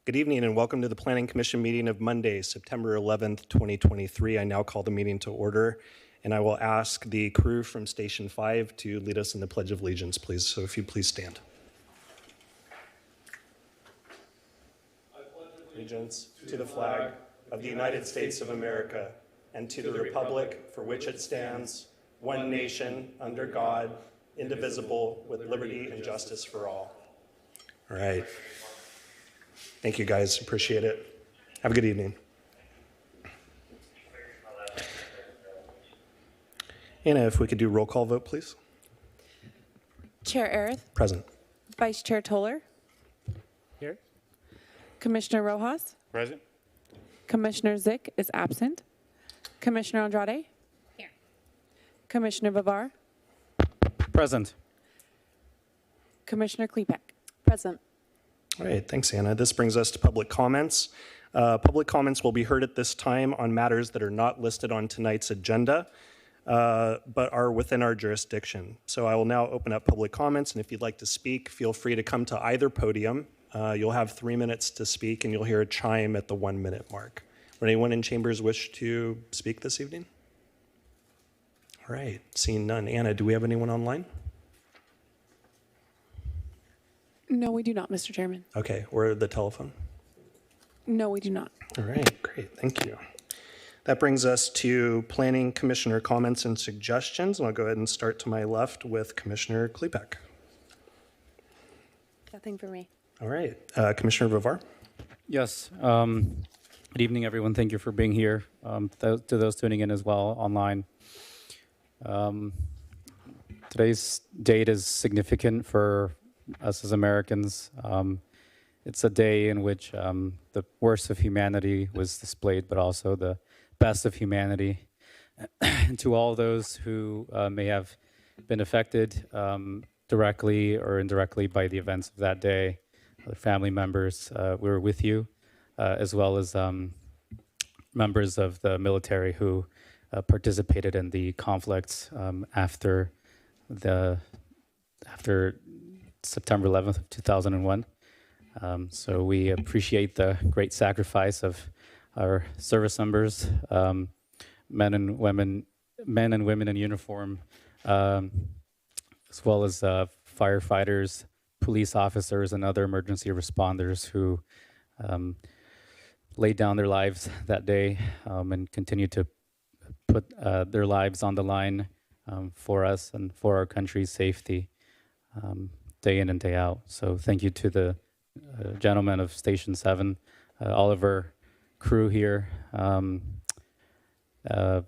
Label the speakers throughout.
Speaker 1: Good evening and welcome to the Planning Commission meeting of Monday, September 11th, 2023. I now call the meeting to order, and I will ask the crew from Station 5 to lead us in the Pledge of Allegiance, please. So if you please stand. Allegiance to the flag of the United States of America and to the republic for which it stands, one nation, under God, indivisible, with liberty and justice for all. All right. Thank you, guys. Appreciate it. Have a good evening. Anna, if we could do roll call vote, please.
Speaker 2: Chair Arith.
Speaker 1: Present.
Speaker 2: Vice Chair Toller.
Speaker 3: Here.
Speaker 2: Commissioner Rojas.
Speaker 3: Present.
Speaker 2: Commissioner Zick is absent. Commissioner Andrade.
Speaker 4: Here.
Speaker 2: Commissioner Vivar.
Speaker 3: Present.
Speaker 2: Commissioner Klepek. Present.
Speaker 1: All right, thanks, Anna. This brings us to public comments. Public comments will be heard at this time on matters that are not listed on tonight's agenda, but are within our jurisdiction. So I will now open up public comments, and if you'd like to speak, feel free to come to either podium. You'll have 3 minutes to speak, and you'll hear a chime at the 1 minute mark. Would anyone in chambers wish to speak this evening? All right, seeing none. Anna, do we have anyone online?
Speaker 2: No, we do not, Mr. Chairman.
Speaker 1: Okay, or the telephone?
Speaker 2: No, we do not.
Speaker 1: All right, great, thank you. That brings us to Planning Commissioner comments and suggestions. And I'll go ahead and start to my left with Commissioner Klepek.
Speaker 4: Nothing for me.
Speaker 1: All right, Commissioner Vivar.
Speaker 3: Yes. Good evening, everyone. Thank you for being here. To those tuning in as well online. Today's date is significant for us as Americans. It's a day in which the worst of humanity was displayed, but also the best of humanity. And to all those who may have been affected directly or indirectly by the events of that day, other family members, we're with you, as well as members of the military who participated in the conflicts after September 11th of 2001. So we appreciate the great sacrifice of our service members, men and women in uniform, as well as firefighters, police officers, and other emergency responders who laid down their lives that day and continue to put their lives on the line for us and for our country's safety. Day in and day out. So thank you to the gentlemen of Station 7, all of our crew here,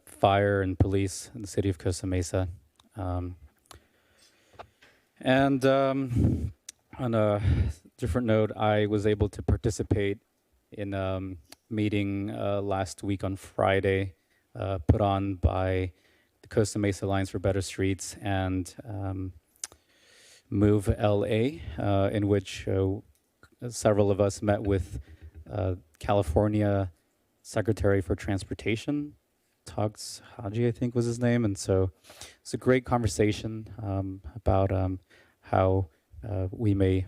Speaker 3: fire and police in the city of Costa Mesa. And on a different note, I was able to participate in a meeting last week on Friday, put on by the Costa Mesa Alliance for Better Streets and Move LA, in which several of us met with California Secretary for Transportation, Togs Haji, I think was his name. And so it's a great conversation about how we may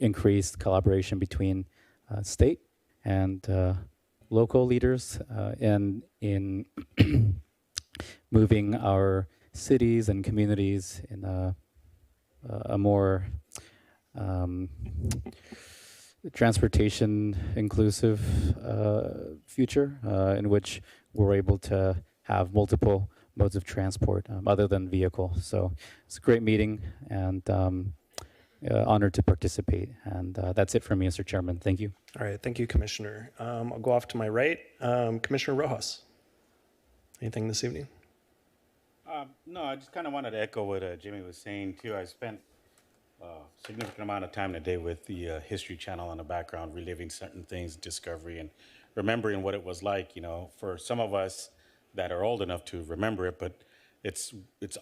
Speaker 3: increase collaboration between state and local leaders and in moving our cities and communities in a more transportation inclusive future in which we're able to have multiple modes of transport other than vehicle. So it's a great meeting and honored to participate. And that's it for me, Mr. Chairman. Thank you.
Speaker 1: All right, thank you, Commissioner. I'll go off to my right. Commissioner Rojas, anything this evening?
Speaker 5: No, I just kind of wanted to echo what Jimmy was saying too. I spent a significant amount of time today with the History Channel on the background, reliving certain things, discovery, and remembering what it was like. You know, for some of us that are old enough to remember it, but it's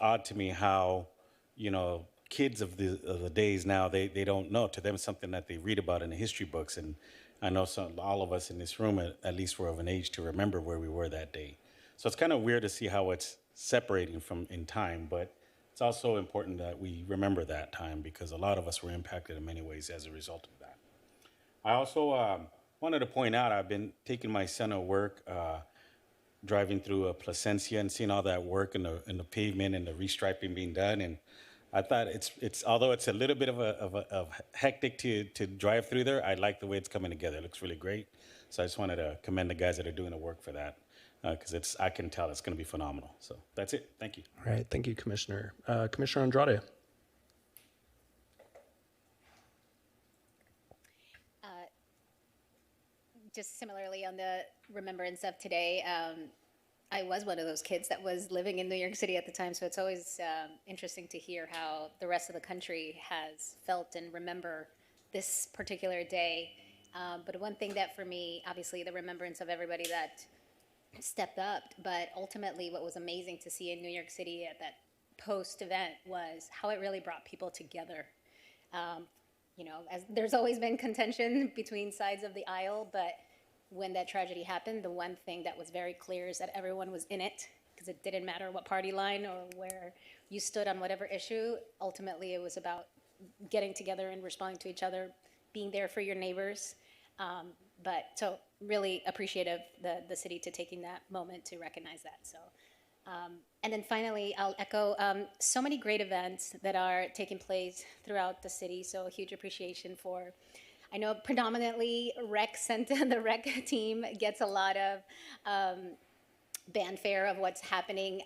Speaker 5: odd to me how, you know, kids of the days now, they don't know. To them, it's something that they read about in the history books, and I know all of us in this room at least were of an age to remember where we were that day. So it's kind of weird to see how it's separating from in time, but it's also important that we remember that time because a lot of us were impacted in many ways as a result of that. I also wanted to point out I've been taking my son to work, driving through Placencia and seeing all that work in the pavement and the restriping being done. And I thought it's although it's a little bit of hectic to drive through there, I like the way it's coming together. It looks really great. So I just wanted to commend the guys that are doing the work for that because I can tell it's going to be phenomenal. So that's it. Thank you.
Speaker 1: All right, thank you, Commissioner. Commissioner Andrade.
Speaker 4: Just similarly on the remembrance of today, I was one of those kids that was living in New York City at the time, so it's always interesting to hear how the rest of the country has felt and remember this particular day. But one thing that for me, obviously the remembrance of everybody that stepped up, but ultimately what was amazing to see in New York City at that post-event was how it really brought people together. As there's always been contention between sides of the aisle, but when that tragedy happened, the one thing that was very clear is that everyone was in it, because it didn't matter what party line or where you stood on whatever issue. Ultimately, it was about getting together and responding to each other, being there for your neighbors. So really appreciative the city to taking that moment to recognize that. So. And then finally, I'll echo so many great events that are taking place throughout the city. So a huge appreciation for, I know predominantly the rec team gets a lot of fanfare of what's happening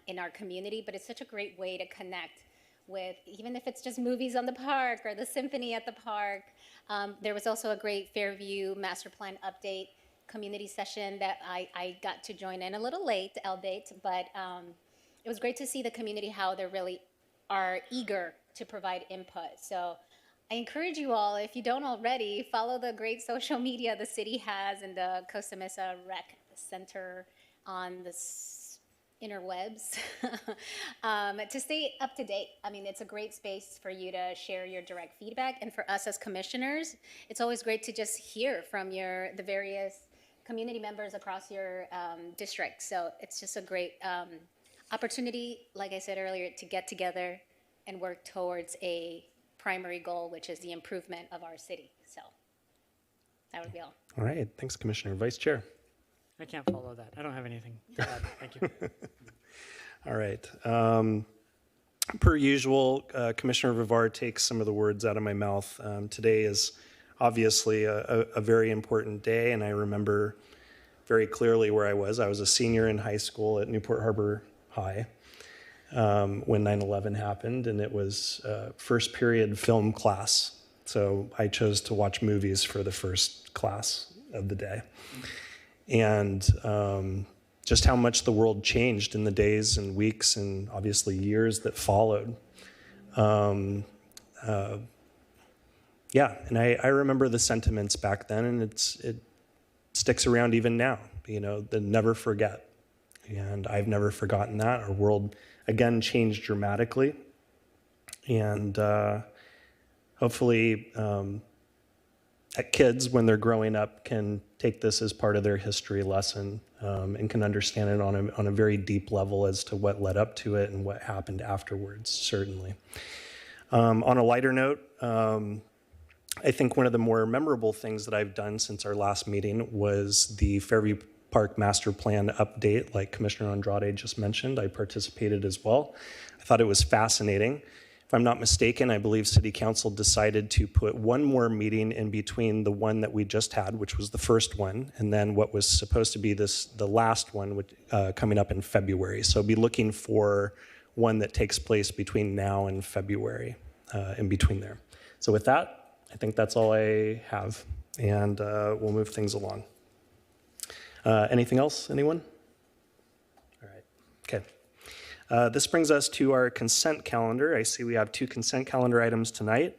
Speaker 4: in our community, but it's such a great way to connect with, even if it's just movies on the park or the symphony at the park. There was also a great Fairview master plan update community session that I got to join in a little late, date, but it was great to see the community, how they really are eager to provide input. So I encourage you all, if you don't already, follow the great social media the city has in the Costa Mesa Rec Center on the interwebs to stay up to date. I mean, it's a great space for you to share your direct feedback. And for us as commissioners, it's always great to just hear from the various community members across your district. So it's just a great opportunity, like I said earlier, to get together and work towards a primary goal, which is the improvement of our city. So that would be all.
Speaker 1: All right, thanks, Commissioner. Vice Chair.
Speaker 6: I can't follow that. I don't have anything to add. Thank you.
Speaker 1: All right. Per usual, Commissioner Vivar takes some of the words out of my mouth. Today is obviously a very important day, and I remember very clearly where I was. I was a senior in high school at Newport Harbor High when 9/11 happened, and it was first period film class. So I chose to watch movies for the first class of the day. And just how much the world changed in the days and weeks and obviously years that followed. Yeah, and I remember the sentiments back then, and it sticks around even now, the never forget. And I've never forgotten that. Our world, again, changed dramatically. And hopefully kids, when they're growing up, can take this as part of their history lesson and can understand it on a very deep level as to what led up to it and what happened afterwards, certainly. On a lighter note, I think one of the more memorable things that I've done since our last meeting was the Fairview Park Master Plan update, like Commissioner Andrade just mentioned. I participated as well. I thought it was fascinating. If I'm not mistaken, I believe City Council decided to put one more meeting in between the one that we just had, which was the first one, and then what was supposed to be the last one, which, coming up in February. So be looking for one that takes place between now and February, in between there. So with that, I think that's all I have, and we'll move things along. Anything else, anyone? All right, okay. This brings us to our consent calendar. I see we have 2 consent calendar items tonight,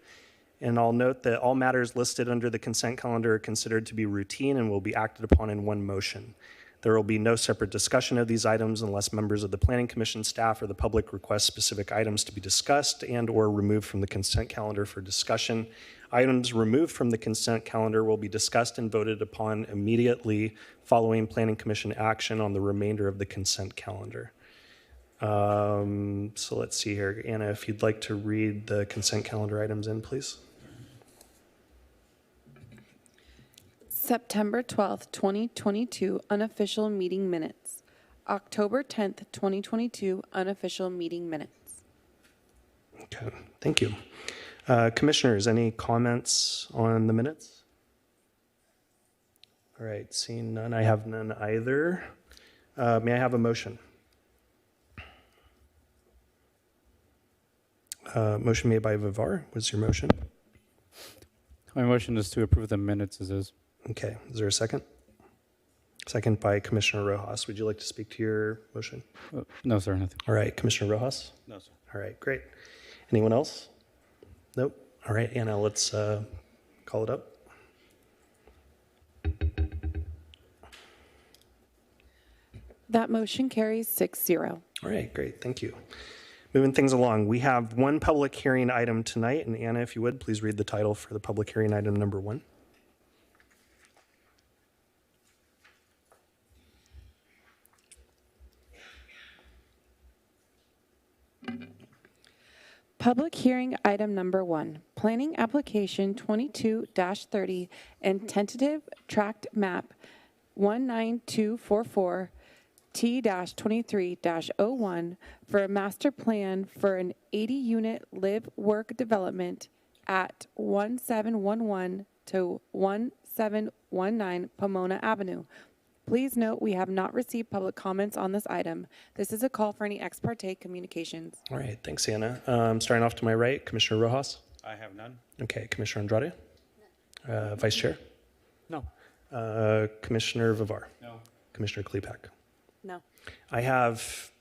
Speaker 1: and I'll note that all matters listed under the consent calendar are considered to be routine and will be acted upon in one motion. There will be no separate discussion of these items unless members of the Planning Commission staff or the public request specific items to be discussed and or removed from the consent calendar for discussion. Items removed from the consent calendar will be discussed and voted upon immediately following Planning Commission action on the remainder of the consent calendar. So let's see here. Anna, if you'd like to read the consent calendar items in, please.
Speaker 2: September 12th, 2022, unofficial meeting minutes. October 10th, 2022, unofficial meeting minutes.
Speaker 1: Okay, thank you. Commissioners, any comments on the minutes? All right, seeing none, I have none either. May I have a motion? Motion made by Vivar. What's your motion?
Speaker 3: My motion is to approve the minutes as is.
Speaker 1: Okay, is there a second? Second by Commissioner Rojas. Would you like to speak to your motion?
Speaker 3: No, sir, nothing.
Speaker 1: All right, Commissioner Rojas?
Speaker 5: No, sir.
Speaker 1: All right, great. Anyone else? Nope. All right, Anna, let's call it up.
Speaker 2: That motion carries 6-0.
Speaker 1: All right, great, thank you. Moving things along, we have one public hearing item tonight, and Anna, if you would, please read the title for the public hearing item number 1.
Speaker 2: Public hearing item number 1, planning application 22-30 and tentative tract map 19244 T-23-01 for a master plan for an 80-unit live-work development at 1711 to 1719 Pomona Avenue. Please note we have not received public comments on this item. This is a call for any ex parte communications.
Speaker 1: All right, thanks, Anna. Starting off to my right, Commissioner Rojas.
Speaker 5: I have none.
Speaker 1: Okay, Commissioner Andrade. Vice Chair.
Speaker 6: No.
Speaker 1: Commissioner Vivar.
Speaker 5: No.
Speaker 1: Commissioner Klepek.
Speaker 2: No.
Speaker 1: I have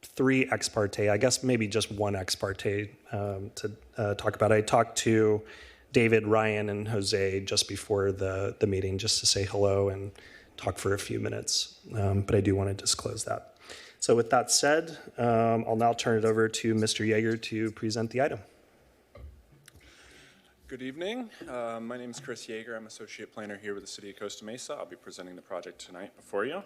Speaker 1: 3 ex parte, I guess maybe just 1 ex parte to talk about. I talked to David, Ryan, and Jose just before the meeting just to say hello and talk for a few minutes, but I do want to disclose that. So with that said, I'll now turn it over to Mr. Yeager to present the item.
Speaker 7: Good evening. My name is Chris Yeager. I'm Associate Planner here with the City of Costa Mesa. I'll be presenting the project tonight before you.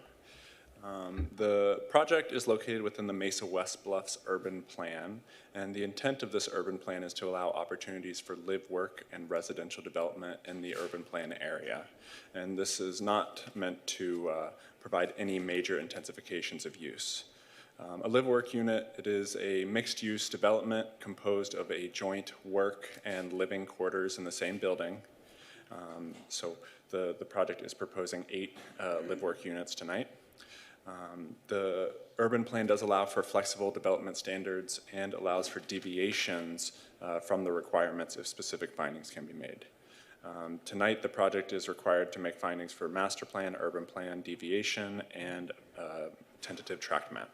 Speaker 7: The project is located within the Mesa West Bluffs urban plan, and the intent of this urban plan is to allow opportunities for live, work, and residential development in the urban plan area. And this is not meant to provide any major intensifications of use. A live-work unit, it is a mixed-use development composed of a joint work and living quarters in the same building. So the project is proposing 8 live-work units tonight. The urban plan does allow for flexible development standards and allows for deviations from the requirements if specific findings can be made. Tonight, the project is required to make findings for master plan, urban plan, deviation, and tentative tract map.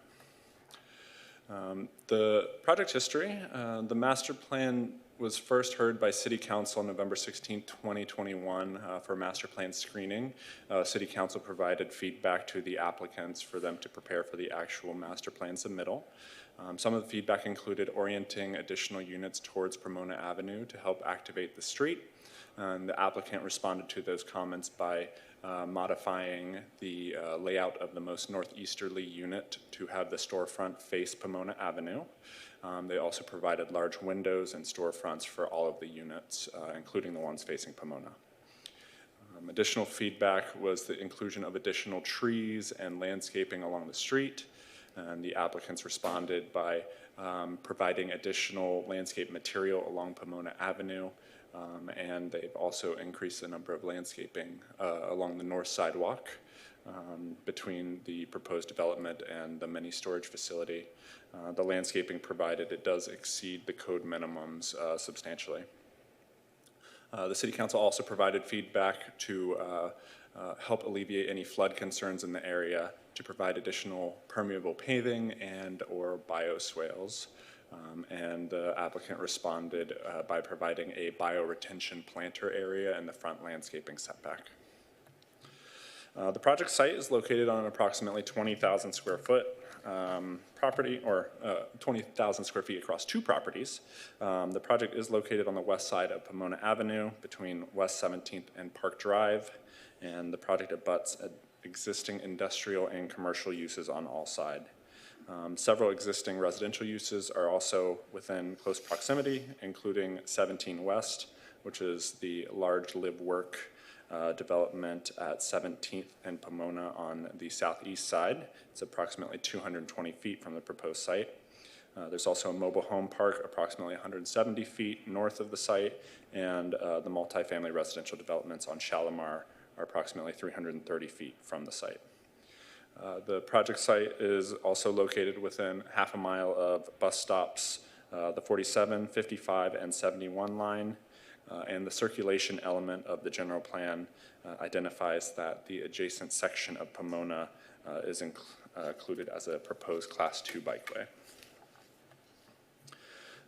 Speaker 7: The project history, the master plan was first heard by City Council on November 16, 2021 for master plan screening. City Council provided feedback to the applicants for them to prepare for the actual master plan submittal. Some of the feedback included orienting additional units towards Pomona Avenue to help activate the street. And the applicant responded to those comments by modifying the layout of the most northeasterly unit to have the storefront face Pomona Avenue. They also provided large windows and storefronts for all of the units, including the ones facing Pomona. Additional feedback was the inclusion of additional trees and landscaping along the street. And the applicants responded by providing additional landscape material along Pomona Avenue. And they've also increased the number of landscaping along the north sidewalk between the proposed development and the mini storage facility. The landscaping provided, it does exceed the code minimums substantially. The City Council also provided feedback to help alleviate any flood concerns in the area, to provide additional permeable paving and or bioswales. And the applicant responded by providing a bioretention planter area in the front landscaping setback. The project site is located on an approximately 20,000 square foot property, or 20,000 square feet across 2 properties. The project is located on the west side of Pomona Avenue between West 17th and Park Drive, and the project abuts existing industrial and commercial uses on all sides. Several existing residential uses are also within close proximity, including 17 West, which is the large live-work development at 17th and Pomona on the southeast side. It's approximately 220 feet from the proposed site. There's also a mobile home park approximately 170 feet north of the site, and the multifamily residential developments on Shalimar are approximately 330 feet from the site. The project site is also located within half a mile of bus stops, the 47, 55, and 71 line, and the circulation element of the general plan identifies that the adjacent section of Pomona is included as a proposed Class 2 bikeway.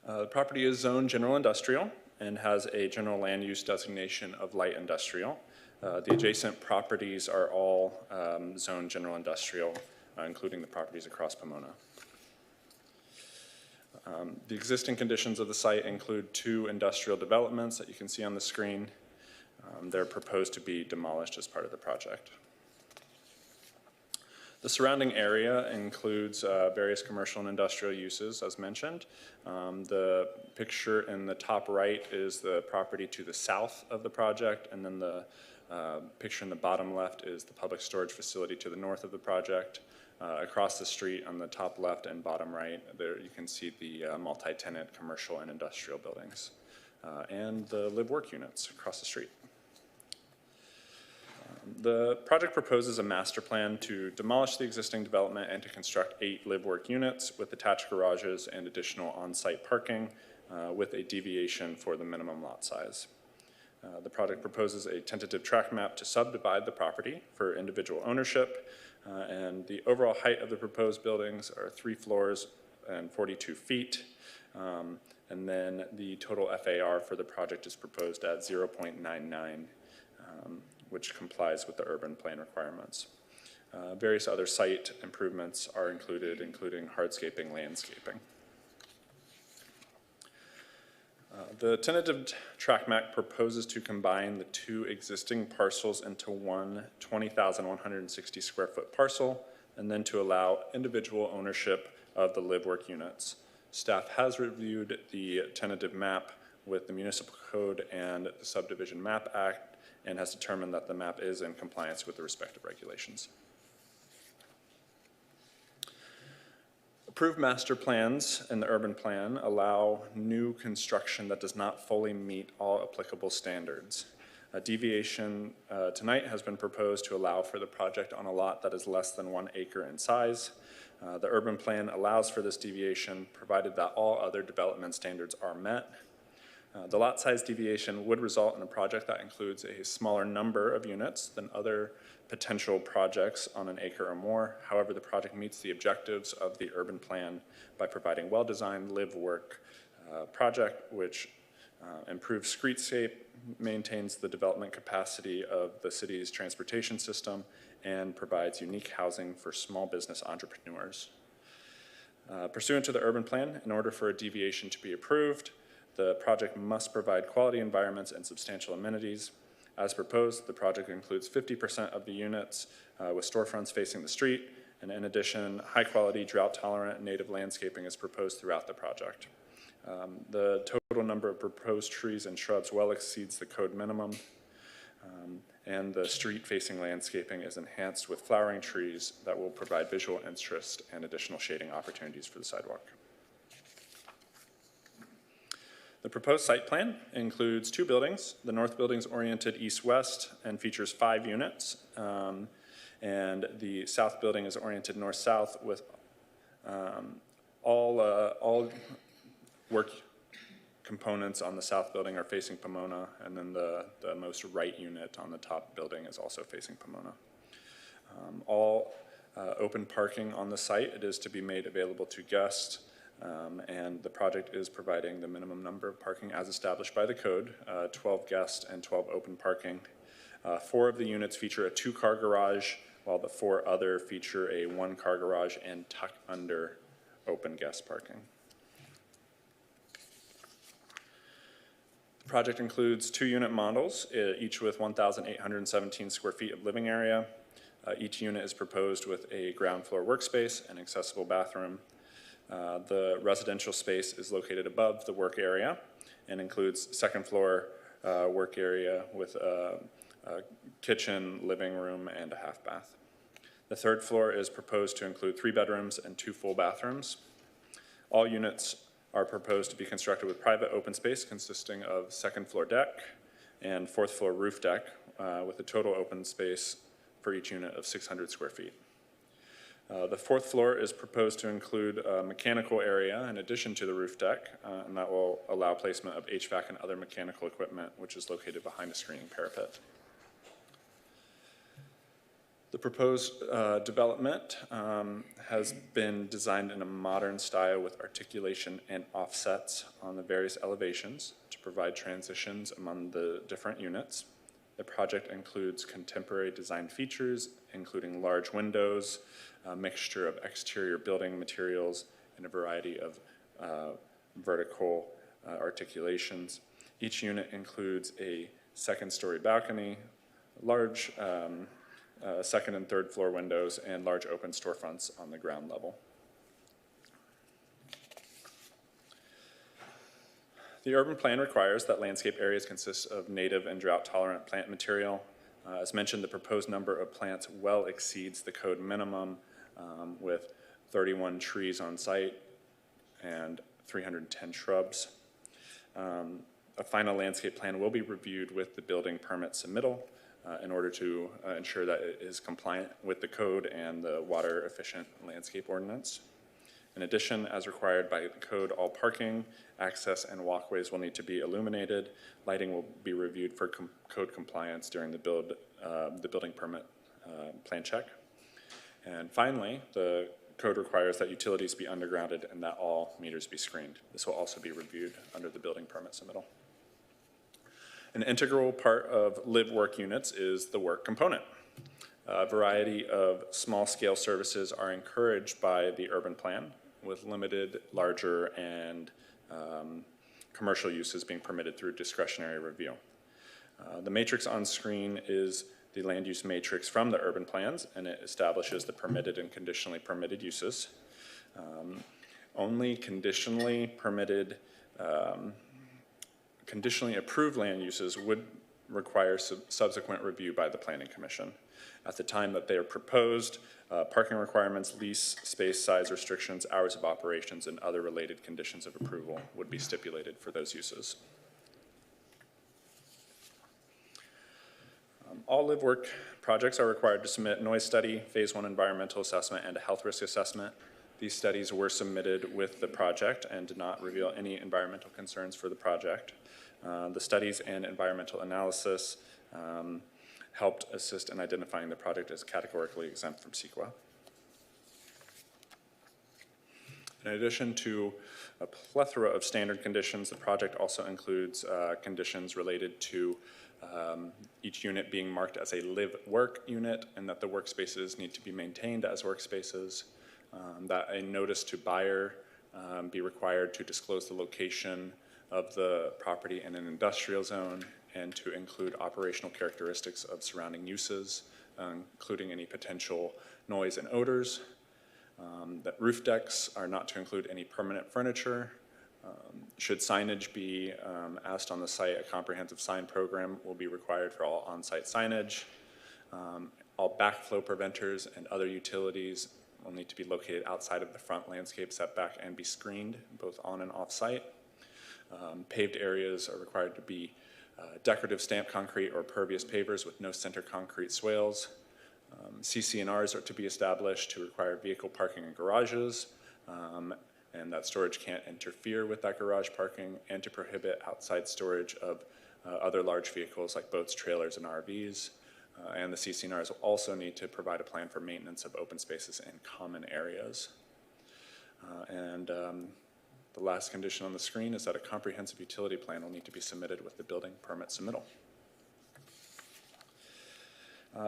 Speaker 7: The property is zoned general industrial and has a general land use designation of light industrial. The adjacent properties are all zoned general industrial, including the properties across Pomona. The existing conditions of the site include 2 industrial developments that you can see on the screen. They're proposed to be demolished as part of the project. The surrounding area includes various commercial and industrial uses, as mentioned. The picture in the top right is the property to the south of the project, and then the picture in the bottom left is the public storage facility to the north of the project. Across the street on the top left and bottom right, there you can see the multi-tenant commercial and industrial buildings and the live-work units across the street. The project proposes a master plan to demolish the existing development and to construct 8 live-work units with attached garages and additional on-site parking with a deviation for the minimum lot size. The project proposes a tentative tract map to subdivide the property for individual ownership, and the overall height of the proposed buildings are 3 floors and 42 feet. And then the total FAR for the project is proposed at 0.99. Which complies with the urban plan requirements. Various other site improvements are included, including hardscaping, landscaping. The tentative tract map proposes to combine the 2 existing parcels into one 20,160 square foot parcel, and then to allow individual ownership of the live-work units. Staff has reviewed the tentative map with the Municipal Code and the Subdivision Map Act, and has determined that the map is in compliance with the respective regulations. Approved master plans in the urban plan allow new construction that does not fully meet all applicable standards. A deviation tonight has been proposed to allow for the project on a lot that is less than 1 acre in size. The urban plan allows for this deviation provided that all other development standards are met. The lot size deviation would result in a project that includes a smaller number of units than other potential projects on 1 acre or more. However, the project meets the objectives of the urban plan by providing well-designed live-work project, which improves streetscape, maintains the development capacity of the city's transportation system, and provides unique housing for small business entrepreneurs. Pursuant to the urban plan, in order for a deviation to be approved, the project must provide quality environments and substantial amenities. As proposed, the project includes 50% of the units with storefronts facing the street, and in addition, high-quality, drought-tolerant native landscaping is proposed throughout the project. The total number of proposed trees and shrubs well exceeds the code minimum, and the street-facing landscaping is enhanced with flowering trees that will provide visual interest and additional shading opportunities for the sidewalk. The proposed site plan includes 2 buildings. The north building is oriented east-west and features 5 units. And the south building is oriented north-south with all work components on the south building are facing Pomona, and then the most right unit on the top building is also facing Pomona. All open parking on the site, it is to be made available to guests. And the project is providing the minimum number of parking as established by the code, 12 guest and 12 open parking. 4 of the units feature a 2-car garage, while the 4 other feature a 1-car garage and tuck under open guest parking. The project includes 2 unit models, each with 1,817 square feet of living area. Each unit is proposed with a ground floor workspace and accessible bathroom. The residential space is located above the work area and includes 2nd floor work area with kitchen, living room, and a half bath. The third floor is proposed to include 3 bedrooms and 2 full bathrooms. All units are proposed to be constructed with private open space consisting of second floor deck and fourth floor roof deck with a total open space for each unit of 600 square feet. The fourth floor is proposed to include a mechanical area in addition to the roof deck, and that will allow placement of HVAC and other mechanical equipment, which is located behind a screening parapet. The proposed development has been designed in a modern style with articulation and offsets on the various elevations to provide transitions among the different units. The project includes contemporary design features, including large windows, a mixture of exterior building materials, and a variety of vertical articulations. Each unit includes a second-story balcony, large second and third floor windows, and large open storefronts on the ground level. The urban plan requires that landscape areas consist of native and drought-tolerant plant material. As mentioned, the proposed number of plants well exceeds the code minimum with 31 trees on site and 310 shrubs. A final landscape plan will be reviewed with the building permit submittal in order to ensure that it is compliant with the code and the water efficient landscape ordinance. In addition, as required by the code, all parking, access, and walkways will need to be illuminated. Lighting will be reviewed for code compliance during the building permit plan check. And finally, the code requires that utilities be undergrounded and that all meters be screened. This will also be reviewed under the building permit submittal. An integral part of live-work units is the work component. A variety of small-scale services are encouraged by the urban plan, with limited, larger, and commercial uses being permitted through discretionary review. The matrix on screen is the land use matrix from the urban plans, and it establishes the permitted and conditionally permitted uses. Only conditionally permitted, conditionally approved land uses would require subsequent review by the Planning Commission. At the time that they are proposed, parking requirements, lease space size restrictions, hours of operations, and other related conditions of approval would be stipulated for those uses. All live work projects are required to submit noise study, phase 1 environmental assessment, and a health risk assessment. These studies were submitted with the project and did not reveal any environmental concerns for the project. The studies and environmental analysis helped assist in identifying the project as categorically exempt from CEQA. In addition to a plethora of standard conditions, the project also includes conditions related to each unit being marked as a live-work unit, and that the workspaces need to be maintained as workspaces, that a notice to buyer be required to disclose the location of the property in an industrial zone, and to include operational characteristics of surrounding uses, including any potential noise and odors. That roof decks are not to include any permanent furniture. Should signage be asked on the site, a comprehensive sign program will be required for all on-site signage. All backflow preventers and other utilities will need to be located outside of the front landscape setback and be screened both on and off-site. Paved areas are required to be decorative stamped concrete or pervious pavers with no center concrete swales. CC&Rs are to be established to require vehicle parking in garages, and that storage can't interfere with that garage parking, and to prohibit outside storage of other large vehicles like boats, trailers, and RVs. And the CC&Rs will also need to provide a plan for maintenance of open spaces and common areas. The last condition on the screen is that a comprehensive utility plan will need to be submitted with the building permit submittal.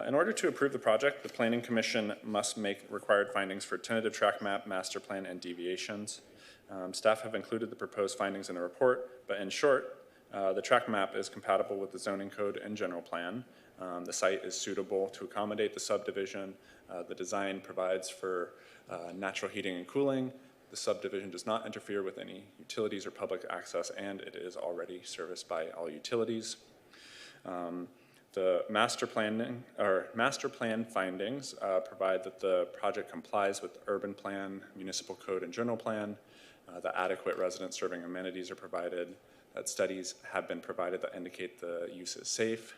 Speaker 7: In order to approve the project, the Planning Commission must make required findings for tentative track map, master plan, and deviations. Staff have included the proposed findings in the report, but in short, the track map is compatible with the zoning code and general plan. The site is suitable to accommodate the subdivision. The design provides for natural heating and cooling. The subdivision does not interfere with any utilities or public access, and it is already serviced by all utilities. The master plan findings provide that the project complies with the urban plan, municipal code, and general plan. That adequate resident serving amenities are provided. That studies have been provided that indicate the use is safe,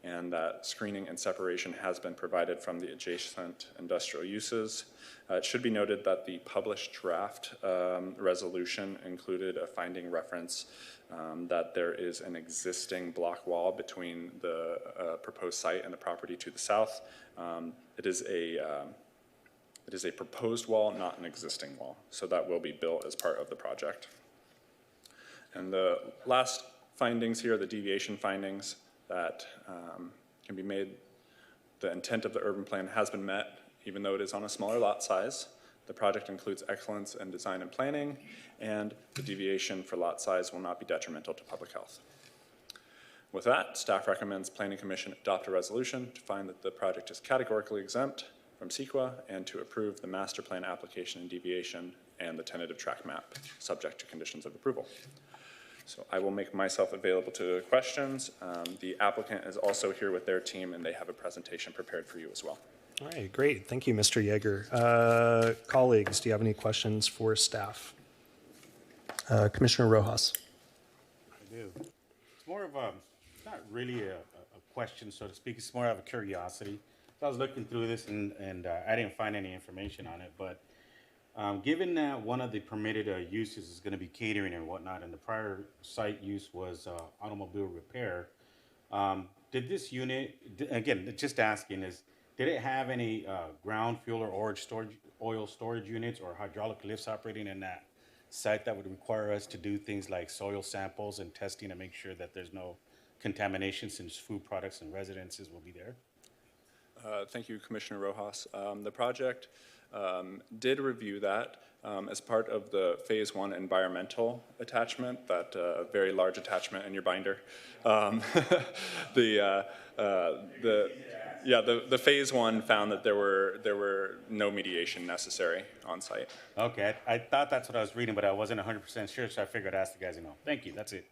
Speaker 7: and that screening and separation has been provided from the adjacent industrial uses. It should be noted that the published draft resolution included a finding reference that there is an existing block wall between the proposed site and the property to the south. It is a proposed wall, not an existing wall, so that will be built as part of the project. And the last findings here, the deviation findings that can be made. The intent of the urban plan has been met, even though it is on a smaller lot size. The project includes excellence in design and planning, and the deviation for lot size will not be detrimental to public health. With that, staff recommends Planning Commission adopt a resolution to find that the project is categorically exempt from CEQA and to approve the master plan application and deviation and the tentative track map, subject to conditions of approval. So I will make myself available to questions. The applicant is also here with their team, and they have a presentation prepared for you as well.
Speaker 1: All right, great. Thank you, Mr. Yeager. Colleagues, do you have any questions for staff? Commissioner Rojas.
Speaker 5: I do. It's more of a, it's not really a question, so to speak. It's more of a curiosity. So I was looking through this, and I didn't find any information on it, but given that one of the permitted uses is going to be catering and whatnot, and the prior site use was automobile repair, did this unit, again, just asking, did it have any ground fuel or oil storage units or hydraulic lifts operating in that site that would require us to do things like soil samples and testing to make sure that there's no contamination, since food products and residences will be there?
Speaker 7: Thank you, Commissioner Rojas. The project did review that as part of the Phase 1 environmental attachment, that very large attachment in your binder. The Phase 1 found that there were no mediation necessary on site.
Speaker 5: Okay, I thought that's what I was reading, but I wasn't 100% sure, so I figured I'd ask the guys, Thank you, that's it.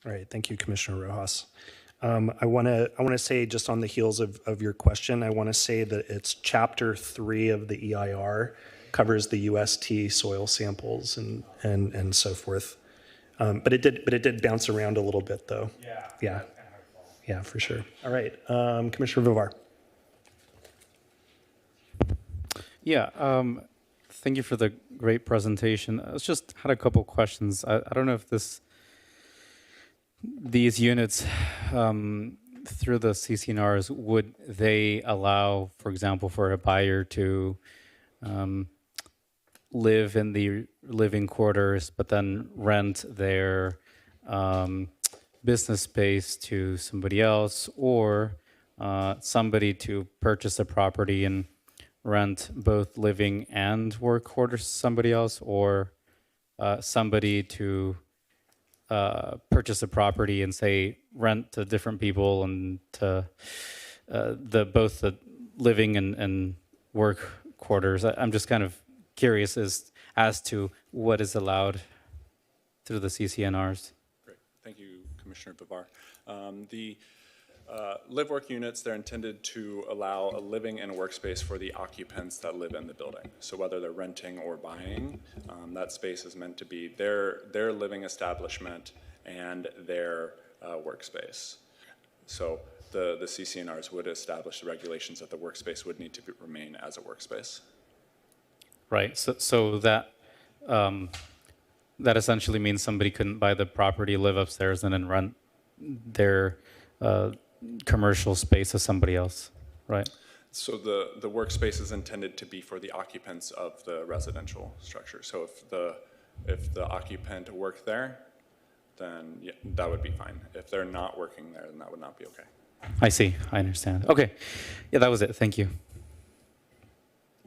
Speaker 1: All right, thank you, Commissioner Rojas. I want to say, just on the heels of your question, I want to say that it's Chapter 3 of the EIR covers the UST soil samples and so forth. But it did bounce around a little bit, though. Yeah, for sure. All right, Commissioner Vivar.
Speaker 3: Yeah, thank you for the great presentation. I just had a couple questions. I don't know if these units through the CCNRs, would they allow, for example, for a buyer to live in the living quarters, but then rent their business space to somebody else, or somebody to purchase a property and rent both living and work quarters to somebody else, or somebody to purchase a property and say rent to different people and to both the living and work quarters. I'm just kind of curious as to what is allowed through the CCNRs.
Speaker 7: Great, thank you, Commissioner Vivar. The live-work units, they're intended to allow a living and workspace for the occupants that live in the building. So whether they're renting or buying, that space is meant to be their living establishment and their workspace. So the CCNRs would establish the regulations that the workspace would need to remain as a workspace.
Speaker 3: Right. So that that essentially means somebody couldn't buy the property, live upstairs, and then rent their commercial space to somebody else, right?
Speaker 7: So the workspace is intended to be for the occupants of the residential structure. So if the occupant worked there, then yeah, that would be fine. If they're not working there, then that would not be okay.
Speaker 3: I see. I understand. Okay. Yeah, that was it. Thank you.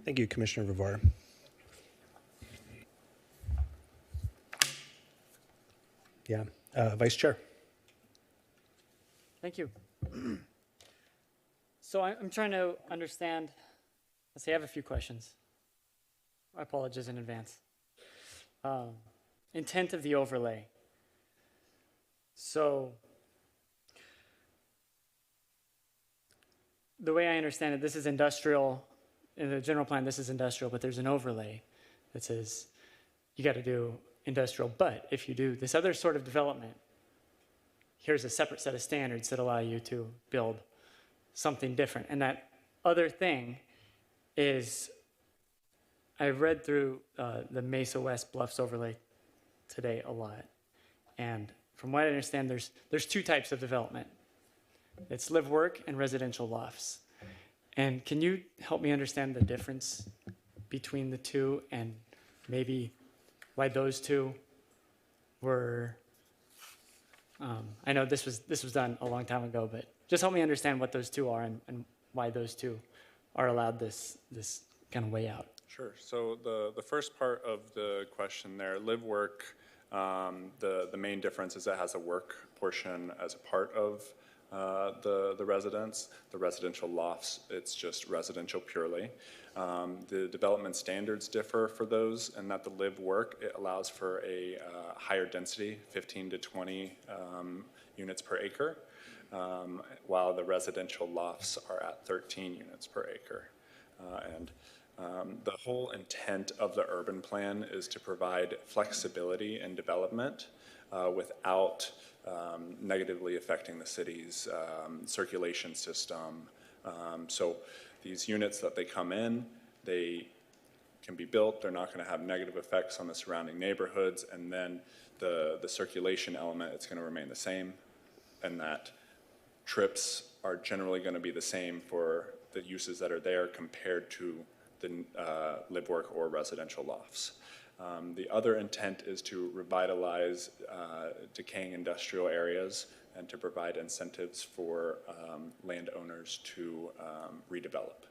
Speaker 1: Thank you, Commissioner Vivar. Yeah, Vice Chair.
Speaker 6: Thank you. So I'm trying to understand. Let's see, I have a few questions. I apologize in advance. Intent of the overlay. So the way I understand it, this is industrial. In the general plan, this is industrial, but there's an overlay that says you got to do industrial. But if you do this other sort of development, here's a separate set of standards that allow you to build something different. And that other thing is, I read through the Mesa West Bluffs overlay today a lot. And from what I understand, there's two types of development. It's live work and residential lofts. And can you help me understand the difference between the two and maybe why those two were, I know this was done a long time ago, but just help me understand what those two are and why those two are allowed this kind of way out.
Speaker 7: Sure. So the first part of the question there, live work, the main difference is it has a work portion as a part of the residence. The residential lofts, it's just residential purely. The development standards differ for those, and that the live work, it allows for a higher density, 15 to 20 units per acre, while the residential lofts are at 13 units per acre. The whole intent of the urban plan is to provide flexibility in development without negatively affecting the city's circulation system. So these units that they come in, they can be built, they're not going to have negative effects on the surrounding neighborhoods, and then the circulation element, it's going to remain the same, and that trips are generally going to be the same for the uses that are there compared to the live work or residential lofts. The other intent is to revitalize decaying industrial areas and to provide incentives for landowners to redevelop.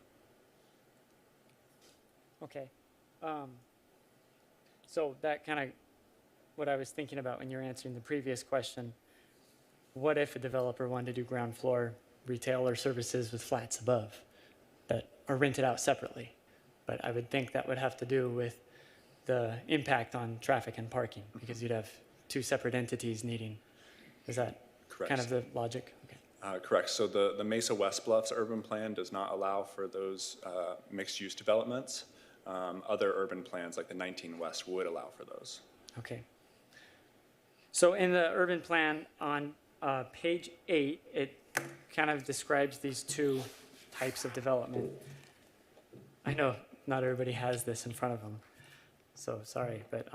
Speaker 6: Okay. So that kind of what I was thinking about when you were answering the previous question. What if a developer wanted to do ground floor retail or services with flats above that are rented out separately? But I would think that would have to do with the impact on traffic and parking because you'd have two separate entities needing. Is that
Speaker 7: Correct.
Speaker 6: kind of the logic? Okay.
Speaker 7: Correct. So the Mesa West Bluffs urban plan does not allow for those mixed-use developments. Other urban plans like the 19 West would allow for those.
Speaker 6: Okay. So in the urban plan on page 8, it kind of describes these two types of development. I know not everybody has this in front of them, so sorry, but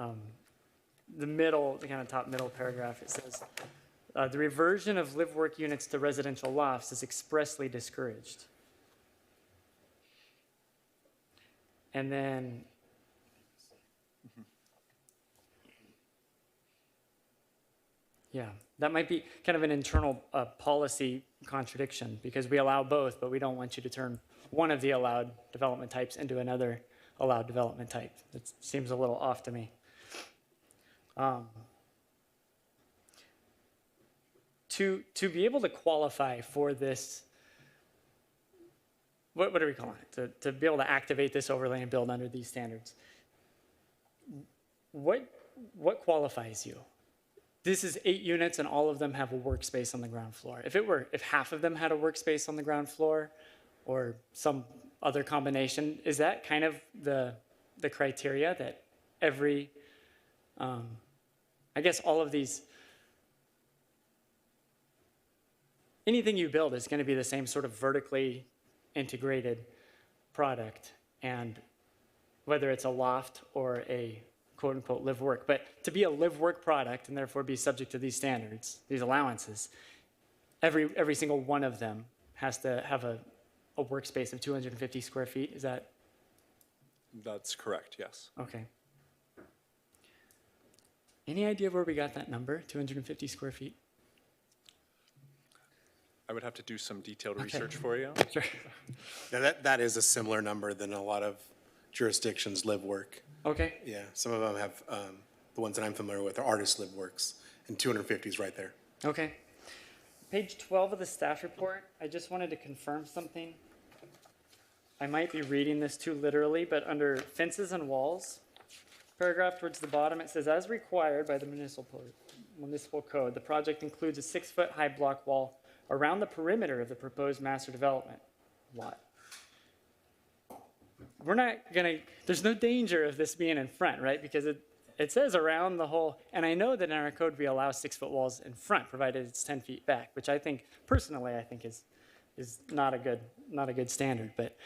Speaker 6: the kind of top middle paragraph, it says, the reversion of live work units to residential lofts is expressly discouraged. And then yeah, that might be kind of an internal policy contradiction because we allow both, but we don't want you to turn one of the allowed development types into another allowed development type. It seems a little off to me. To be able to qualify for this, what are we calling it? To be able to activate this overlay and build under these standards, what qualifies you? This is 8 units and all of them have a workspace on the ground floor. If half of them had a workspace on the ground floor or some other combination, is that kind of the criteria that every, I guess all of these, anything you build is going to be the same sort of vertically integrated product, and whether it's a loft or a quote unquote live work, but to be a live work product and therefore be subject to these standards, these allowances, every single one of them has to have a workspace of 250 square feet. Is that?
Speaker 7: That's correct, yes.
Speaker 6: Okay. Any idea where we got that number, 250 square feet?
Speaker 7: I would have to do some detailed research for you.
Speaker 6: Sure.
Speaker 8: Now that is a similar number than a lot of jurisdictions live work.
Speaker 6: Okay.
Speaker 8: Yeah, some of them have, the ones that I'm familiar with are artist live works, and 250 is right there.
Speaker 6: Okay. Page 12 of the staff report, I just wanted to confirm something. I might be reading this too literally, but under fences and walls, paragraph towards the bottom, it says, as required by the Municipal Code. The project includes a 6-foot high block wall around the perimeter of the proposed master development lot. We're not gonna, there's no danger of this being in front, right? Because it says around the whole, and I know that in our code we allow 6-foot walls in front, provided it's 10 feet back, which I think, personally, I think is not a good standard. But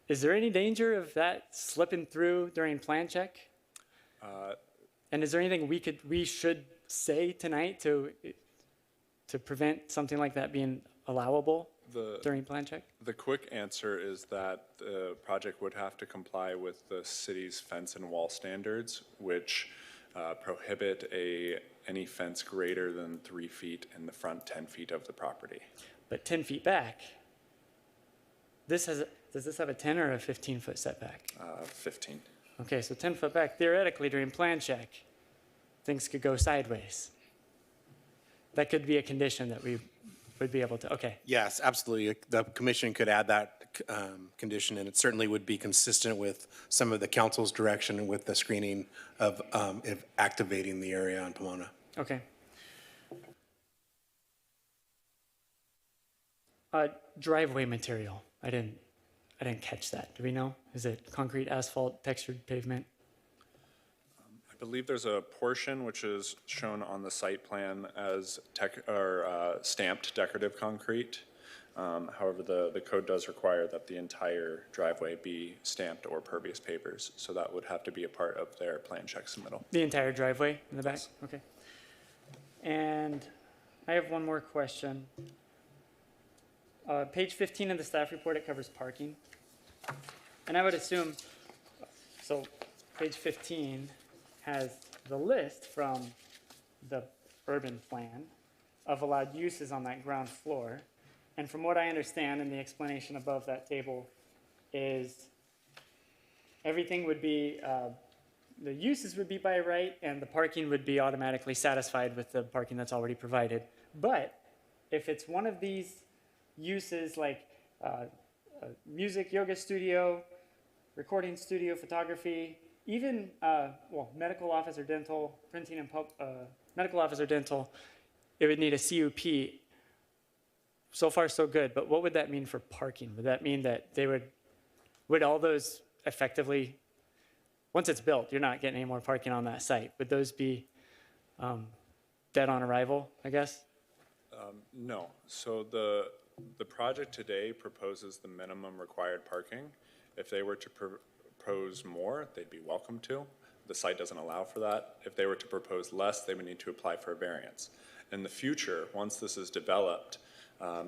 Speaker 6: is there any danger of that slipping through during plan check? And is there anything we should say tonight to prevent something like that being allowable during plan check?
Speaker 7: The quick answer is that the project would have to comply with the city's fence and wall standards, which prohibit any fence greater than 3 feet in the front 10 feet of the property.
Speaker 6: But 10 feet back, does this have a 10 or a 15-foot setback?
Speaker 7: 15.
Speaker 6: Okay, so 10 foot back, theoretically during plan check, things could go sideways. That could be a condition that we would be able to, okay.
Speaker 8: Yes, absolutely. The commission could add that condition, and it certainly would be consistent with some of the council's direction with the screening of if activating the area on Pomona.
Speaker 6: Okay. Driveway material, I didn't catch that. Do we know? Is it concrete, asphalt, textured pavement?
Speaker 7: I believe there's a portion which is shown on the site plan as stamped decorative concrete. However, the code does require that the entire driveway be stamped or pervious pavers, so that would have to be a part of their plan check submittal.
Speaker 6: The entire driveway in the back? Okay. And I have one more question. Page 15 of the staff report, it covers parking. And I would assume, so page 15 has the list from the urban plan of allowed uses on that ground floor. And from what I understand, and the explanation above that table is everything would be, the uses would be by right, and the parking would be automatically satisfied with the parking that's already provided. But if it's one of these uses like music, yoga studio, recording studio, photography, even medical office or dental, printing and medical office or dental, it would need a CUP. So far, so good. But what would that mean for parking? Would that mean that they would all those effectively, once it's built, you're not getting any more parking on that site. Would those be dead on arrival, I guess?
Speaker 7: No. So the project today proposes the minimum required parking. If they were to propose more, they'd be welcome to. The site doesn't allow for that. If they were to propose less, they would need to apply for a variance. In the future, once this is developed,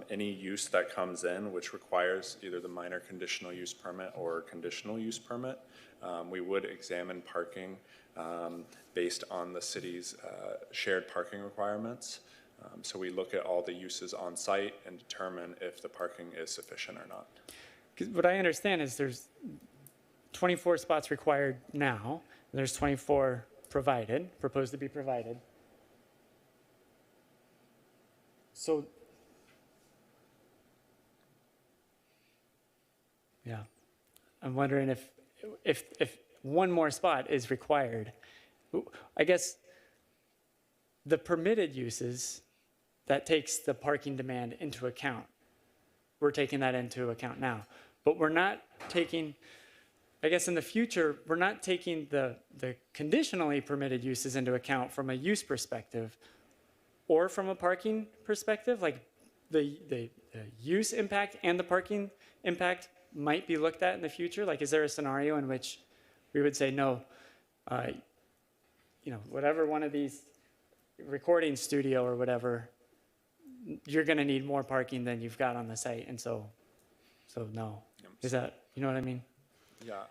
Speaker 7: any use that comes in which requires either the minor conditional use permit or conditional use permit, we would examine parking based on the city's shared parking requirements. So we look at all the uses on site and determine if the parking is sufficient or not.
Speaker 6: 'Cause what I understand is there's 24 spots required now, and there's 24 proposed to be provided. So, yeah, I'm wondering if one more spot is required. I guess the permitted uses, that takes the parking demand into account. We're taking that into account now. But we're not taking, I guess in the future, we're not taking the conditionally permitted uses into account from a use perspective or from a parking perspective. Like the use impact and the parking impact might be looked at in the future. Like, is there a scenario in which we would say, no, whatever one of these recording studio or whatever, you're going to need more parking than you've got on the site, and so no. Is that, you know what I mean?
Speaker 7: Yeah.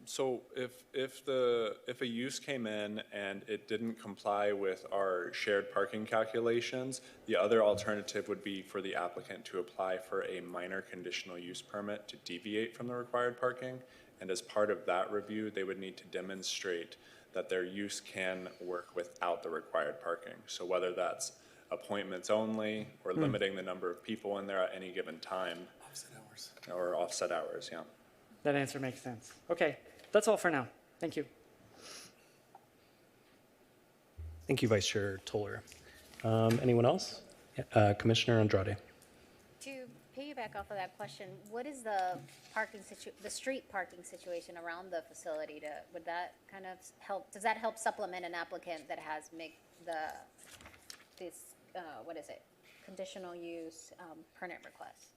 Speaker 7: So if a use came in and it didn't comply with our shared parking calculations, the other alternative would be for the applicant to apply for a minor conditional use permit to deviate from the required parking. And as part of that review, they would need to demonstrate that their use can work without the required parking. So whether that's appointments only or limiting the number of people in there at any given time.
Speaker 8: Offset hours.
Speaker 7: Or offset hours, yeah.
Speaker 6: That answer makes sense. Okay, that's all for now. Thank you.
Speaker 1: Thank you, Vice Chair Toller. Anyone else? Commissioner Andrade.
Speaker 4: To piggyback off of that question, what is the the street parking situation around the facility would that kind of help, does that help supplement an applicant that has make what is it? Conditional use, permit request?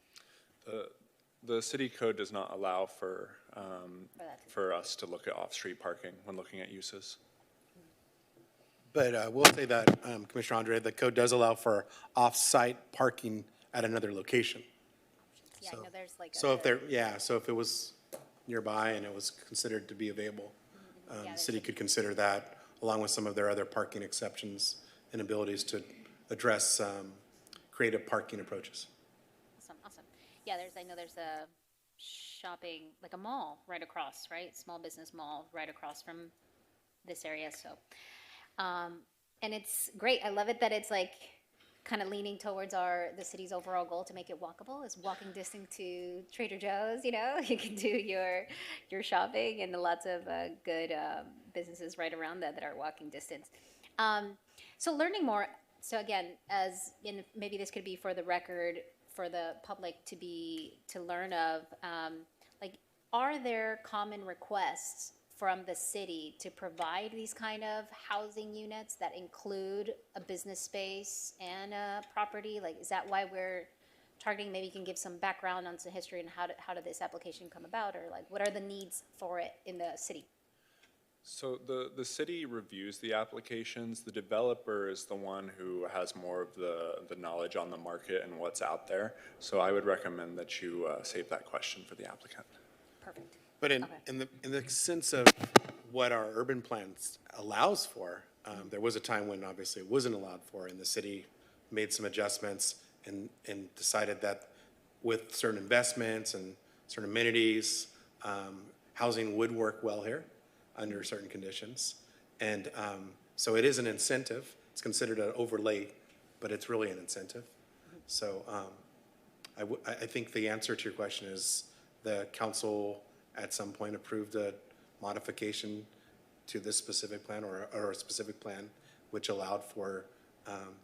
Speaker 7: The city code does not allow for
Speaker 4: that
Speaker 7: for us to look at off-street parking when looking at uses.
Speaker 8: But we'll say that, Commissioner Andre, the code does allow for off-site parking at another location.
Speaker 4: Yeah, I know there's like
Speaker 8: So if it was nearby and it was considered to be available, the city could consider that along with some of their other parking exceptions and abilities to address creative parking approaches.
Speaker 4: Awesome. Yeah, I know there's a shopping, like a mall right across, right? Small business mall right across from this area, so. And it's great. I love it that it's like kind of leaning towards the city's overall goal to make it walkable. It's walking distance to Trader Joe's, you know, you can do your shopping, and lots of good businesses right around that are walking distance. So learning more, so again, maybe this could be for the record, for the public to learn of, like, are there common requests from the city to provide these kind of housing units that include a business space and a property? Like, is that why we're targeting? Maybe you can give some background on some history and how did this application come about, or like what are the needs for it in the city?
Speaker 7: So the city reviews the applications. The developer is the one who has more of the knowledge on the market and what's out there. So I would recommend that you save that question for the applicant.
Speaker 4: Perfect.
Speaker 8: But in the sense of what our urban plan allows for, there was a time when obviously it wasn't allowed for, and the city made some adjustments and decided that with certain investments and certain amenities, housing would work well here under certain conditions. And so it is an incentive. It's considered an overlay, but it's really an incentive. So I think the answer to your question is the council at some point approved a modification to this specific plan or a specific plan which allowed for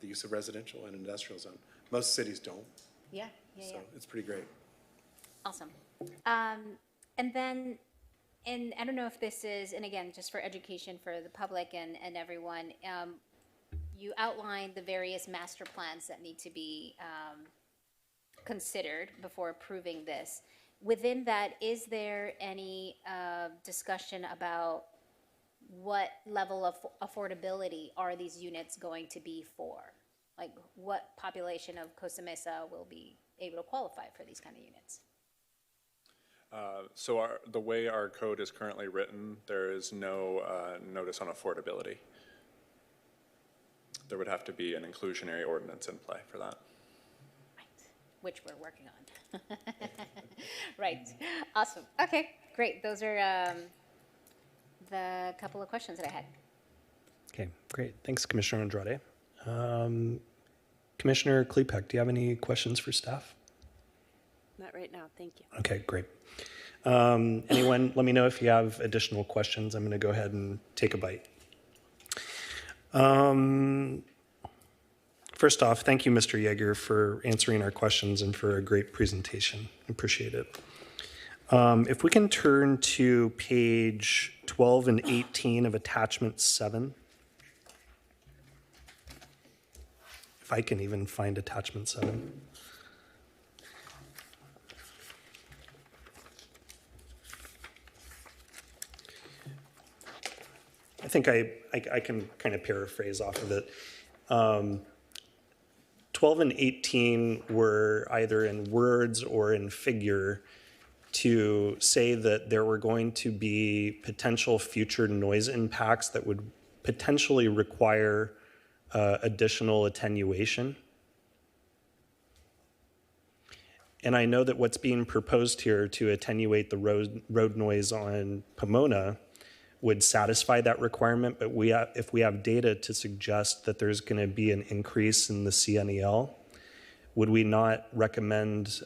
Speaker 8: the use of residential and industrial zone. Most cities don't.
Speaker 4: Yeah.
Speaker 8: So it's pretty great.
Speaker 4: Awesome. And then, and I don't know if this is, and again, just for education for the public and everyone, you outlined the various master plans that need to be considered before approving this. Within that, is there any discussion about what level of affordability are these units going to be for? Like, what population of Costa Mesa will be able to qualify for these kind of units?
Speaker 7: So the way our code is currently written, there is no notice on affordability. There would have to be an inclusionary ordinance in play for that.
Speaker 4: Right, which we're working on. Right, awesome. Okay, great. Those are the couple of questions that I had.
Speaker 1: Okay, great. Thanks, Commissioner Andrade. Commissioner Klepek, do you have any questions for staff?
Speaker 9: Not right now, thank you.
Speaker 1: Okay, great. Anyone, let me know if you have additional questions. I'm going to go ahead and take a bite. First off, thank you, Mr. Yeager, for answering our questions and for a great presentation. Appreciate it. If we can turn to page 12 and 18 of attachment 7. If I can even find attachment 7. I think I can kind of paraphrase off of it. 12 and 18 were either in words or in figure to say that there were going to be potential future noise impacts that would potentially require additional attenuation. And I know that what's being proposed here to attenuate the road noise on Pomona would satisfy that requirement, but if we have data to suggest that there's going to be an increase in the CNEL, would we not recommend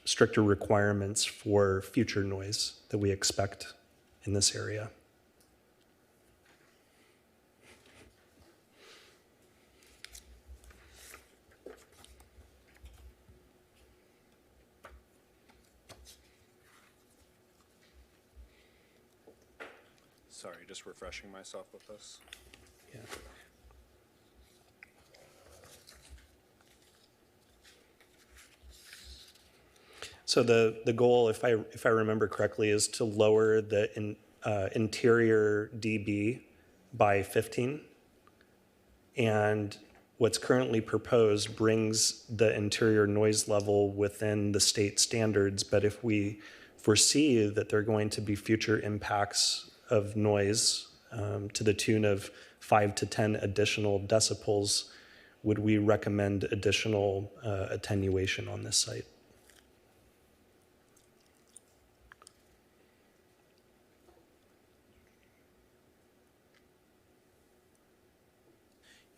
Speaker 1: stricter requirements for future noise that we expect in this area?
Speaker 7: Sorry, just refreshing myself with this.
Speaker 1: Yeah. So the goal, if I remember correctly, is to lower the interior dB by 15. And what's currently proposed brings the interior noise level within the state standards. But if we foresee that there are going to be future impacts of noise to the tune of 5 to 10 additional decibels, would we recommend additional attenuation on this site?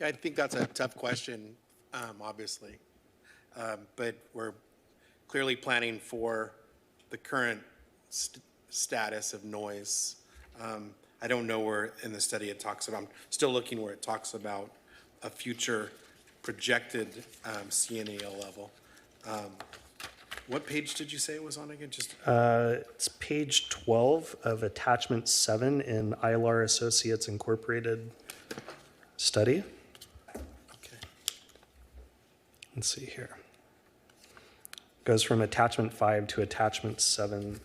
Speaker 8: Yeah, I think that's a tough question, obviously. But we're clearly planning for the current status of noise. I don't know where in the study it talks about, I'm still looking where it talks about a future projected CNEL level. What page did you say it was on again? Just
Speaker 1: It's page 12 of attachment 7 in ILR Associates Incorporated study.
Speaker 8: okay.
Speaker 1: Let's see here. Goes from attachment 5 to attachment 7.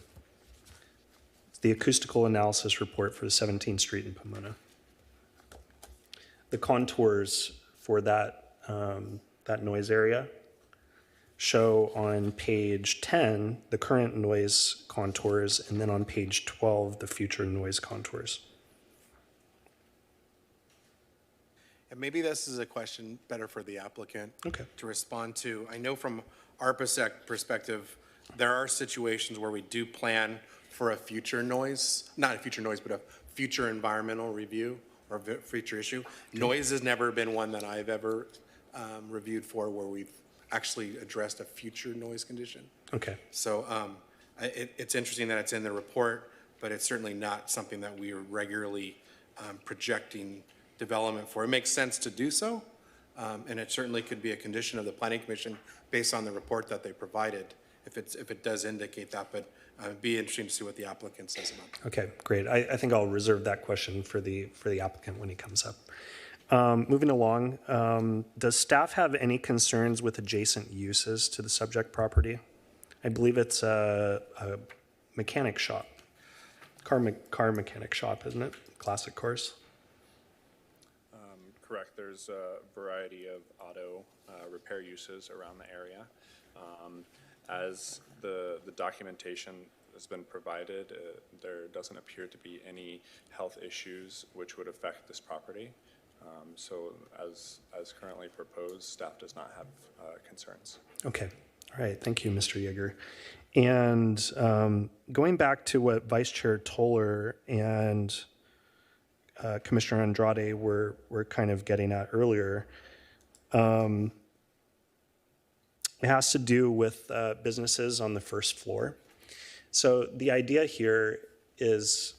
Speaker 1: It's the acoustical analysis report for the 17th Street in Pomona. The contours for that, that noise area show on page 10 the current noise contours, and then on page 12 the future noise contours.
Speaker 8: And maybe this is a question better for the applicant
Speaker 1: Okay.
Speaker 8: to respond to. I know from our perspective, there are situations where we do plan for a future noise, not a future noise, but a future environmental review or future issue. Noise has never been one that I've ever reviewed for where we've actually addressed a future noise condition.
Speaker 1: Okay.
Speaker 8: So it's interesting that it's in the report, but it's certainly not something that we are regularly projecting development for. It makes sense to do so, and it certainly could be a condition of the Planning Commission based on the report that they provided, if it does indicate that, but it'd be interesting to see what the applicant says about that.
Speaker 1: Okay, great. I think I'll reserve that question for the applicant when he comes up. Moving along, does staff have any concerns with adjacent uses to the subject property? I believe it's a mechanic shop, car mechanic shop, isn't it? Classic cars.
Speaker 7: Correct. There's a variety of auto repair uses around the area. As the documentation has been provided, there doesn't appear to be any health issues which would affect this property. So as currently proposed, staff does not have concerns.
Speaker 1: Okay. All right. Thank you, Mr. Yeager. And going back to what Vice Chair Toller and Commissioner Andrade were kind of getting at earlier, it has to do with businesses on the first floor. So the idea here is,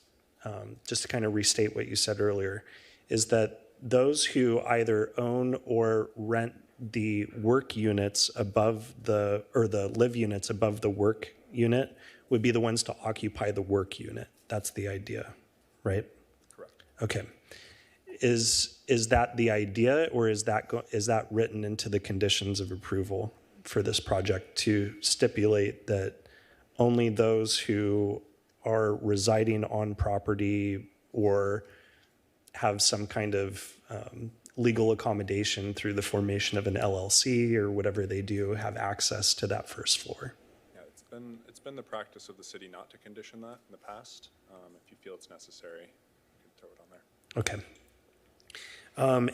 Speaker 1: just to kind of restate what you said earlier, is that those who either own or rent the work units above or the live units above the work unit would be the ones to occupy the work unit. That's the idea, right?
Speaker 7: Correct.
Speaker 1: Okay. Is that the idea, or is that written into the conditions of approval for this project to stipulate that only those who are residing on property or have some kind of legal accommodation through the formation of an LLC or whatever they do have access to that first floor?
Speaker 7: Yeah, it's been the practice of the city not to condition that in the past. If you feel it's necessary, you can throw it on there.
Speaker 1: Okay.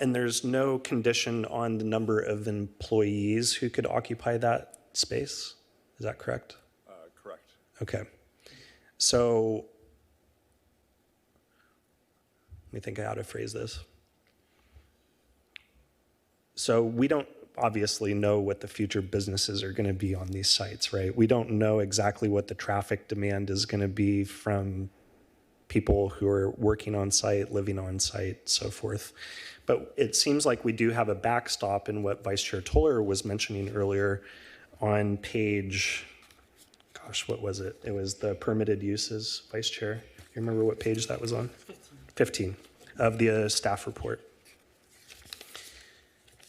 Speaker 1: And there's no condition on the number of employees who could occupy that space? Is that correct?
Speaker 7: Correct.
Speaker 1: Okay. So let me think how to phrase this. So we don't obviously know what the future businesses are going to be on these sites, right? We don't know exactly what the traffic demand is going to be from people who are working on site, living on site, so forth. But it seems like we do have a backstop in what Vice Chair Toller was mentioning earlier on page, gosh, what was it? It was the permitted uses, Vice Chair. You remember what page that was on?
Speaker 6: 15.
Speaker 1: 15 of the staff report,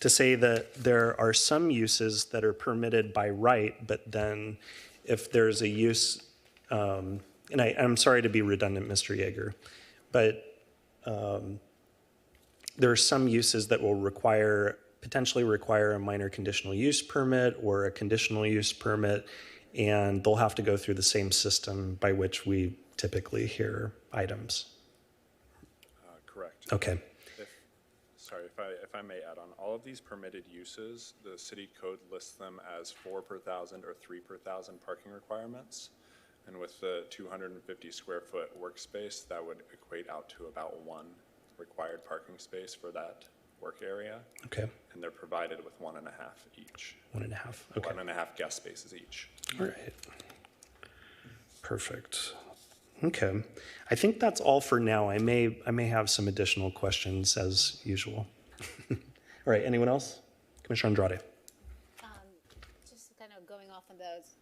Speaker 1: to say that there are some uses that are permitted by right, but then if there's a use, and I'm sorry to be redundant, Mr. Yeager, but there are some uses that will potentially require a minor conditional use permit or a conditional use permit, and they'll have to go through the same system by which we typically hear items.
Speaker 7: Correct.
Speaker 1: Okay.
Speaker 7: Sorry, if I may add on, all of these permitted uses, the city code lists them as 4 per thousand or 3 per thousand parking requirements. And with the 250 square foot workspace, that would equate out to about 1 required parking space for that work area.
Speaker 1: Okay.
Speaker 7: And they're provided with 1.5 each.
Speaker 1: 1.5. Okay.
Speaker 7: 1.5 guest spaces each.
Speaker 1: All right. Perfect. Okay. I think that's all for now. I may have some additional questions as usual. All right. Anyone else? Commissioner Andrade.
Speaker 4: Just kind of going off on those.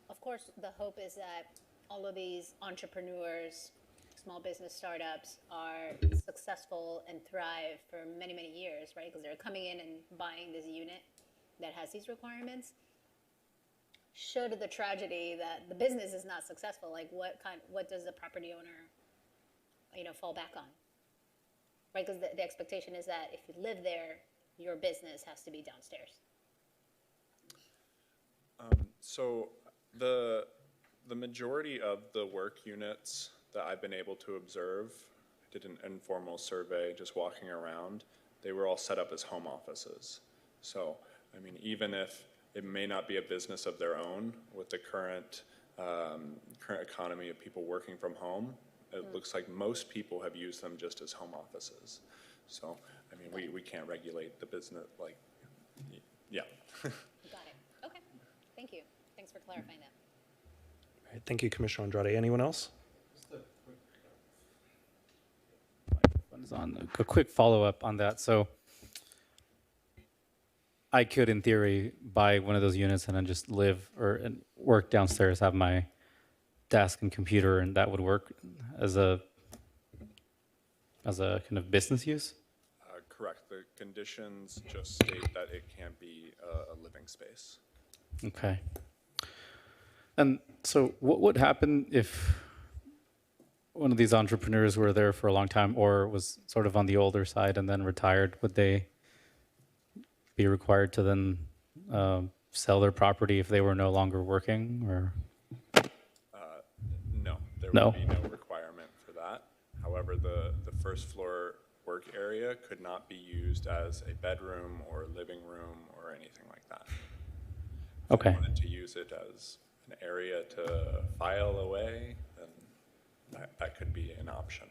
Speaker 4: Of course, the hope is that all of these entrepreneurs, small business startups are successful and thrive for many, many years, right? Because they're coming in and buying this unit that has these requirements. Should the tragedy that the business is not successful, like what does the property owner, fall back on? Right, because the expectation is that if you live there, your business has to be downstairs.
Speaker 7: So the majority of the work units that I've been able to observe, I did an informal survey just walking around, they were all set up as home offices. So, I mean, even if it may not be a business of their own with the current economy of people working from home, it looks like most people have used them just as home offices. So, I mean, we can't regulate the business, like, yeah.
Speaker 4: Got it. Okay. Thank you. Thanks for clarifying that.
Speaker 1: All right. Thank you, Commissioner Andrade. Anyone else?
Speaker 3: On a quick follow-up on that. So I could, in theory, buy one of those units and then just live and work downstairs, have my desk and computer, and that would work as a kind of business use?
Speaker 7: Correct. The conditions just state that it can't be a living space.
Speaker 3: Okay. And so what would happen if one of these entrepreneurs were there for a long time or was sort of on the older side and then retired? Would they be required to then sell their property if they were no longer working, or?
Speaker 7: No, there
Speaker 3: No?
Speaker 7: would be no requirement for that. However, the first floor work area could not be used as a bedroom or living room or anything like that. If
Speaker 3: Okay.
Speaker 7: you wanted to use it as an area to file away, then that could be an option.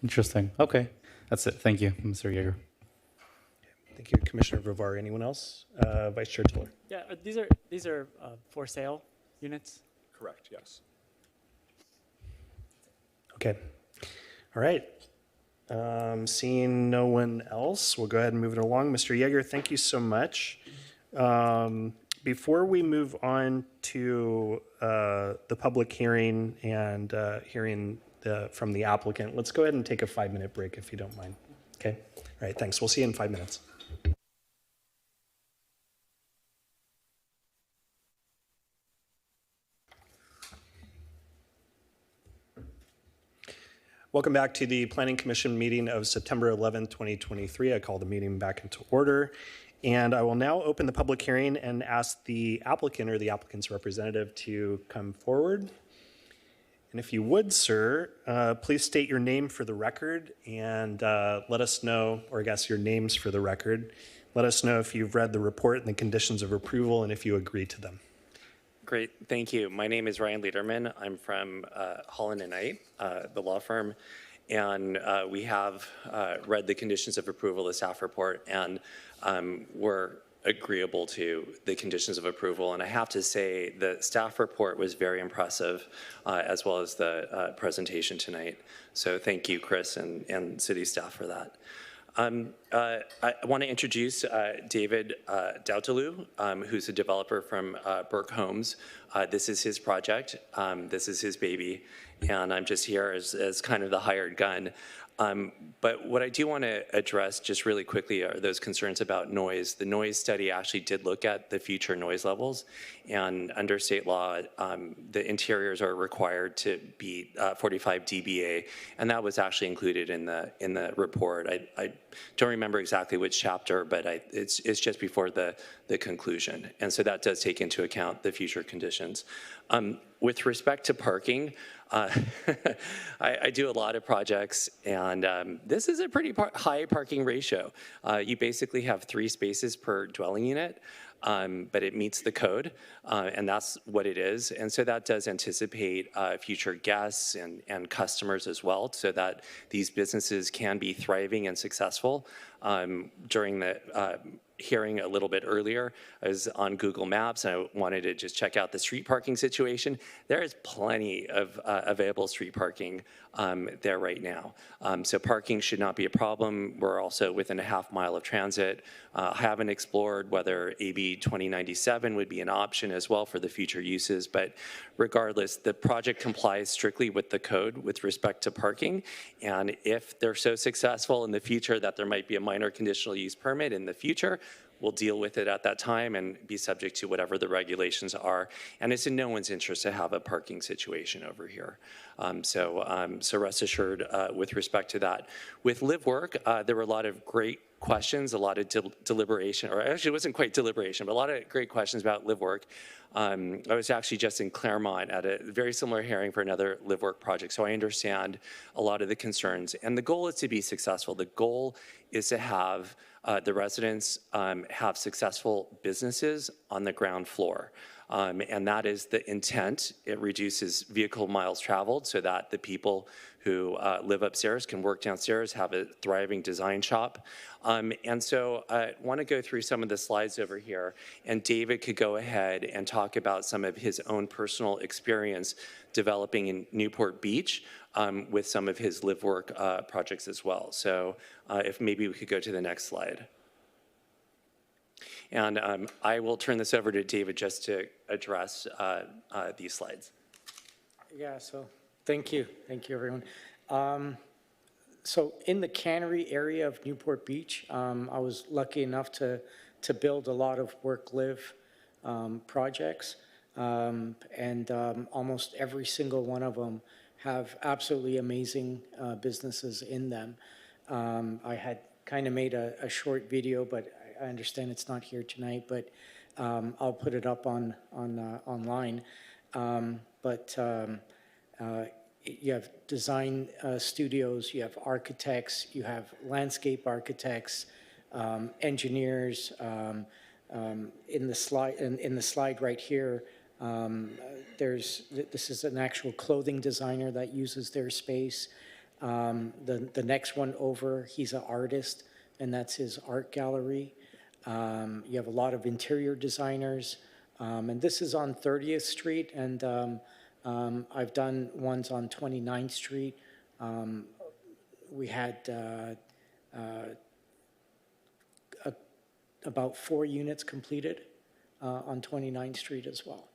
Speaker 3: Interesting. Okay. That's it. Thank you, Mr. Yeager.
Speaker 1: Thank you, Commissioner Vivar. Anyone else? Vice Chair Tiller.
Speaker 6: Yeah, these are for sale units.
Speaker 7: Correct, yes.
Speaker 1: Okay. All right. Seeing no one else, we'll go ahead and move it along. Mr. Yeager, thank you so much. Before we move on to the public hearing and hearing from the applicant, let's go ahead and take a 5-minute break if you don't mind. Okay? All right, thanks. We'll see you in 5 minutes. Welcome back to the Planning Commission meeting of September 11th, 2023. I call the meeting back into order. And I will now open the public hearing and ask the applicant or the applicant's representative to come forward. And if you would, sir, please state your name for the record and let us know, or I guess your names for the record. Let us know if you've read the report and the conditions of approval and if you agree to them.
Speaker 10: Great, thank you. My name is Ryan Lederman. I'm from Holland & Knight, the law firm, and we have read the conditions of approval, the staff report, and we're agreeable to the conditions of approval. And I have to say the staff report was very impressive, as well as the presentation tonight. So thank you, Chris, and city staff for that. I want to introduce David Doutalou, who's a developer from Burke Homes. This is his project. This is his baby, and I'm just here as kind of the hired gun. But what I do want to address just really quickly are those concerns about noise. The noise study actually did look at the future noise levels, and under state law, the interiors are required to be 45 dBA, and that was actually included in the report. I don't remember exactly which chapter, but it's just before the conclusion, and so that does take into account the future conditions. With respect to parking, I do a lot of projects, and this is a pretty high parking ratio. You basically have 3 spaces per dwelling unit, but it meets the code, and that's what it is. And so that does anticipate future guests and customers as well, so that these businesses can be thriving and successful. During the hearing a little bit earlier, I was on Google Maps and I wanted to just check out the street parking situation. There is plenty of available street parking there right now. So parking should not be a problem. We're also within a half mile of transit. I haven't explored whether AB 2097 would be an option as well for the future uses, but regardless, the project complies strictly with the code with respect to parking. And if they're so successful in the future that there might be a minor conditional use permit in the future, we'll deal with it at that time and be subject to whatever the regulations are. And it's in no one's interest to have a parking situation over here. So rest assured with respect to that. With live work, there were a lot of great questions, a lot of deliberation, or actually it wasn't quite deliberation, but a lot of great questions about live work. I was actually just in Claremont at a very similar hearing for another live work project, so I understand a lot of the concerns. And the goal is to be successful. The goal is to have the residents have successful businesses on the ground floor. And that is the intent. It reduces vehicle miles traveled so that the people who live upstairs can work downstairs, have a thriving design shop. And so I want to go through some of the slides over here, and David could go ahead and talk about some of his own personal experience developing in Newport Beach with some of his live work projects as well. So if maybe we could go to the next slide. And I will turn this over to David just to address these slides.
Speaker 11: Yeah, so thank you everyone. So in the cannery area of Newport Beach, I was lucky enough to build a lot of work-live projects, and almost every single one of them have absolutely amazing businesses in them. I had kind of made a short video, but I understand it's not here tonight, but I'll put it up online. You have design studios, you have architects, you have landscape architects, engineers. In the slide right here, this is an actual clothing designer that uses their space. The next one over, he's an artist, and that's his art gallery. You have a lot of interior designers, and this is on 30th Street, and I've done ones on 29th Street. We had about 4 units completed on 29th Street as well.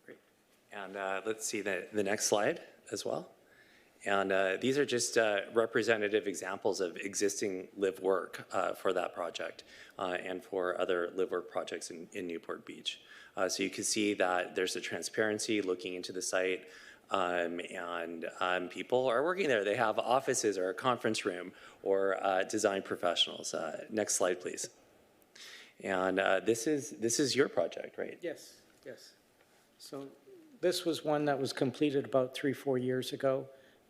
Speaker 10: Great. And let's see the next slide as well. And these are just representative examples of existing live work for that project and for other live work projects in Newport Beach. So you can see that there's a transparency looking into the site, and people are working there. They have offices or a conference room or design professionals. Next slide, please. And this is your project, right?
Speaker 11: Yes, yes. So this was one that was completed about 3-4 years ago.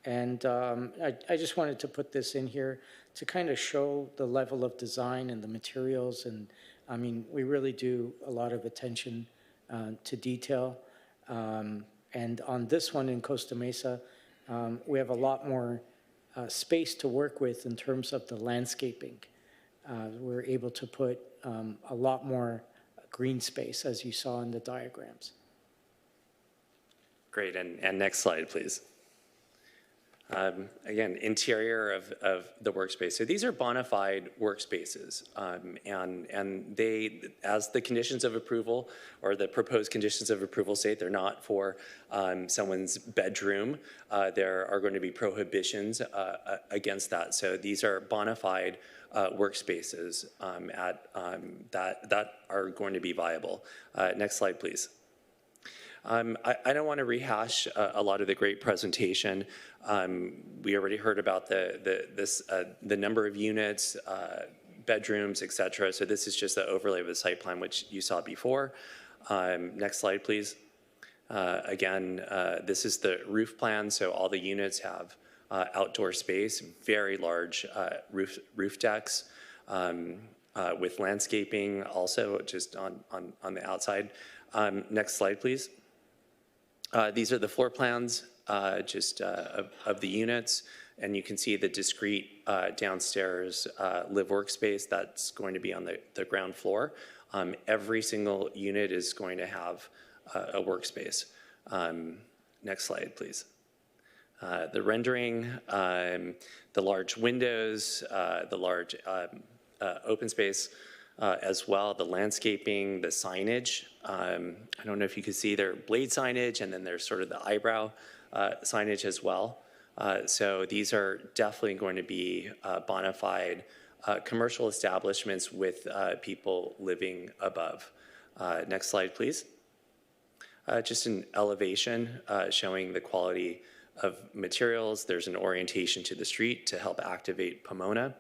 Speaker 11: And I just wanted to put this in here to kind of show the level of design and the materials. And I mean, we really do a lot of attention to detail. And on this one in Costa Mesa, we have a lot more space to work with in terms of the landscaping. We're able to put a lot more green space, as you saw in the diagrams.
Speaker 10: Great, and next slide, please. Again, interior of the workspace. So these are bona fide workspaces, and they, as the conditions of approval or the proposed conditions of approval state, they're not for someone's bedroom. There are going to be prohibitions against that. So these are bona fide workspaces that are going to be viable. Next slide, please. I don't want to rehash a lot of the great presentation. We already heard about the number of units, bedrooms, et cetera. So this is just the overlay of the site plan, which you saw before. Next slide, please. Again, this is the roof plan. So all the units have outdoor space, very large roof decks with landscaping also just on the outside. Next slide, please. These are the floor plans of the units, and you can see the discrete downstairs live workspace that's going to be on the ground floor. Every single unit is going to have a workspace. Next slide, please. The rendering, the large windows, the large open space, as well, the landscaping, the signage. I don't know if you can see their blade signage, and then there's sort of the eyebrow signage as well. So these are definitely going to be bona fide commercial establishments with people living above. Next slide, please. Just an elevation showing the quality of materials. There's an orientation to the street to help activate Pomona.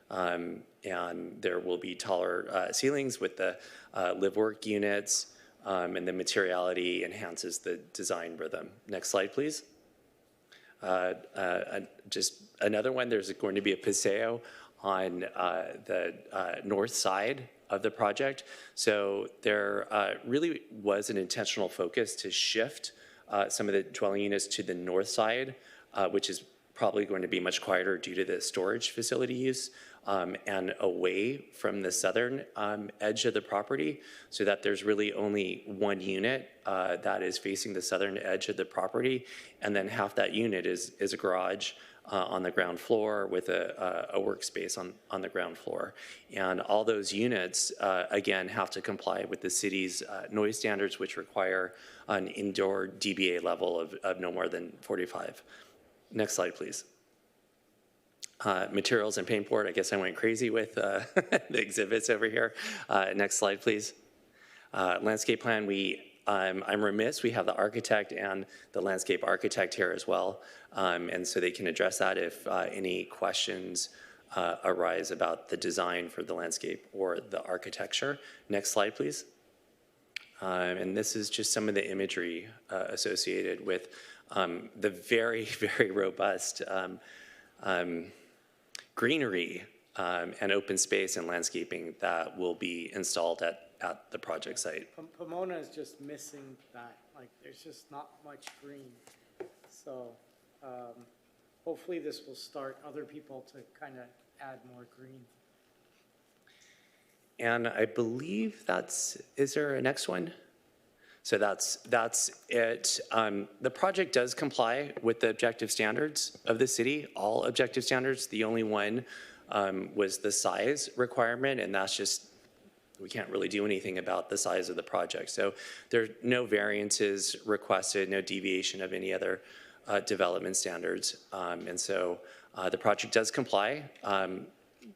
Speaker 10: And there will be taller ceilings with the live-work units, and the materiality enhances the design rhythm. Next slide, please. Just another one, there's going to be a paseo on the north side of the project. So there really was an intentional focus to shift some of the dwelling units to the north side, which is probably going to be much quieter due to the storage facility use, and away from the southern edge of the property, so that there's really only one unit that is facing the southern edge of the property, and then half that unit is a garage on the ground floor with a workspace on the ground floor. And all those units, again, have to comply with the city's noise standards, which require an indoor dBA level of no more than 45. Next slide, please. Materials and paintboard, I guess I went crazy with the exhibits over here. Next slide, please. Landscape plan, I'm remiss, we have the architect and the landscape architect here as well, and so they can address that if any questions arise about the design for the landscape or the architecture. Next slide, please. And this is just some of the imagery associated with the very, very robust greenery and open space and landscaping that will be installed at the project site.
Speaker 11: Pomona is just missing that. Like, there's just not much green. So hopefully this will start other people to kind of add more green.
Speaker 10: And I believe is there a next one? So that's it. The project does comply with the objective standards of the city, all objective standards. The only one was the size requirement, and that's just, we can't really do anything about the size of the project. So there are no variances requested, no deviation of any other development standards. And so the project does comply.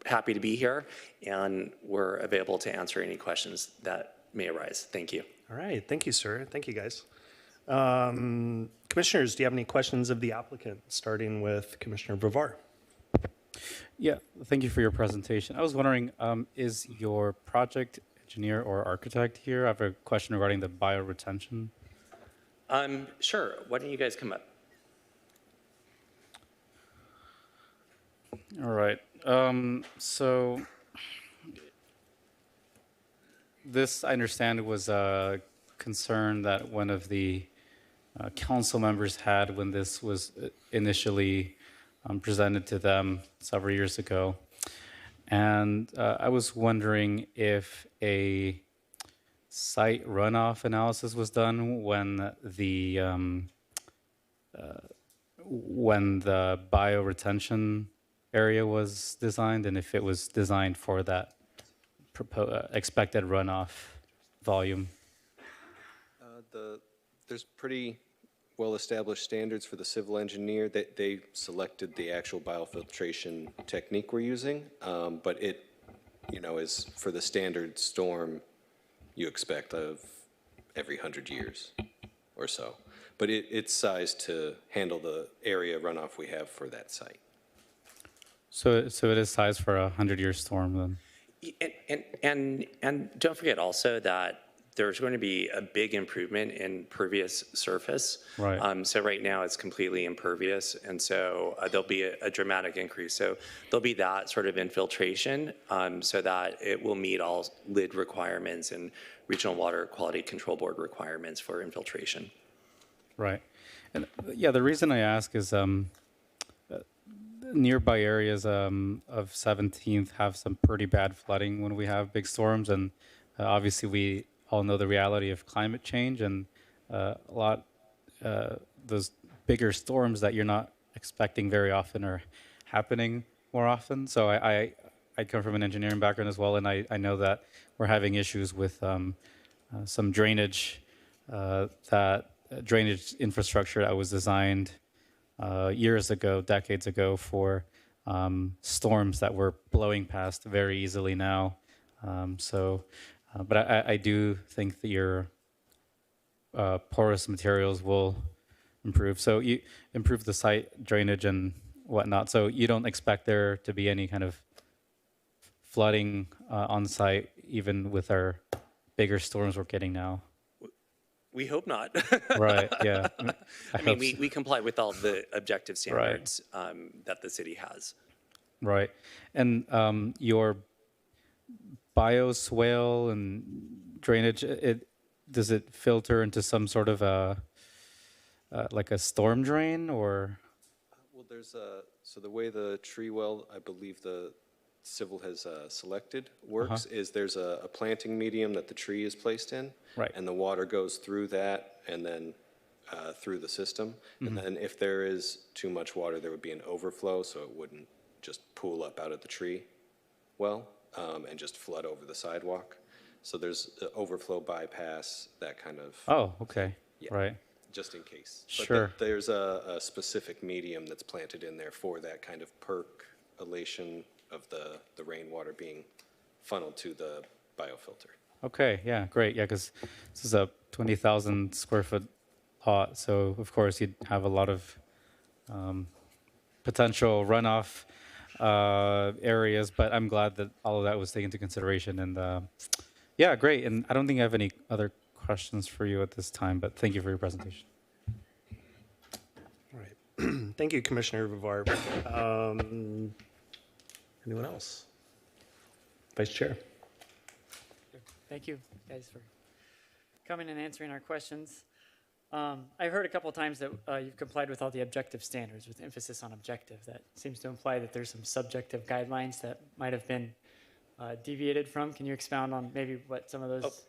Speaker 10: Happy to be here, and we're available to answer any questions that may arise. Thank you.
Speaker 1: All right, thank you, sir. Thank you, guys. Commissioners, do you have any questions of the applicant, starting with Commissioner Brevar?
Speaker 3: Yeah, thank you for your presentation. I was wondering, is your project engineer or architect here? I have a question regarding the bioretention.
Speaker 10: Sure, why don't you guys come up?
Speaker 3: All right, so this, I understand, was a concern that one of the council members had when this was initially presented to them several years ago. And I was wondering if a site runoff analysis was done when when the bioretention area was designed and if it was designed for that expected runoff volume.
Speaker 12: There's pretty well-established standards for the civil engineer that they selected the actual biofiltration technique we're using, but it, is for the standard storm you expect of every 100 years or so. But it's sized to handle the area runoff we have for that site.
Speaker 3: So it is sized for a 100-year storm then?
Speaker 10: And don't forget also that there's going to be a big improvement in pervious surface.
Speaker 3: Right.
Speaker 10: So right now it's completely impervious, and so there'll be a dramatic increase. So there'll be that sort of infiltration so that it will meet all lid requirements and Regional Water Quality Control Board requirements for infiltration.
Speaker 3: Right. And yeah, the reason I ask is nearby areas of 17th have some pretty bad flooding when we have big storms, and obviously we all know the reality of climate change, and those bigger storms that you're not expecting very often are happening more often. So I come from an engineering background as well, and I know that we're having issues with some drainage drainage infrastructure that was designed years ago, decades ago, for storms that we're blowing past very easily now. But I do think that your porous materials will improve. So you improve the site drainage and whatnot. So you don't expect there to be any kind of flooding on site, even with our bigger storms we're getting now.
Speaker 10: We hope not.
Speaker 3: Right, yeah.
Speaker 10: I mean, we comply with all the objective standards that the city has.
Speaker 3: Right. And your bioswale and drainage, does it filter into some sort of like a storm drain, or?
Speaker 12: Well, so the way the tree well, I believe the civil has selected works is there's a planting medium that the tree is placed in,
Speaker 3: right,
Speaker 12: and the water goes through that and then through the system. And then if there is too much water, there would be an overflow, so it wouldn't just pool up out of the tree well and just flood over the sidewalk. So there's overflow bypass, that kind of.
Speaker 3: Oh, okay.
Speaker 12: Yeah,
Speaker 3: right.
Speaker 12: Just in case.
Speaker 3: Sure.
Speaker 12: But there's a specific medium that's planted in there for that kind of percolation of the rainwater being funneled to the biofilter.
Speaker 3: Okay, yeah, great. Yeah, because this is a 20,000 square foot lot, so of course you'd have a lot of potential runoff areas, but I'm glad that all of that was taken into consideration. And yeah, great. And I don't think I have any other questions for you at this time, but thank you for your presentation.
Speaker 1: All right. Thank you, Commissioner Vivar. Anyone else? Vice Chair.
Speaker 6: Thank you, guys, for coming and answering our questions. I've heard a couple of times that you've complied with all the objective standards, with emphasis on objective. That seems to imply that there's some subjective guidelines that might have been deviated from. Can you expound on maybe what some of those?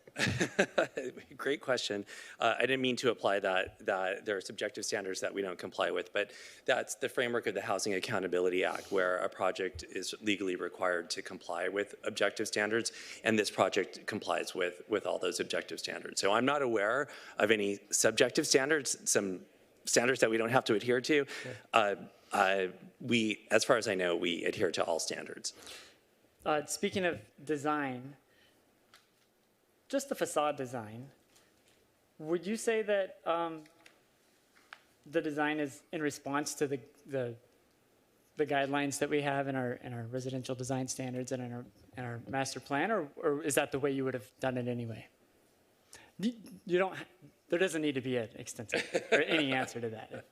Speaker 10: Great question. I didn't mean to apply that there are subjective standards that we don't comply with, but that's the framework of the Housing Accountability Act, where a project is legally required to comply with objective standards, and this project complies with all those objective standards. So I'm not aware of any subjective standards, some standards that we don't have to adhere to. Okay. As far as I know, we adhere to all standards.
Speaker 6: Speaking of design, just the facade design, would you say that the design is in response to the guidelines that we have in our residential design standards and in our master plan, or is that the way you would have done it anyway? You don't. There doesn't need to be an extensive or any answer to that.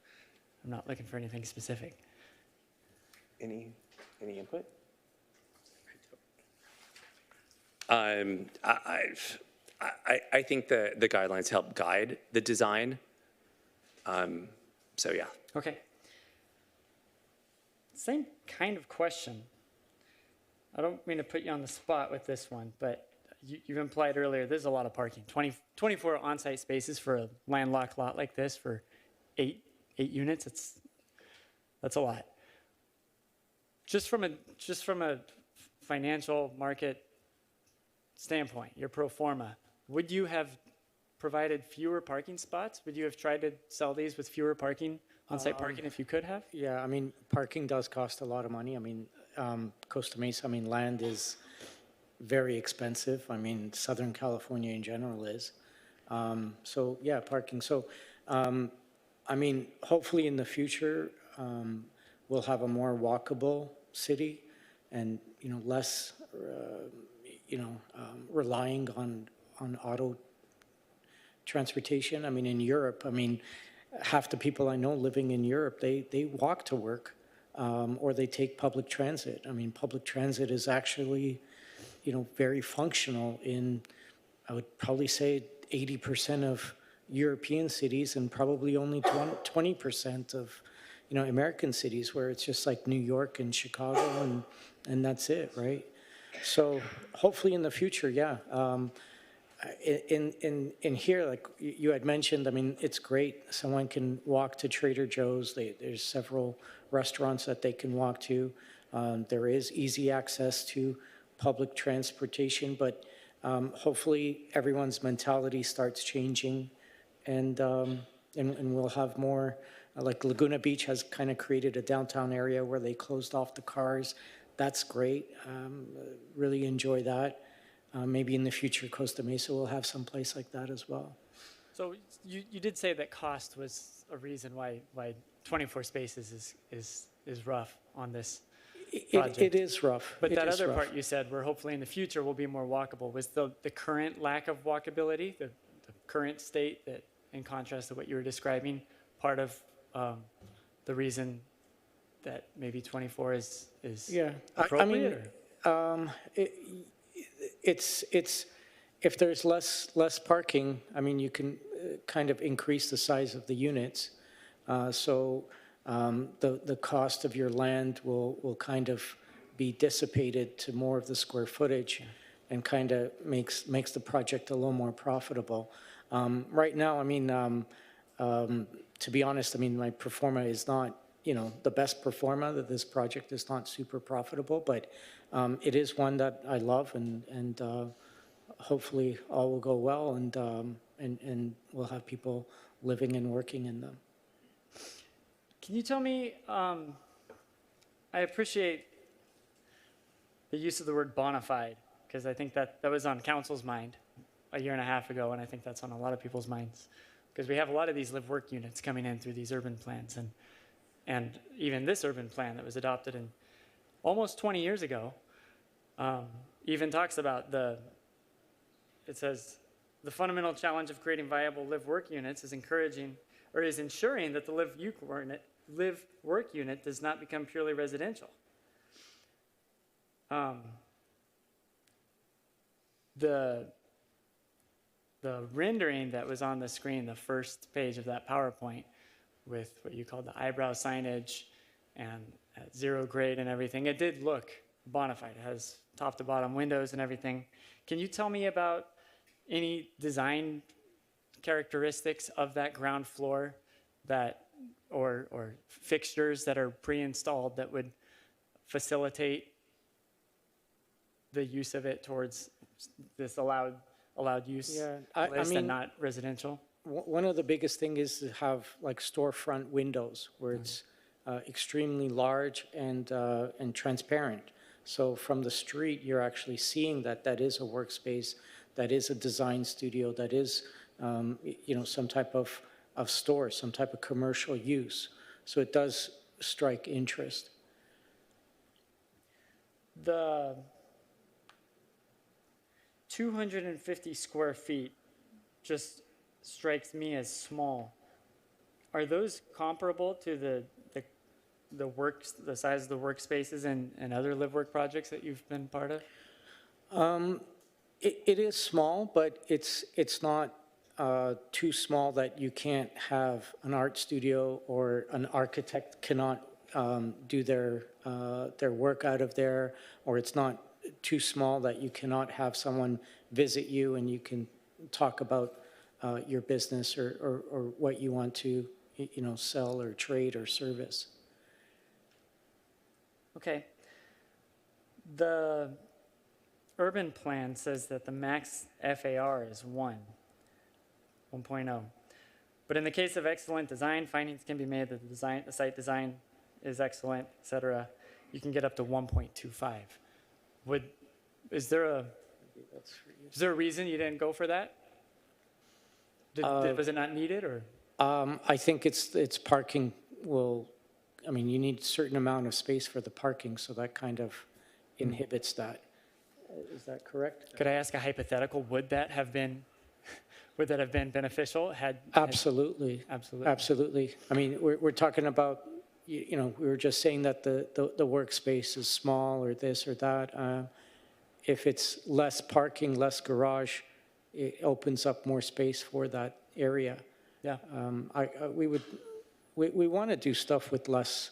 Speaker 6: I'm not looking for anything specific.
Speaker 10: Any input? I think the guidelines help guide the design. So yeah.
Speaker 6: Okay. Same kind of question. I don't mean to put you on the spot with this one, but you implied earlier there's a lot of parking. 24 on-site spaces for a landlocked lot like this for eight units. It's That's a lot. Just from a financial market standpoint, your pro forma, would you have provided fewer parking spots? Would you have tried to sell these with fewer parking, on-site parking if you could have?
Speaker 11: Yeah, I mean, parking does cost a lot of money. I mean, Costa Mesa, I mean, land is very expensive. I mean, Southern California in general is. So, yeah, parking. So, I mean, hopefully in the future, we'll have a more walkable city and, you know, less, relying on auto transportation. I mean, in Europe, I mean, half the people I know living in Europe, they walk to work, or they take public transit. I mean, public transit is actually, you know, very functional in, I would probably say 80% of European cities and probably only 20% of, you know, American cities, where it's just like New York and Chicago and that's it, right? So hopefully in the future, yeah. In here, like you had mentioned, I mean, it's great. Someone can walk to Trader Joe's. There's several restaurants that they can walk to. There is easy access to public transportation, but hopefully everyone's mentality starts changing, and we'll have more. Like Laguna Beach has kind of created a downtown area where they closed off the cars. That's great. Really enjoy that. Maybe in the future, Costa Mesa will have some place like that as well.
Speaker 6: So you did say that cost was a reason why 24 spaces is rough on this project.
Speaker 11: It is rough.
Speaker 6: But that other part you said, where hopefully in the future will be more walkable, was the current lack of walkability, the current state, that in contrast to what you were describing, part of the reason that maybe 24 is
Speaker 11: yeah.
Speaker 6: appropriate?
Speaker 11: It's if there's less parking, I mean, you can kind of increase the size of the units. So the cost of your land will kind of be dissipated to more of the square footage, and kind of makes the project a little more profitable. Right now, I mean, to be honest, I mean, my pro forma is not, you know, the best pro forma. That this project is not super profitable, but it is one that I love, and hopefully all will go well, and we'll have people living and working in them.
Speaker 6: Can you tell me, I appreciate the use of the word bona fide, because I think that was on council's mind a year and a half ago, and I think that's on a lot of people's minds, because we have a lot of these live-work units coming in through these urban plans, and even this urban plan that was adopted in almost 20 years ago even talks about it says, the fundamental challenge of creating viable live-work units is ensuring that the live-work unit does not become purely residential. The rendering that was on the screen, the first page of that PowerPoint, with what you called the eyebrow signage and at zero grade and everything, it did look bona fide. It has top to bottom windows and everything. Can you tell me about any design characteristics of that ground floor that, or fixtures that are pre-installed that would facilitate the use of it towards this allowed use
Speaker 11: Yeah,
Speaker 6: list and not residential?
Speaker 11: One of the biggest things is to have like storefront windows where it's extremely large and transparent. So from the street, you're actually seeing that is a workspace, that is a design studio, that is some type of store, some type of commercial use. So it does strike interest.
Speaker 6: The 250 square feet just strikes me as small. Are those comparable to the size of the workspaces and other live-work projects that you've been part of?
Speaker 11: It is small, but it's not too small that you can't have an art studio or an architect cannot do their work out of there, or it's not too small that you cannot have someone visit you and you can talk about your business or what you want to sell or trade or service.
Speaker 6: Okay. The urban plan says that the max FAR is 1.0. But in the case of excellent design, findings can be made that the site design is excellent, et cetera. You can get up to 1.25. Is there a reason you didn't go for that? Was it not needed, or?
Speaker 11: I think it's parking I mean, you need a certain amount of space for the parking, so that kind of inhibits that. Is that correct?
Speaker 6: Could I ask a hypothetical? Would that have been beneficial?
Speaker 11: Absolutely.
Speaker 6: Absolutely.
Speaker 11: Absolutely. I mean, we're talking about, we were just saying that the workspace is small or this or that. If it's less parking, less garage, it opens up more space for that area.
Speaker 6: Yeah.
Speaker 11: We want to do stuff with less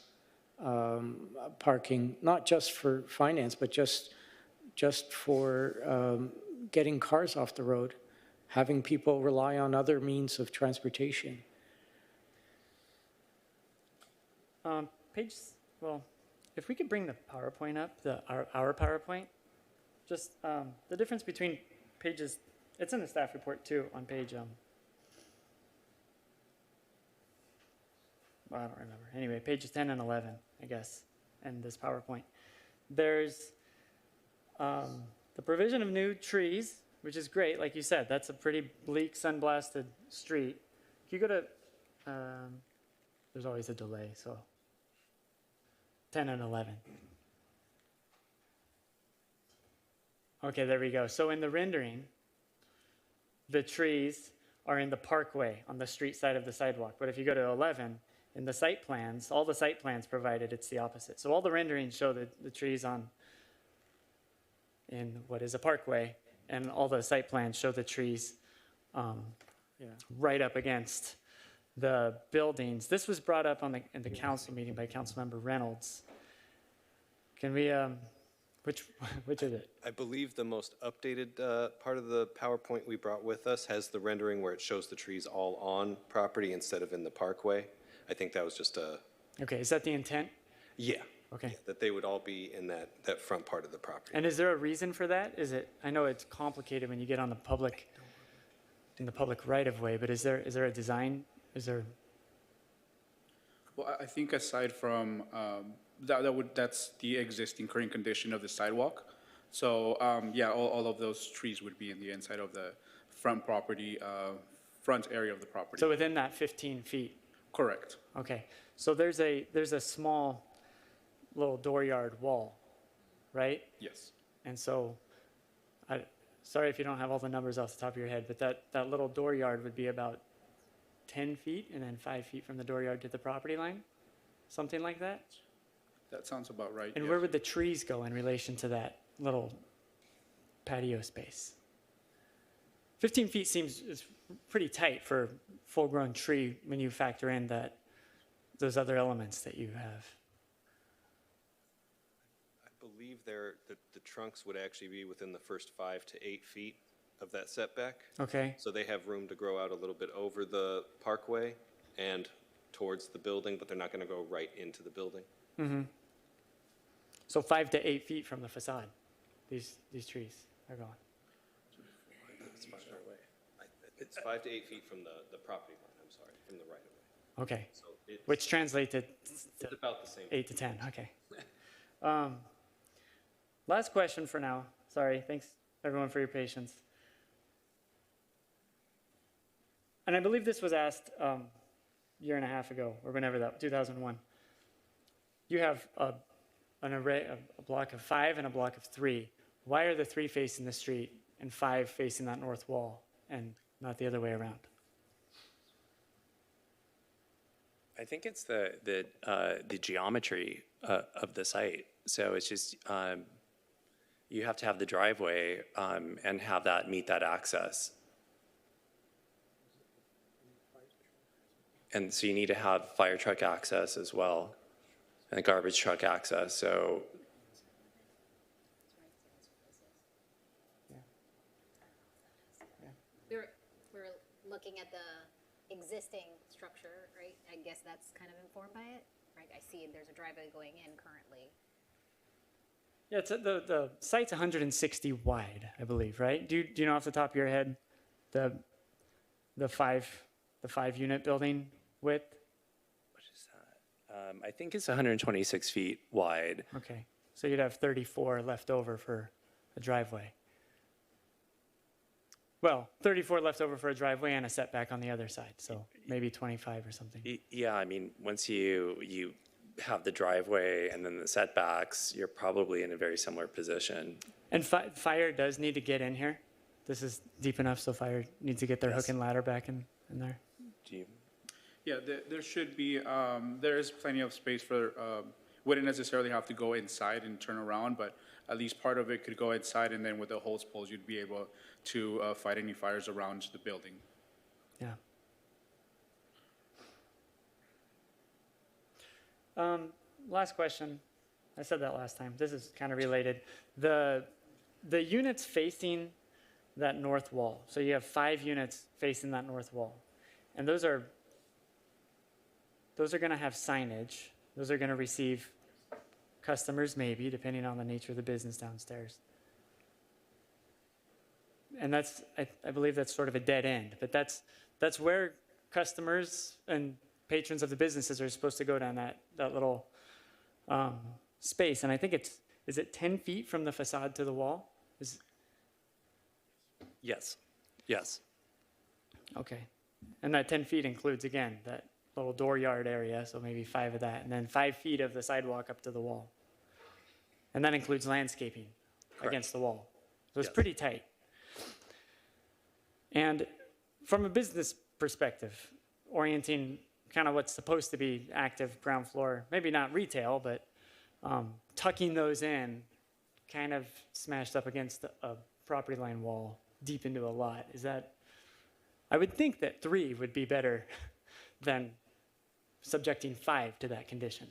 Speaker 11: parking, not just for finance, but just for getting cars off the road, having people rely on other means of transportation.
Speaker 6: If we could bring the PowerPoint up, our PowerPoint, just the difference between pages, it's in the staff report too, on page, I don't remember. Anyway, pages 10 and 11, I guess, in this PowerPoint. There's the provision of new trees, which is great. Like you said, that's a pretty bleak, sun-blasted street. If you go to, there's always a delay, so 10 and 11. Okay, there we go. So in the rendering, the trees are in the parkway on the street side of the sidewalk. But if you go to 11, in the site plans, all the site plans provided, it's the opposite. So all the renderings show the trees in what is a parkway, and all the site plans show the trees right up against the buildings. This was brought up in the council meeting by Councilmember Reynolds. Can we, which is it?
Speaker 12: I believe the most updated part of the PowerPoint we brought with us has the rendering where it shows the trees all on property instead of in the parkway. I think that was just a...
Speaker 6: Okay, is that the intent?
Speaker 12: Yeah.
Speaker 6: Okay.
Speaker 12: Yeah, that they would all be in that front part of the property.
Speaker 6: And is there a reason for that? I know it's complicated when you get on the public right of way, but is there a design?
Speaker 13: Well, I think aside from that's the existing current condition of the sidewalk. So all of those trees would be in the inside of the front property, front area of the property.
Speaker 6: So within that 15 feet?
Speaker 13: Correct.
Speaker 6: Okay, so there's a small little dooryard wall, right?
Speaker 13: Yes.
Speaker 6: And so, sorry if you don't have all the numbers off the top of your head, but that little dooryard would be about 10 feet and then 5 feet from the dooryard to the property line? Something like that?
Speaker 13: That sounds about right.
Speaker 6: And
Speaker 13: yes.
Speaker 6: where would the trees go in relation to that little patio space? 15 feet seems pretty tight for a full-grown tree when you factor in those other elements that you have.
Speaker 12: I believe the trunks would actually be within the first 5 to 8 feet of that setback.
Speaker 6: Okay.
Speaker 12: So they have room to grow out a little bit over the parkway and towards the building, but they're not going to go right into the building.
Speaker 6: Mm-hmm. So 5 to 8 feet from the facade, these trees are going.
Speaker 12: It's 5 to 8 feet from the property line, I'm sorry, from the right of way.
Speaker 6: Okay.
Speaker 12: So
Speaker 6: Which translates to
Speaker 12: it's about the same.
Speaker 6: 8 to 10, okay. Last question for now. Sorry, thanks everyone for your patience. And I believe this was asked a year and a half ago, or whenever that, 2001. You have an array, a block of 5 and a block of 3. Why are the 3 facing the street and 5 facing that north wall and not the other way around?
Speaker 10: I think it's the geometry of the site. So it's just you have to have the driveway and have that meet that access. And so you need to have fire truck access as well, and garbage truck access. So
Speaker 4: We're looking at the existing structure, right? I guess that's kind of informed by it, right? I see there's a driveway going in currently.
Speaker 6: Yeah, the site's 160 wide, I believe, right? Do you know off the top of your head the five unit building width?
Speaker 10: I think it's 126 feet wide.
Speaker 6: Okay, so you'd have 34 left over for a driveway. Well, 34 left over for a driveway and a setback on the other side, so maybe 25 or something.
Speaker 10: Yeah, I mean, once you have the driveway and then the setbacks, you're probably in a very similar position.
Speaker 6: And fire does need to get in here. This is deep enough, so fire needs to get their hook and ladder back in there.
Speaker 10: Do you?
Speaker 13: Yeah, there should be, there is plenty of space for, wouldn't necessarily have to go inside and turn around, but at least part of it could go inside, and then with the hose poles, you'd be able to fight any fires around the building.
Speaker 6: Yeah. Last question. I said that last time. This is kind of related. The units facing that north wall. So you have 5 units facing that north wall, and those are going to have signage. Those are going to receive customers, maybe, depending on the nature of the business downstairs. And that's, I believe that's sort of a dead end, but that's where customers and patrons of the businesses are supposed to go down that little space. And I think is it 10 feet from the facade to the wall?
Speaker 10: Yes. Yes.
Speaker 6: Okay. And that 10 feet includes, again, that little dooryard area, so maybe 5 of that, and then 5 feet of the sidewalk up to the wall. And that includes landscaping against the wall. So it's pretty tight. And from a business perspective, orienting kind of what's supposed to be active ground floor, maybe not retail, but tucking those in, kind of smashed up against a property line wall deep into a lot. Is that, I would think that 3 would be better than subjecting 5 to that condition.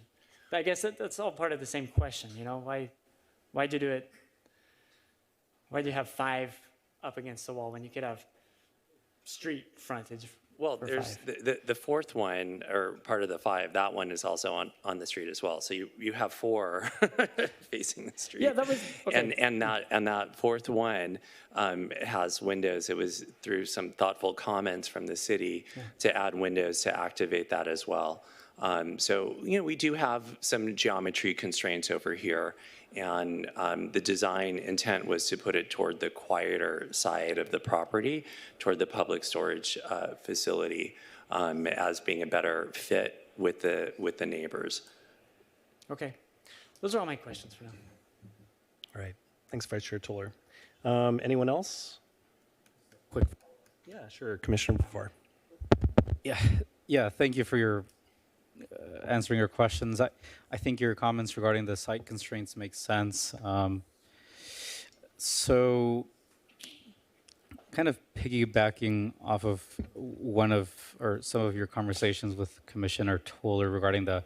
Speaker 6: But I guess that's all part of the same question, you know? Why'd you do it? Why'd you have 5 up against the wall when you could have street frontage?
Speaker 10: Well, there's the fourth one, or part of the 5, that one is also on the street as well. So you have 4 facing the street.
Speaker 6: Yeah, that was, okay.
Speaker 10: And that fourth one has windows. It was through some thoughtful comments from the city to add windows to activate that as well. So, you know, we do have some geometry constraints over here, and the design intent was to put it toward the quieter side of the property, toward the public storage facility, as being a better fit with the neighbors.
Speaker 6: Okay. Those are all my questions for now.
Speaker 1: All right. Thanks, Vice Chair Toller. Anyone else?
Speaker 3: Quick.
Speaker 1: Yeah, sure. Commissioner Before.
Speaker 3: Yeah. Thank you for your answering your questions. I think your comments regarding the site constraints make sense. So, kind of piggybacking off of some of your conversations with Commissioner Toller regarding the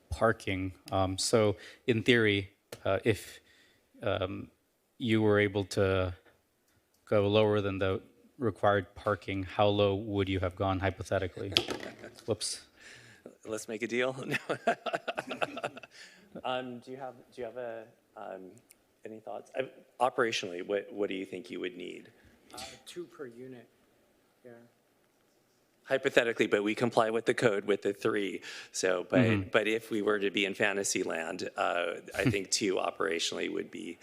Speaker 3: parking. So, in theory, if you were able to go lower than the required parking, how low would you have gone hypothetically? Whoops.
Speaker 10: Let's make a deal. Do you have any thoughts? Operationally, what do you think you would need?
Speaker 11: 2 per unit, yeah.
Speaker 10: Hypothetically, but we comply with the code with the 3. So, but if we were to be in fantasy land, I think 2 operationally would be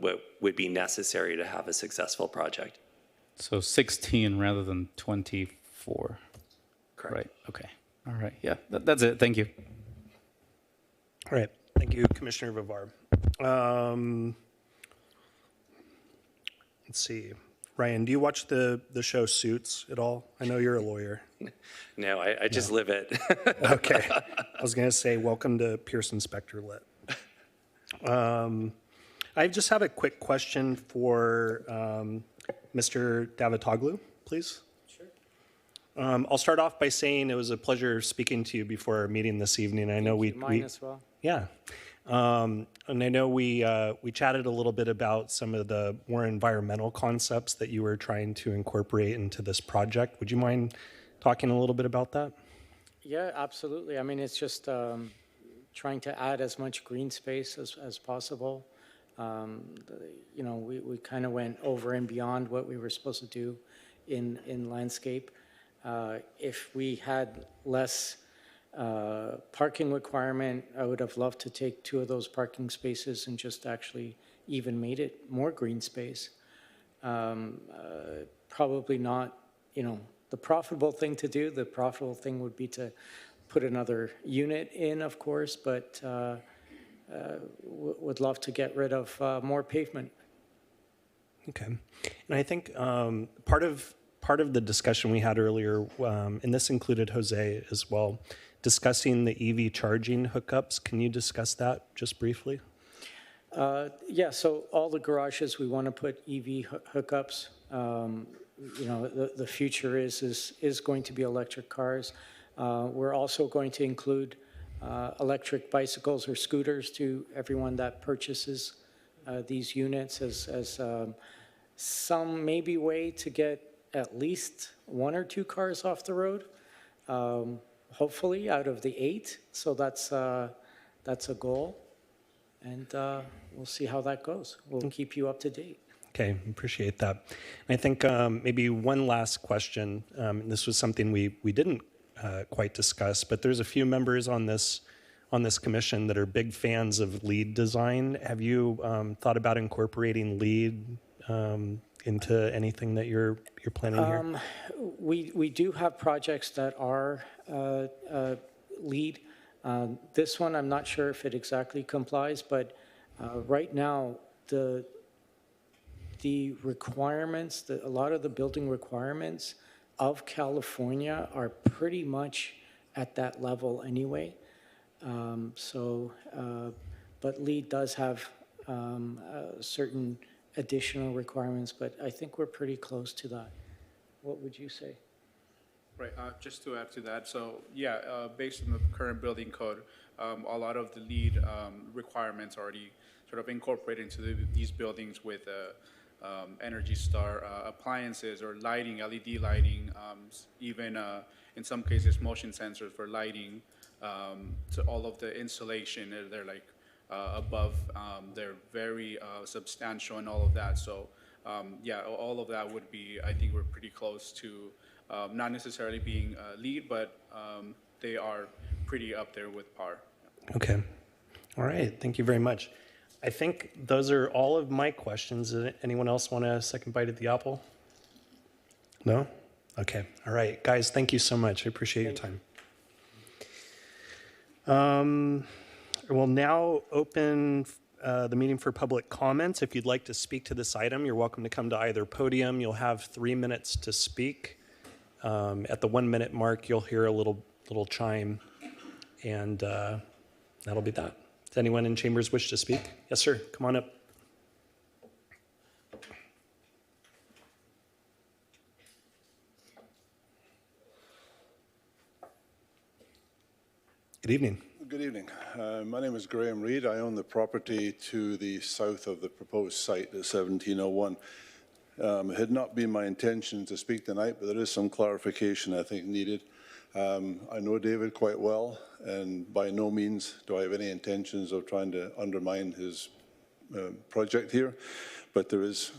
Speaker 10: what would be necessary to have a successful project.
Speaker 3: So 16 rather than 24.
Speaker 10: Correct.
Speaker 3: Right. Okay. All right. Yeah. That's it. Thank you.
Speaker 1: All right. Thank you, Commissioner Vivar. Let's see. Ryan, do you watch the show Suits at all? I know you're a lawyer.
Speaker 10: No, I just live it.
Speaker 1: Okay. I was going to say, welcome to Pearson Specter Lit. I just have a quick question for Mr. Davutoglu, please. I'll start off by saying it was a pleasure speaking to you before our meeting this evening. I know
Speaker 11: Mine as well.
Speaker 1: Yeah. And I know we chatted a little bit about some of the more environmental concepts that you were trying to incorporate into this project. Would you mind talking a little bit about that?
Speaker 11: Yeah, absolutely. I mean, it's just trying to add as much green space as possible. You know, we kind of went over and beyond what we were supposed to do in landscape. If we had less parking requirement, I would have loved to take 2 of those parking spaces and just actually even made it more green space. Probably not, you know, the profitable thing to do. The profitable thing would be to put another unit in, of course, but would love to get rid of more pavement.
Speaker 1: Okay. And I think part of the discussion we had earlier, and this included Jose as well, discussing the EV charging hookups. Can you discuss that just briefly?
Speaker 11: Yeah, so all the garages, we want to put EV hookups. You know, the future is going to be electric cars. We're also going to include electric bicycles or scooters to everyone that purchases these units as some maybe way to get at least 1 or 2 cars off the road, hopefully out of the 8. So that's a goal, and we'll see how that goes. We'll keep you up to date.
Speaker 1: Okay, appreciate that. And I think maybe one last question. This was something we didn't quite discuss, but there's a few members on this commission that are big fans of LEED design. Have you thought about incorporating LEED into anything that you're planning here?
Speaker 11: We do have projects that are LEED. This one, I'm not sure if it exactly complies, but right now, the requirements, a lot of the building requirements of California are pretty much at that level anyway. But LEED does have certain additional requirements, but I think we're pretty close to that. What would you say?
Speaker 13: Right, just to add to that, so yeah, based on the current building code, a lot of the LEED requirements already sort of incorporated into these buildings with Energy Star appliances or lighting, LED lighting, even in some cases motion sensors for lighting. To all of the insulation, they're like above, they're very substantial and all of that. So yeah, all of that would be, I think we're pretty close to not necessarily being LEED, but they are pretty up there with par.
Speaker 1: Okay. All right. Thank you very much. I think those are all of my questions. Does anyone else want a second bite at the apple? No? Okay. All right. Guys, thank you so much. I appreciate your time. We'll now open the meeting for public comments. If you'd like to speak to this item, you're welcome to come to either podium. You'll have 3 minutes to speak. At the 1 minute mark, you'll hear a little chime, and that'll be that. Does anyone in chambers wish to speak? Yes, sir. Come on up. Good evening.
Speaker 14: Good evening. My name is Graham Reed. I own the property to the south of the proposed site at 1701. It had not been my intention to speak tonight, but there is some clarification I think needed. I know David quite well, and by no means do I have any intentions of trying to undermine his project here, but there is,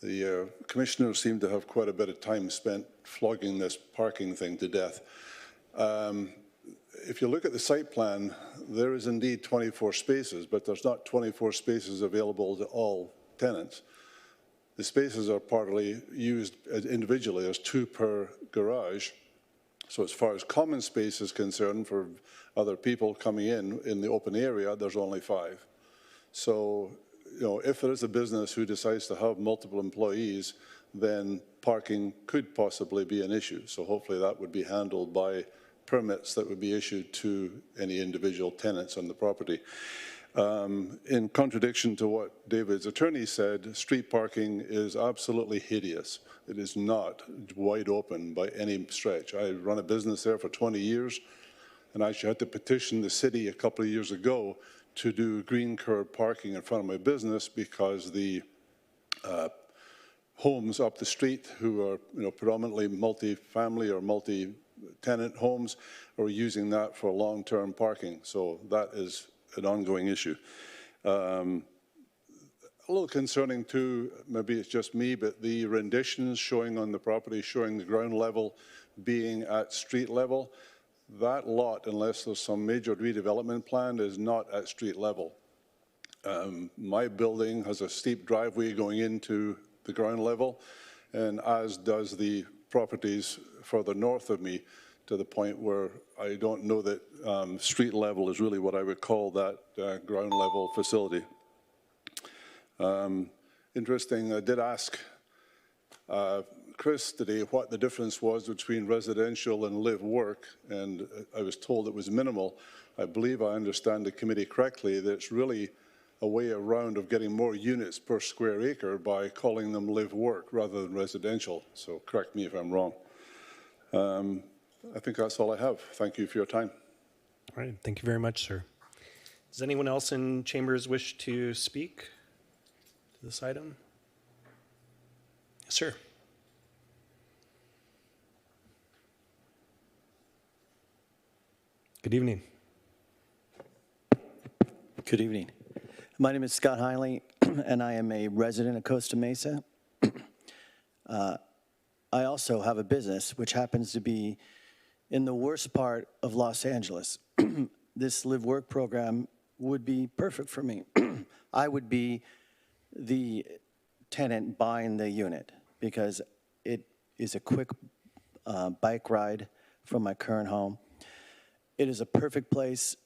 Speaker 14: the commissioners seem to have quite a bit of time spent flogging this parking thing to death. If you look at the site plan, there is indeed 24 spaces, but there's not 24 spaces available to all tenants. The spaces are partly used individually. There's 2 per garage. So as far as common space is concerned for other people coming in the open area, there's only 5. So, you know, if there is a business who decides to have multiple employees, then parking could possibly be an issue. So hopefully that would be handled by permits that would be issued to any individual tenants on the property. In contradiction to what David's attorney said, street parking is absolutely hideous. It is not wide open by any stretch. I run a business there for 20 years, and I actually had to petition the city a couple of years ago to do green curb parking in front of my business because the homes up the street who are, you know, predominantly multi-family or multi-tenant homes are using that for long-term parking. So that is an ongoing issue. a little concerning too, maybe it's just me, but the renditions showing on the property, showing the ground level being at street level, that lot, unless there's some major redevelopment plan, is not at street level. My building has a steep driveway going into the ground level, and as does the properties further north of me, to the point where I don't know that street level is really what I would call that ground level facility. Interesting, I did ask Chris today what the difference was between residential and live work, and I was told it was minimal. I believe I understand the committee correctly, that it's really a way around of getting more units per square acre by calling them live work rather than residential. So correct me if I'm wrong. I think that's all I have. Thank you for your time.
Speaker 1: All right, thank you very much, sir. Does anyone else in chambers wish to speak to this item? Yes, sir. Good evening.
Speaker 15: Good evening. My name is Scott Hiley, and I am a resident of Costa Mesa. I also have a business which happens to be in the worst part of Los Angeles. This live-work program would be perfect for me. I would be the tenant buying the unit because it is a quick bike ride from my current home. It is a perfect place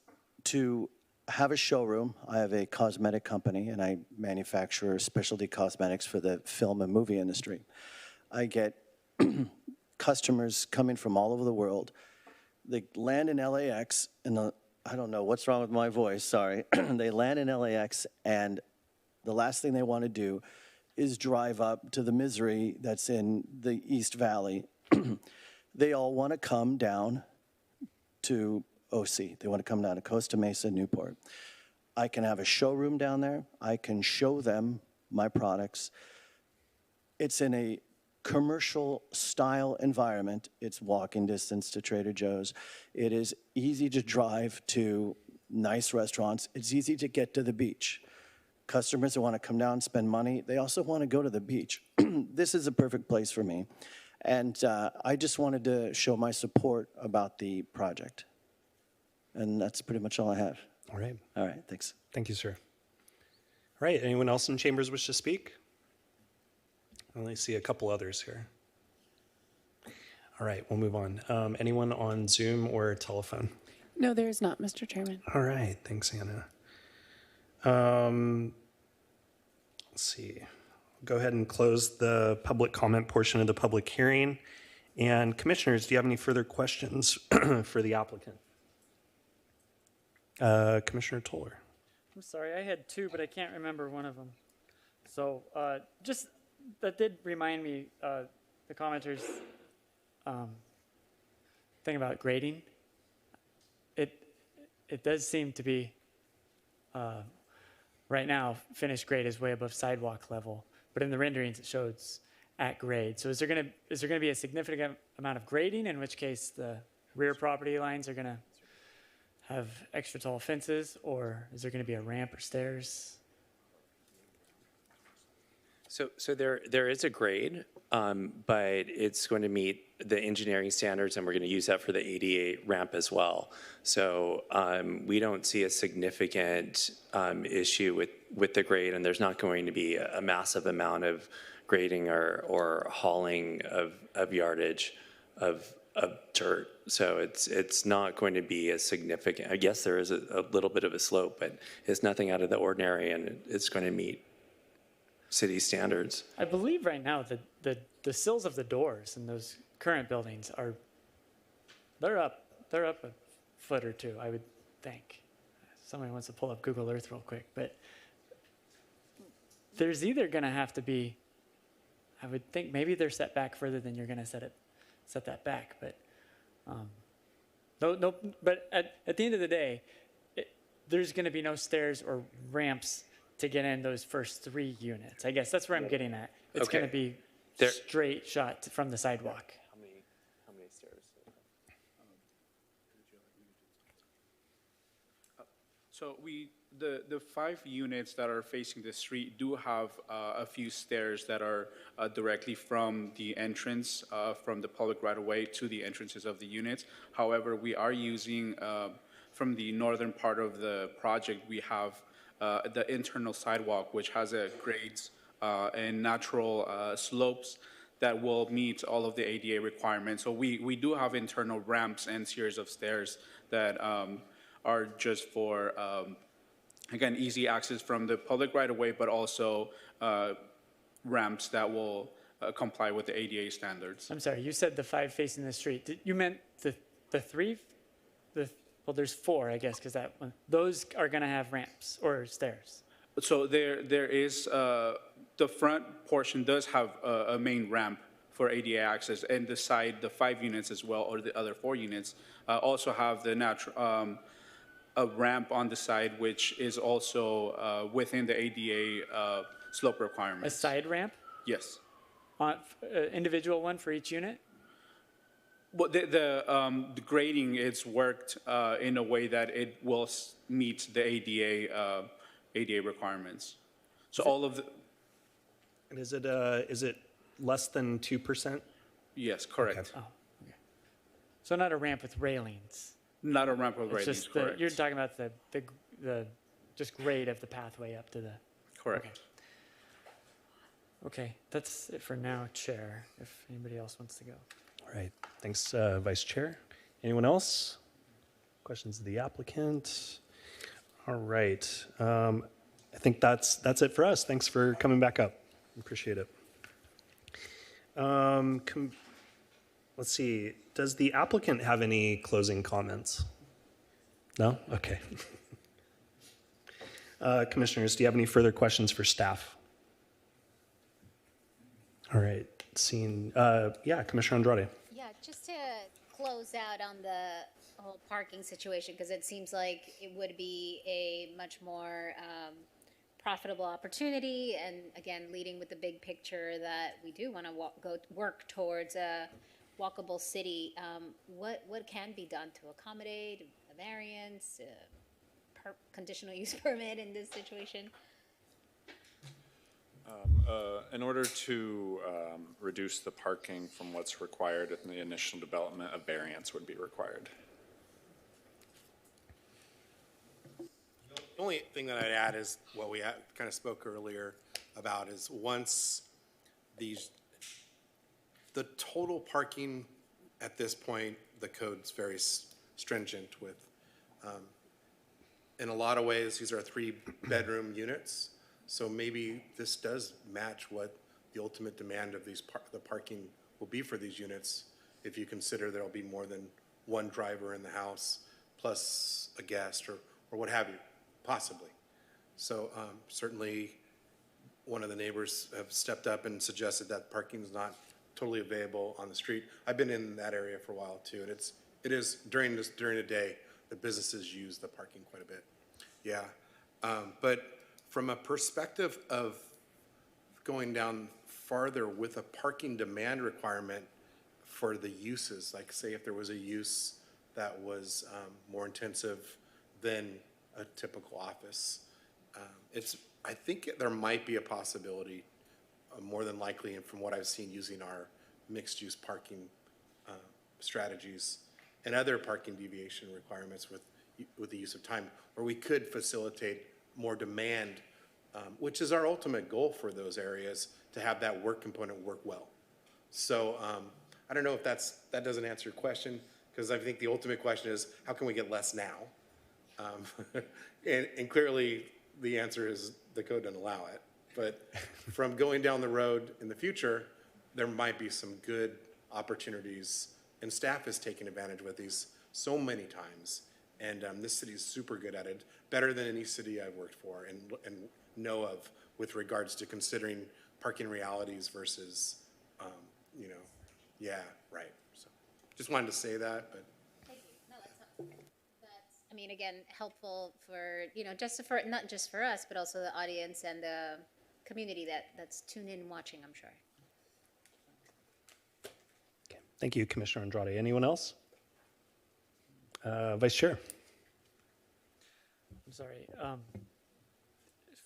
Speaker 15: to have a showroom. I have a cosmetic company, and I manufacture specialty cosmetics for the film and movie industry. I get customers coming from all over the world. They land in LAX, and I don't know what's wrong with my voice, sorry. They land in LAX, and the last thing they want to do is drive up to the misery that's in the East Valley. They all want to come down to OC. They want to come down to Costa Mesa, Newport. I can have a showroom down there. I can show them my products. It's in a commercial style environment. It's walking distance to Trader Joe's. It is easy to drive to nice restaurants. It's easy to get to the beach. Customers who want to come down and spend money, they also want to go to the beach. This is a perfect place for me. And I just wanted to show my support about the project. And that's pretty much all I have.
Speaker 1: All right.
Speaker 15: All right, thanks.
Speaker 1: Thank you, sir. All right, anyone else in chambers wish to speak? I only see a couple others here. All right, we'll move on. Anyone on Zoom or telephone?
Speaker 2: No, there is not, Mr. Chairman.
Speaker 1: All right, thanks, Anna. Let's see. Go ahead and close the public comment portion of the public hearing. And commissioners, do you have any further questions for the applicant? Commissioner Toller.
Speaker 6: I'm sorry, I had two, but I can't remember one of them. So just, that did remind me, the commenters' thing about grading. It does seem to be, right now, finished grade is way above sidewalk level, but in the renderings it shows at grade. So is there gonna be a significant amount of grading, in which case the rear property lines are gonna have extra tall fences, or is there going to be a ramp or stairs?
Speaker 10: So there is a grade, but it's going to meet the engineering standards, and we're going to use that for the ADA ramp as well. So we don't see a significant issue with the grade, and there's not going to be a massive amount of grading or hauling of yardage of dirt. So it's not going to be a significant, I guess there is a little bit of a slope, but it's nothing out of the ordinary, and it's going to meet city standards.
Speaker 6: I believe right now the sills of the doors in those current buildings they're up a foot or two, I would think. Somebody wants to pull up Google Earth real quick, but there's either going to have to be, I would think maybe they're set back further than you're going to set that back, but no. But at the end of the day, there's going to be no stairs or ramps to get in those first 3 units. I guess that's where I'm getting at. It's
Speaker 10: Okay.
Speaker 6: going to be straight shot from the sidewalk.
Speaker 10: How many stairs?
Speaker 13: So The 5 units that are facing the street do have a few stairs that are directly from the entrance, from the public right-of-way to the entrances of the units. However, we are using, from the northern part of the project, we have the internal sidewalk, which has a grades and natural slopes that will meet all of the ADA requirements. So we do have internal ramps and series of stairs that are just for, again, easy access from the public right-of-way, but also ramps that will comply with the ADA standards.
Speaker 6: I'm sorry, you said the 5 facing the street. You meant the 3? Well, there's 4, I guess, because that one, those are going to have ramps or stairs.
Speaker 13: So there is, the front portion does have a main ramp for ADA access, and the side, the 5 units as well, or the other 4 units, also have the natural, a ramp on the side, which is also within the ADA slope
Speaker 6: A
Speaker 13: requirements.
Speaker 6: side ramp?
Speaker 13: Yes.
Speaker 6: Individual one for each unit?
Speaker 13: Well, the grading is worked in a way that it will meet the ADA requirements. So all of the,
Speaker 1: And is it less than 2%?
Speaker 13: yes, correct.
Speaker 6: Oh, okay. So not a ramp with railings.
Speaker 13: Not a ramp with
Speaker 6: It's
Speaker 13: ratings,
Speaker 6: just
Speaker 13: correct.
Speaker 6: you're talking about the just grade of the pathway up to the.
Speaker 13: Correct.
Speaker 6: Okay, that's it for now, Chair. If anybody else wants to go.
Speaker 1: All right, thanks, Vice Chair. Anyone else? Questions of the applicant? All right, I think that's it for us. Thanks for coming back up. Appreciate it. Let's see, does the applicant have any closing comments? No? Okay. Commissioners, do you have any further questions for staff? All right, seeing, yeah, Commissioner Andrade.
Speaker 4: Yeah, just to close out on the whole parking situation, because it seems like it would be a much more profitable opportunity, and again, leading with the big picture that we do want to work towards a walkable city. What can be done to accommodate a variance, conditional use permit in this situation?
Speaker 7: In order to reduce the parking from what's required in the initial development, a variance would be required.
Speaker 8: The only thing that I'd add is what we kind of spoke earlier about is once the total parking at this point, the code's very stringent with, in a lot of ways, these are 3-bedroom units. So maybe this does match what the ultimate demand of the parking will be for these units, if you consider there'll be more than one driver in the house, plus a guest or what have you, possibly. So certainly, one of the neighbors have stepped up and suggested that parking is not totally available on the street. I've been in that area for a while too, and it is during the day, the businesses use the parking quite a bit. Yeah, but from a perspective of going down farther with a parking demand requirement for the uses, like say if there was a use that was more intensive than a typical office, I think there might be a possibility, more than likely, and from what I've seen using our mixed-use parking strategies and other parking deviation requirements with the use of time, where we could facilitate more demand, which is our ultimate goal for those areas, to have that work component work well. So I don't know if that doesn't answer your question, because I think the ultimate question is, how can we get less now? And clearly, the answer is the code doesn't allow it. But from going down the road in the future, there might be some good opportunities, and staff has taken advantage with these so many times. And this city is super good at it, better than any city I've worked for and know of, with regards to considering parking realities versus, yeah, right. So just wanted to say that, but.
Speaker 4: Thank you. No, that's, I mean, again, helpful for, not just for us, but also the audience and the community that's tuned in watching, I'm sure.
Speaker 1: Okay. Thank you, Commissioner Andrade. Anyone else? Vice Chair.
Speaker 6: sorry.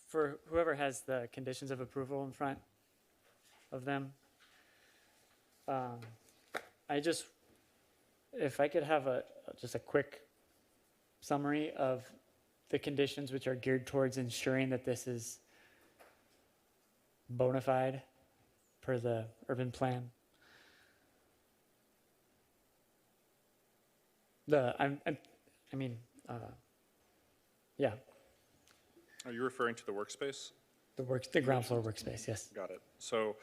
Speaker 6: For whoever has the conditions of approval in front of them, if I could have just a quick summary of the conditions which are geared towards ensuring that this is bona fide per the urban plan. Yeah,
Speaker 7: Are you referring to the workspace?
Speaker 6: the ground floor workspace, yes.
Speaker 7: Got it. So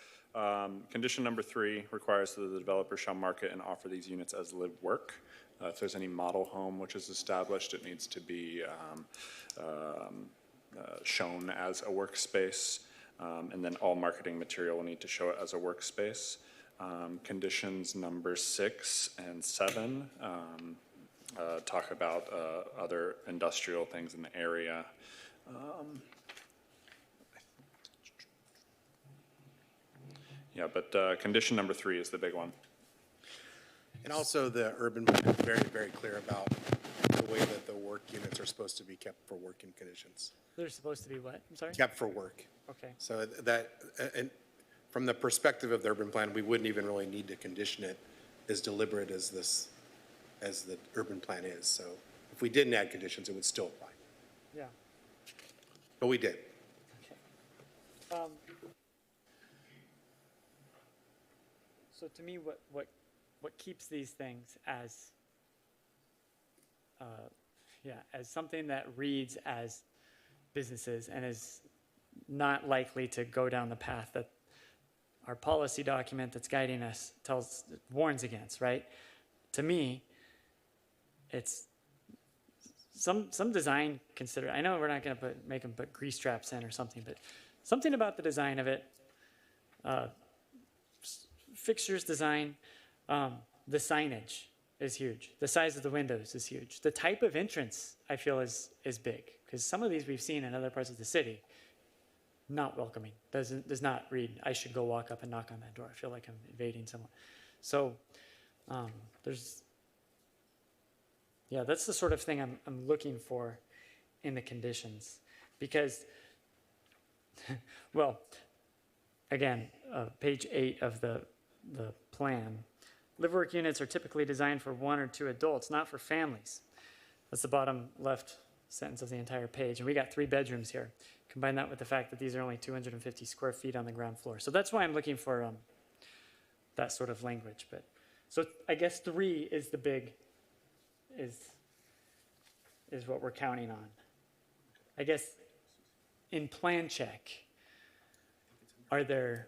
Speaker 7: condition number 3 requires that the developer shall market and offer these units as live work. If there's any model home which is established, it needs to be shown as a workspace. And then all marketing material will need to show it as a workspace. Conditions number 6 and 7 talk about other industrial things in the area. Yeah, but condition number 3 is the big one.
Speaker 8: And also the urban plan is very, very clear about the way that the work units are supposed to be kept for working conditions.
Speaker 6: They're supposed to be what? I'm sorry?
Speaker 8: Kept for work.
Speaker 6: Okay.
Speaker 8: So that, and from the perspective of the urban plan, we wouldn't even really need to condition it as deliberate as the urban plan is. So if we didn't add conditions, it would still apply.
Speaker 6: Yeah.
Speaker 8: But we did.
Speaker 6: Okay. So to me, what keeps these things as as something that reads as businesses and is not likely to go down the path that our policy document that's guiding us warns against, right? To me, it's some design consider. I know we're not going to make them put grease traps in or something, but something about the design of it, fixtures design, the signage is huge. The size of the windows is huge. The type of entrance I feel is big, because some of these we've seen in other parts of the city, not welcoming. Does not read, I should go walk up and knock on that door. I feel like I'm invading someone. So that's the sort of thing I'm looking for in the conditions, because, well, again, page 8 of the plan, live work units are typically designed for 1 or 2 adults, not for families. That's the bottom left sentence of the entire page. And we got 3 bedrooms here. Combine that with the fact that these are only 250 square feet on the ground floor. So that's why I'm looking for that sort of language. But so I guess 3 is the big, is what we're counting on. I guess in plan check, are there,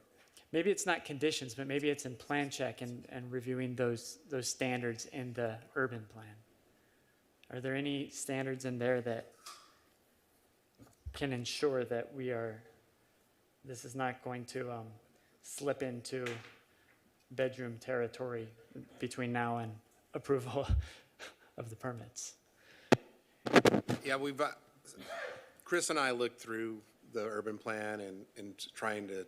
Speaker 6: maybe it's not conditions, but maybe it's in plan check and reviewing those standards in the urban plan. Are there any standards in there that can ensure that this is not going to slip into bedroom territory between now and approval of the permits?
Speaker 8: Yeah, Chris and I looked through the urban plan and trying to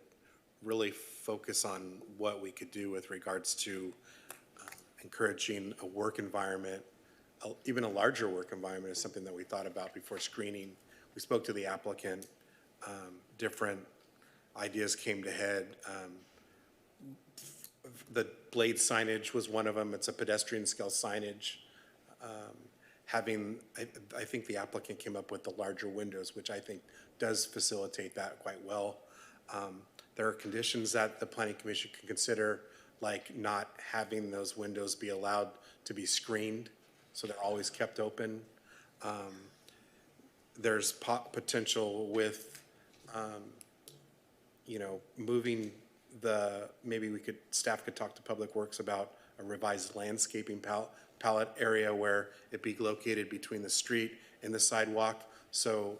Speaker 8: really focus on what we could do with regards to encouraging a work environment. Even a larger work environment is something that we thought about before screening. We spoke to the applicant. Different ideas came to head. The blade signage was one of them. It's a pedestrian scale signage. I think the applicant came up with the larger windows, which I think does facilitate that quite well. There are conditions that the Planning Commission can consider, like not having those windows be allowed to be screened, so they're always kept open. There's potential with, moving maybe staff could talk to Public Works about a revised landscaping palette area where it be located between the street and the sidewalk, so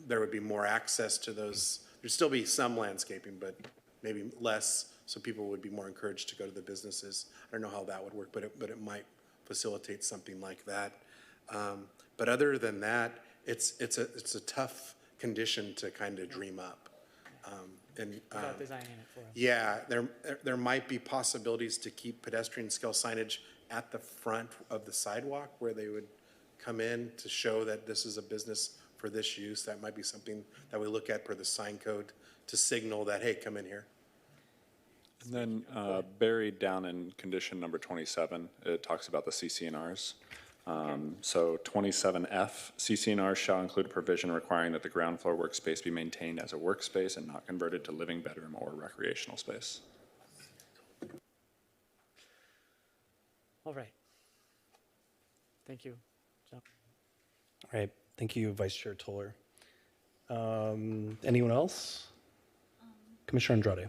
Speaker 8: there would be more access to those. There'd still be some landscaping, but maybe less, so people would be more encouraged to go to the businesses. I don't know how that would work, but it might facilitate something like that. But other than that, it's a tough condition to kind of dream up.
Speaker 6: Without designing it for them.
Speaker 8: Yeah, there might be possibilities to keep pedestrian scale signage at the front of the sidewalk where they would come in to show that this is a business for this use. That might be something that we look at per the sign code to signal that, hey, come in here.
Speaker 7: And then buried down in condition number 27, it talks about the CCNRs. So 27F, CCNRs shall include a provision requiring that the ground floor workspace be maintained as a workspace and not converted to living bedroom or recreational space.
Speaker 6: All right. Thank you, John.
Speaker 1: All right, thank you, Vice Chair Toller. Anyone else? Commissioner Andrade.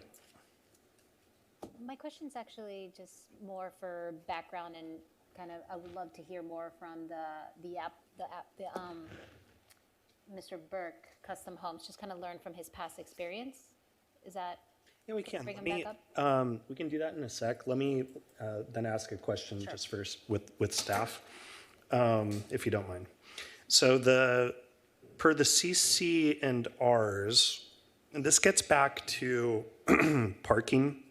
Speaker 4: My question's actually just more for background and kind of, I would love to hear more from Mr. Burke, Custom Homes, just kind of learn from his past experience. Is that?
Speaker 1: Yeah, we can.
Speaker 4: Bring
Speaker 1: Let
Speaker 4: him
Speaker 1: me,
Speaker 4: back up?
Speaker 1: we can do that in a sec. Let me then ask a question just first with staff, if you don't mind. So per the CC and Rs, and this gets back to parking.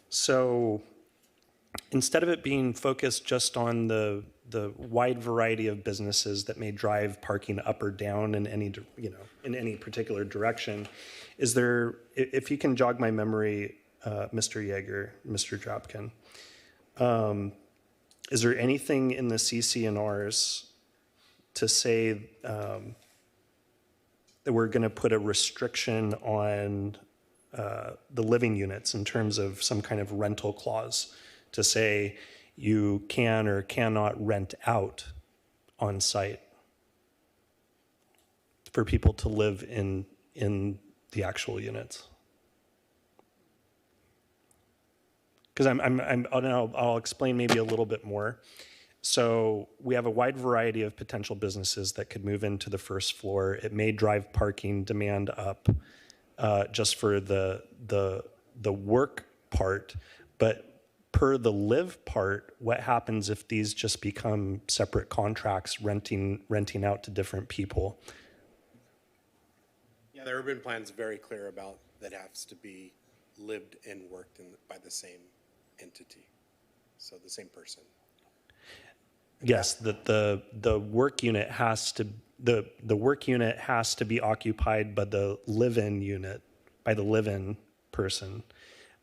Speaker 1: So instead of it being focused just on the wide variety of businesses that may drive parking up or down in any, in any particular direction, is there, if you can jog my memory, Mr. Yeager, Mr. Dropkin, is there anything in the CCNRs to say that we're going to put a restriction on the living units in terms of some kind of rental clause to say you can or cannot rent out on site for people to live in the actual units? Because I'll explain maybe a little bit more. So we have a wide variety of potential businesses that could move into the first floor. It may drive parking demand up just for the work part, but per the live part, what happens if these just become separate contracts renting out to different people?
Speaker 8: Yeah, the urban plan's very clear about that has to be lived and worked in by the same entity, so the same person.
Speaker 1: Yes, the work unit has to the work unit has to be occupied by the live-in unit, by the live-in person.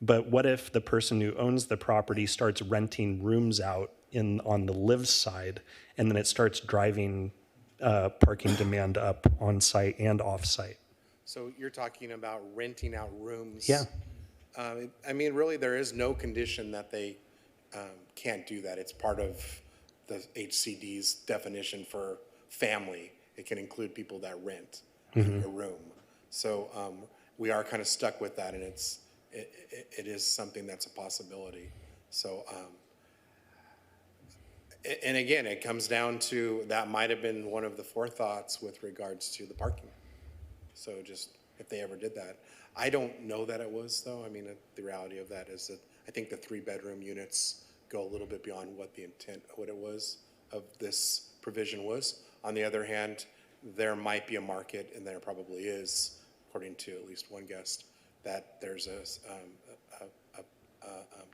Speaker 1: But what if the person who owns the property starts renting rooms out on the live side, and then it starts driving parking demand up on site and off site?
Speaker 8: So you're talking about renting out rooms?
Speaker 1: Yeah.
Speaker 8: I mean, really, there is no condition that they can't do that. It's part of the HCD's definition for family. It can include people that rent a room. So we are kind of stuck with that, and it is something that's a possibility. So, and again, it comes down to that might have been one of the forethoughts with regards to the parking. So just if they ever did that. I don't know that it was, though. I mean, the reality of that is that I think the 3-bedroom units go a little bit beyond what the intent, what it was of this provision was. On the other hand, there might be a market, and there probably is, according to at least one guest, that there's a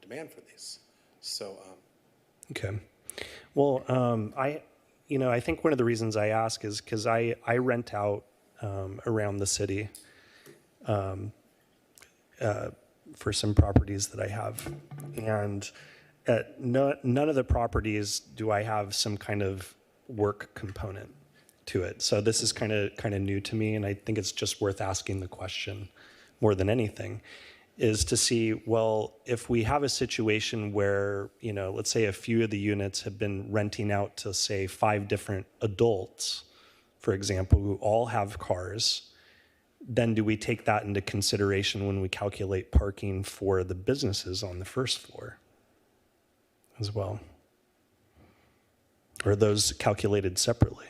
Speaker 8: demand for these. So.
Speaker 1: Okay. Well, I think one of the reasons I ask is because I rent out around the city for some properties that I have, and at none of the properties do I have some kind of work component to it. So this is kind of new to me, and I think it's just worth asking the question more than anything, is to see, well, if we have a situation where, let's say a few of the units have been renting out to, say, 5 different adults, for example, who all have cars, then do we take that into consideration when we calculate parking for the businesses on the first floor as well? Or are those calculated separately?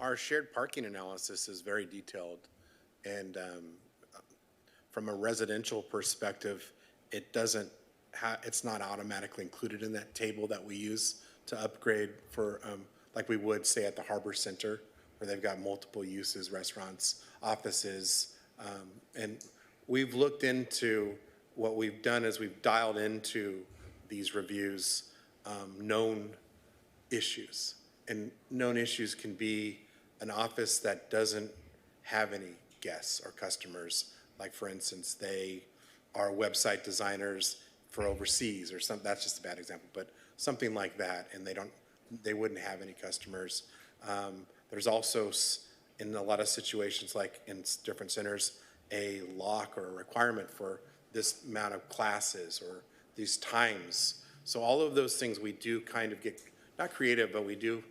Speaker 8: Our shared parking analysis is very detailed, and from a residential perspective, it's not automatically included in that table that we use to upgrade for, like we would say at the Harbor Center, where they've got multiple uses, restaurants, offices, and we've looked into, what we've done is we've dialed into these reviews known issues, and known issues can be an office that doesn't have any guests or customers. Like, for instance, they are website designers for overseas or something. That's just a bad example, but something like that, and they wouldn't have any customers. There's also, in a lot of situations, like in different centers, a lock or a requirement for this amount of classes or these times. So all of those things we do kind of get, not creative, but we do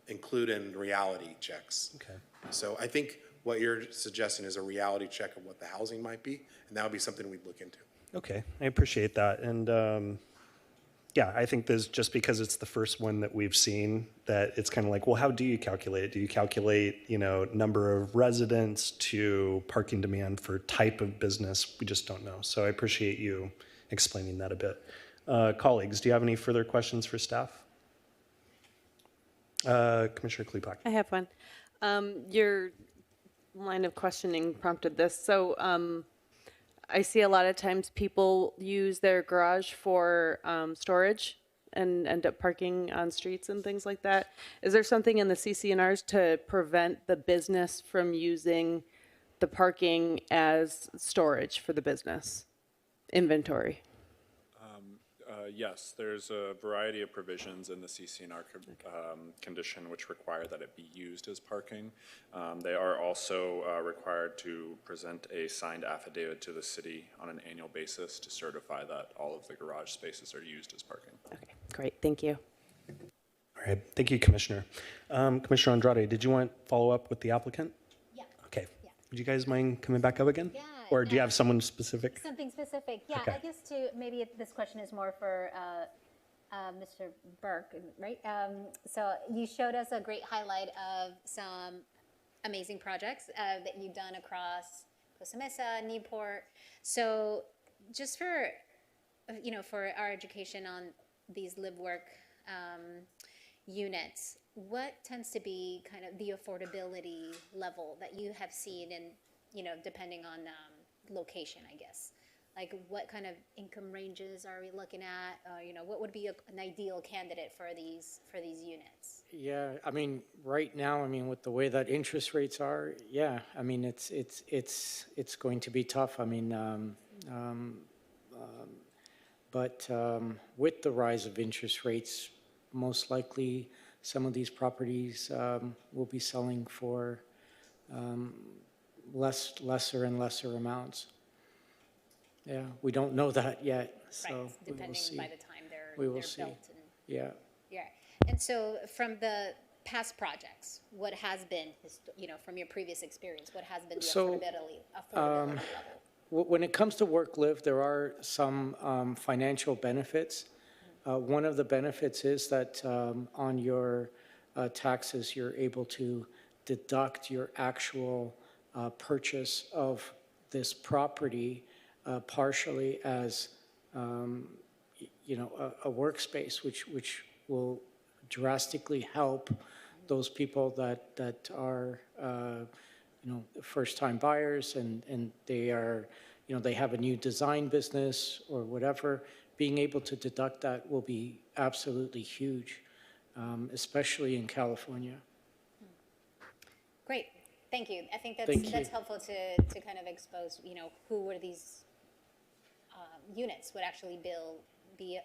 Speaker 8: include in reality checks.
Speaker 1: Okay.
Speaker 8: So I think what you're suggesting is a reality check of what the housing might be, and that would be something we'd look into.
Speaker 1: Okay, I appreciate that. And yeah, I think there's, just because it's the first one that we've seen, that it's kind of like, well, how do you calculate it? Do you calculate, number of residents to parking demand for type of business? We just don't know. So I appreciate you explaining that a bit. Colleagues, do you have any further questions for staff? Commissioner Klepak.
Speaker 9: I have one. Your line of questioning prompted this. So I see a lot of times people use their garage for storage and end up parking on streets and things like that. Is there something in the CCNRs to prevent the business from using the parking as storage for the business inventory?
Speaker 7: Yes, there's a variety of provisions in the CCNR condition which require that it be used as parking. They are also required to present a signed affidavit to the city on an annual basis to certify that all of the garage spaces are used as parking.
Speaker 9: Okay, great, thank you.
Speaker 1: All right, thank you, Commissioner. Commissioner Andrade, did you want to follow up with the applicant?
Speaker 4: Yeah.
Speaker 1: Okay.
Speaker 4: Yeah.
Speaker 1: Would you guys mind coming back up again?
Speaker 4: Yeah.
Speaker 1: Or do you have someone specific?
Speaker 4: Something specific. Yeah,
Speaker 1: Okay.
Speaker 4: I guess maybe this question is more for Mr. Burke, right? So you showed us a great highlight of some amazing projects that you've done across Costa Mesa, Newport. So just for, for our education on these live-work units, what tends to be kind of the affordability level that you have seen, and depending on location, I guess? Like, what kind of income ranges are we looking at? What would be an ideal candidate for these units?
Speaker 11: Yeah, I mean, right now, with the way that interest rates are, yeah, it's going to be tough. But with the rise of interest rates, most likely some of these properties will be selling for lesser and lesser amounts. Yeah, we don't know that yet, so
Speaker 4: Right,
Speaker 11: we will
Speaker 4: depending
Speaker 11: see.
Speaker 4: by the time they're
Speaker 11: See.
Speaker 4: built.
Speaker 11: Yeah.
Speaker 4: Yeah. And so from the past projects, what has been, from your previous experience, what has been the affordability level?
Speaker 11: When it comes to work-live, there are some financial benefits. One of the benefits is that on your taxes, you're able to deduct your actual purchase of this property partially as a workspace, which will drastically help those people that are first-time buyers and they are they have a new design business or whatever. Being able to deduct that will be absolutely huge, especially in California.
Speaker 4: Great. Thank you. I think
Speaker 11: Thank you.
Speaker 4: that's helpful to kind of expose, who were these units would actually be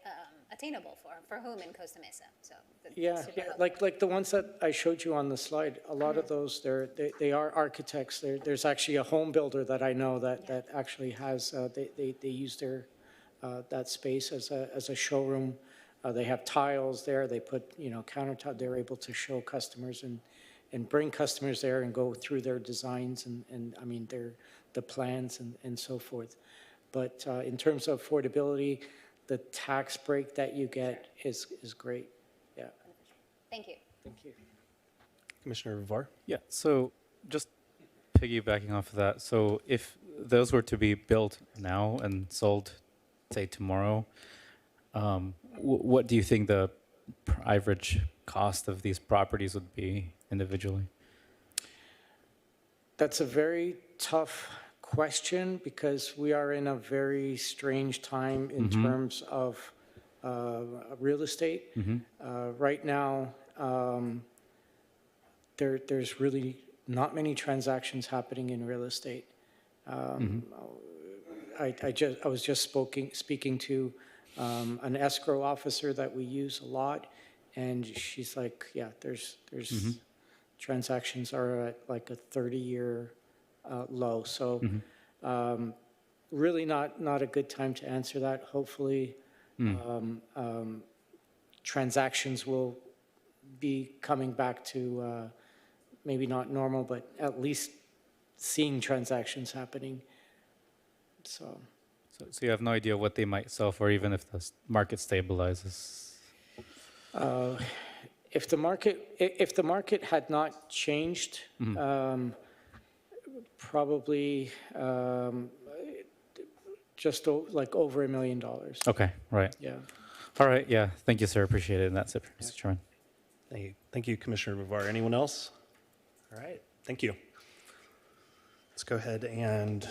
Speaker 4: attainable for whom in Costa Mesa. So
Speaker 11: Yeah,
Speaker 4: super helpful.
Speaker 11: like the ones that I showed you on the slide, a lot of those, they are architects. There's actually a home builder that I know that actually has, they use their, that space as a showroom. They have tiles there, they put, countertop, they're able to show customers and bring customers there and go through their designs and the plans and so forth. But in terms of affordability, the tax break that you get is great. Yeah.
Speaker 4: Thank you.
Speaker 11: Thank you.
Speaker 1: Commissioner Vivar?
Speaker 3: Yeah, so just piggybacking off of that, so if those were to be built now and sold, say, tomorrow, what do you think the average cost of these properties would be individually?
Speaker 11: That's a very tough question because we are in a very strange time in terms of real estate. Right now, there's really not many transactions happening in real estate. I was just speaking to an escrow officer that we use a lot, and she's like, yeah, there's transactions are at like a 30-year low. So really not a good time to answer that. Hopefully transactions will be coming back to maybe not normal, but at least seeing transactions happening. So
Speaker 3: you have no idea what they might sell for, even if the market stabilizes?
Speaker 11: if the market had not changed, probably just like over $1 million.
Speaker 3: Okay, right.
Speaker 11: Yeah.
Speaker 3: All right, yeah. Thank you, sir. Appreciate it. And that's it, Mr. Chairman.
Speaker 1: Thank you, Commissioner Vivar. Anyone else? All right, thank you. Let's go ahead and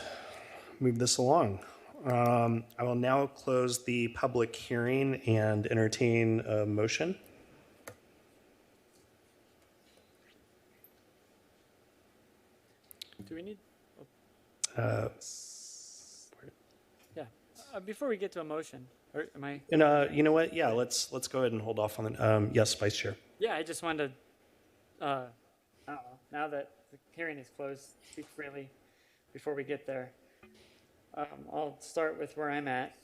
Speaker 1: move this along. I will now close the public hearing and entertain a motion.
Speaker 6: Do we need? Yeah. Before we get to a motion, or am I?
Speaker 1: And you know what? Yeah, let's go ahead and hold off on it. Yes, Vice Chair.
Speaker 6: Yeah, I just wanted to, I don't know, now that the hearing is closed, speak freely before we get there. I'll start with where I'm at.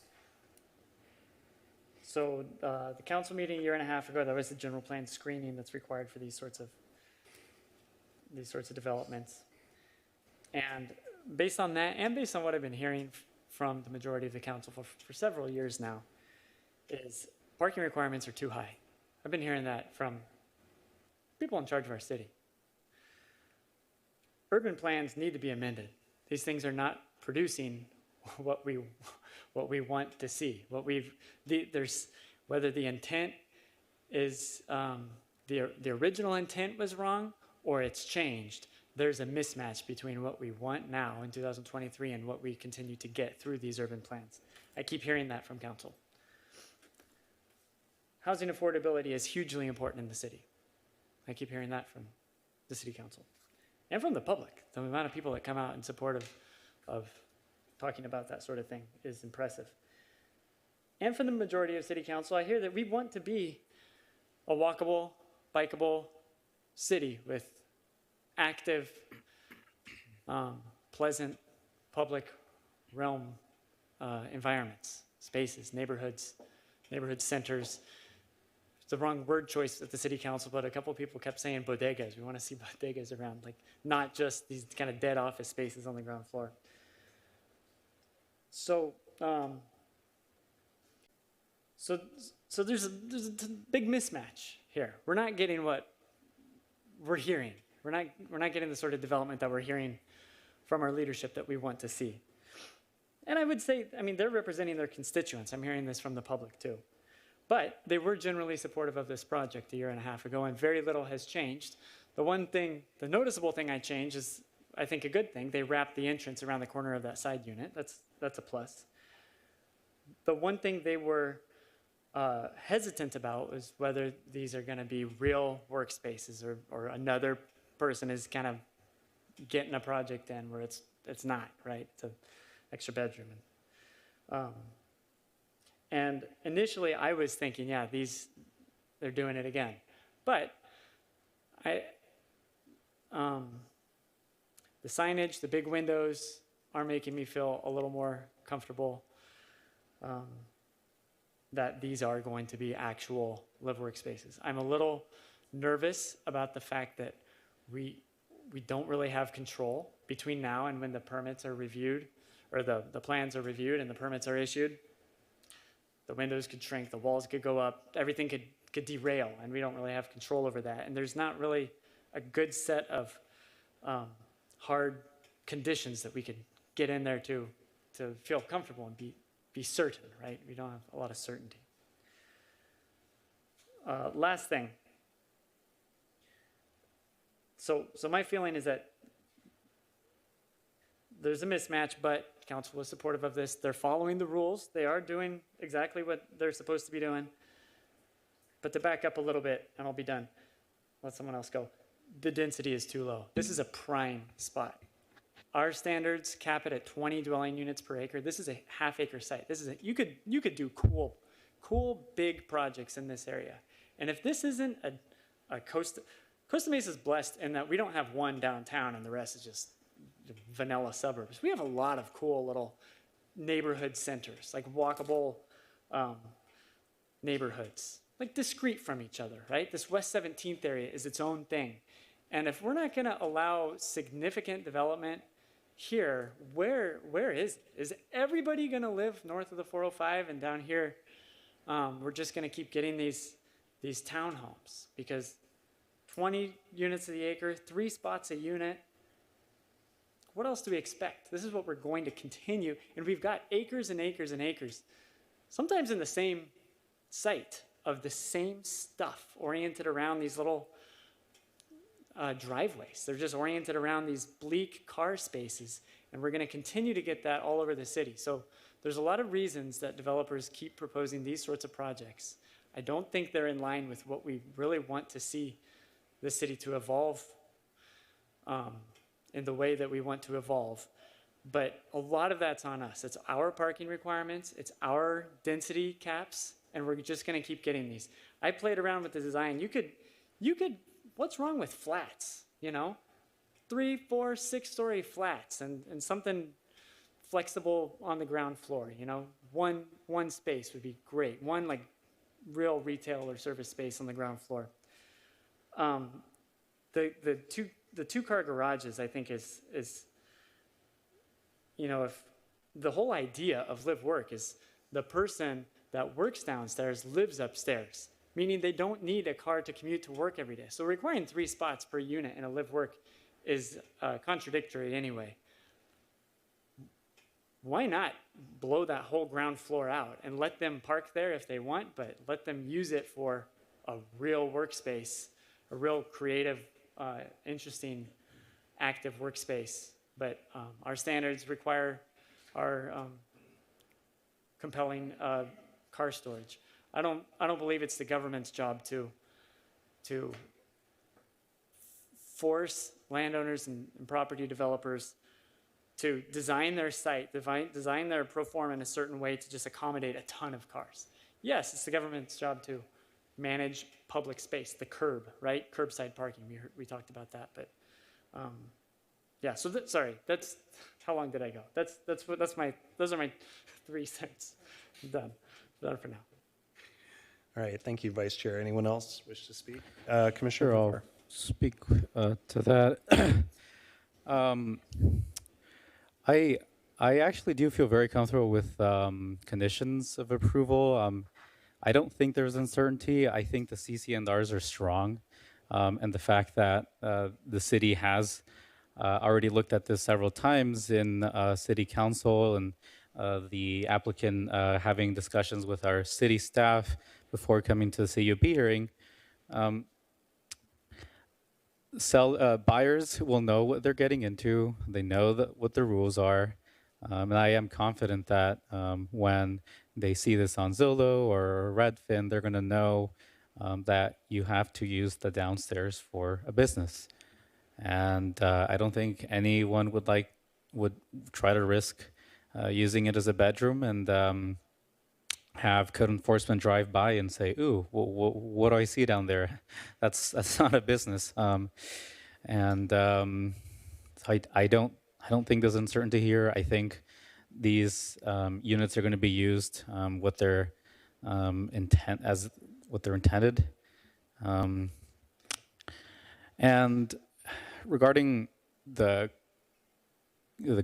Speaker 6: So the council meeting a year and a half ago, that was the general plan screening that's required for these sorts of developments. And based on that, and based on what I've been hearing from the majority of the council for several years now, is parking requirements are too high. I've been hearing that from people in charge of our city. Urban plans need to be amended. These things are not producing what we want to see. Whether the intent is the original intent was wrong or it's changed, there's a mismatch between what we want now in 2023 and what we continue to get through these urban plans. I keep hearing that from council. Housing affordability is hugely important in the city. I keep hearing that from the city council and from the public. The amount of people that come out in support of talking about that sort of thing is impressive. And from the majority of city council, I hear that we want to be a walkable, bikeable city with active, pleasant public realm environments, spaces, neighborhoods, neighborhood centers. It's the wrong word choice at the city council, but a couple of people kept saying bodegas. We want to see bodegas around, like not just these kind of dead office spaces on the ground floor. So, so there's a big mismatch here. We're not getting what we're hearing. We're not getting the sort of development that we're hearing from our leadership that we want to see. And I would say, I mean, they're representing their constituents. I'm hearing this from the public too. But they were generally supportive of this project a year and a half ago, and very little has changed. The noticeable thing I changed is, I think, a good thing. They wrapped the entrance around the corner of that side unit. That's a plus. The one thing they were hesitant about was whether these are going to be real workspaces or another person is kind of getting a project in where it's not, right? It's an extra bedroom. And initially I was thinking, yeah, they're doing it again. But the signage, the big windows are making me feel a little more comfortable that these are going to be actual live workspaces. I'm a little nervous about the fact that we don't really have control between now and when the permits are reviewed, or the plans are reviewed and the permits are issued. The windows could shrink, the walls could go up, everything could derail, and we don't really have control over that. And there's not really a good set of hard conditions that we could get in there to feel comfortable and be certain, right? We don't have a lot of certainty. Last thing. So my feeling is that there's a mismatch, but council was supportive of this. They're following the rules. They are doing exactly what they're supposed to be doing. But to back up a little bit, and I'll be done. let someone else go. The density is too low. This is a prime spot. Our standards cap it at 20 dwelling units per acre. This is a half-acre site. This is you could do cool big projects in this area. And if this isn't a Costa Mesa is blessed in that we don't have one downtown and the rest is just vanilla suburbs. We have a lot of cool little neighborhood centers, like walkable neighborhoods, like discrete from each other, right? This West 17th area is its own thing. And if we're not gonna allow significant development here, where is it? Is everybody gonna live north of the 405 and down here, we're just gonna keep getting these townhomes because 20 units of the acre, 3 spots a unit. What else do we expect? This is what we're going to continue. And we've got acres and acres and acres, sometimes in the same site of the same stuff oriented around these little driveways. They're just oriented around these bleak car spaces. And we're going to continue to get that all over the city. So there's a lot of reasons that developers keep proposing these sorts of projects. I don't think they're in line with what we really want to see the city to evolve in the way that we want to evolve. But a lot of that's on us. It's our parking requirements, it's our density caps, and we're just gonna keep getting these. I played around with the design. You could, what's wrong with flats, you know? 3, 4, 6-story flats and something flexible on the ground floor, you know? One space would be great. One like real retail or service space on the ground floor. The two-car garages, I think, is you know, if the whole idea of live work is the person that works downstairs lives upstairs, meaning they don't need a car to commute to work every day. So requiring 3 spots per unit in a live work is contradictory anyway. Why not blow that whole ground floor out and let them park there if they want, but let them use it for a real workspace, a real creative, interesting, active workspace. But our standards require our compelling car storage. I don't believe it's the government's job to force landowners and property developers to design their site, design their pro forma in a certain way to just accommodate a ton of cars. Yes, it's the government's job to manage public space, the curb, right? Curbside parking, we talked about that, but yeah, so sorry, that's, how long did I go? Those are my 3 cents. I'm done for now.
Speaker 1: All right, thank you, Vice Chair. Anyone else wish to speak? Commissioner
Speaker 3: Sure, I'll
Speaker 1: Booker.
Speaker 3: speak to that. I actually do feel very comfortable with conditions of approval. I don't think there's uncertainty. I think the CC&Rs are strong, and the fact that the city has already looked at this several times in city council and the applicant having discussions with our city staff before coming to the CUP hearing. Buyers will know what they're getting into. They know what the rules are. And I am confident that when they see this on Zillow or Redfin, they're going to know that you have to use the downstairs for a business. And I don't think anyone would try to risk using it as a bedroom and have code enforcement drive by and say, "Ooh, what do I see down there?" That's not a business. I don't think there's uncertainty here. I think these units are going to be used what they're intended. And regarding the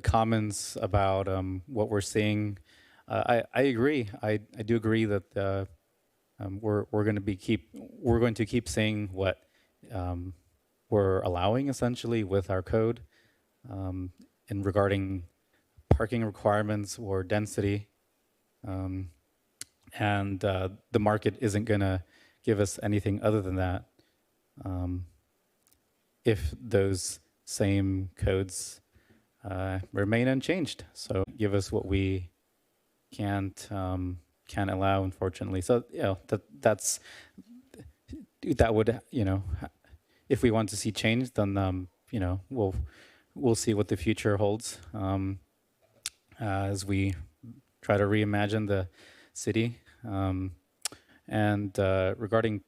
Speaker 3: comments about what we're seeing, I agree. I do agree that we're going to keep seeing what we're allowing essentially with our code in regarding parking requirements or density, and the market isn't going to give us anything other than that if those same codes remain unchanged. So give us what we can't allow, unfortunately. So that would if we want to see change, then we'll see what the future holds as we try to reimagine the city. And regarding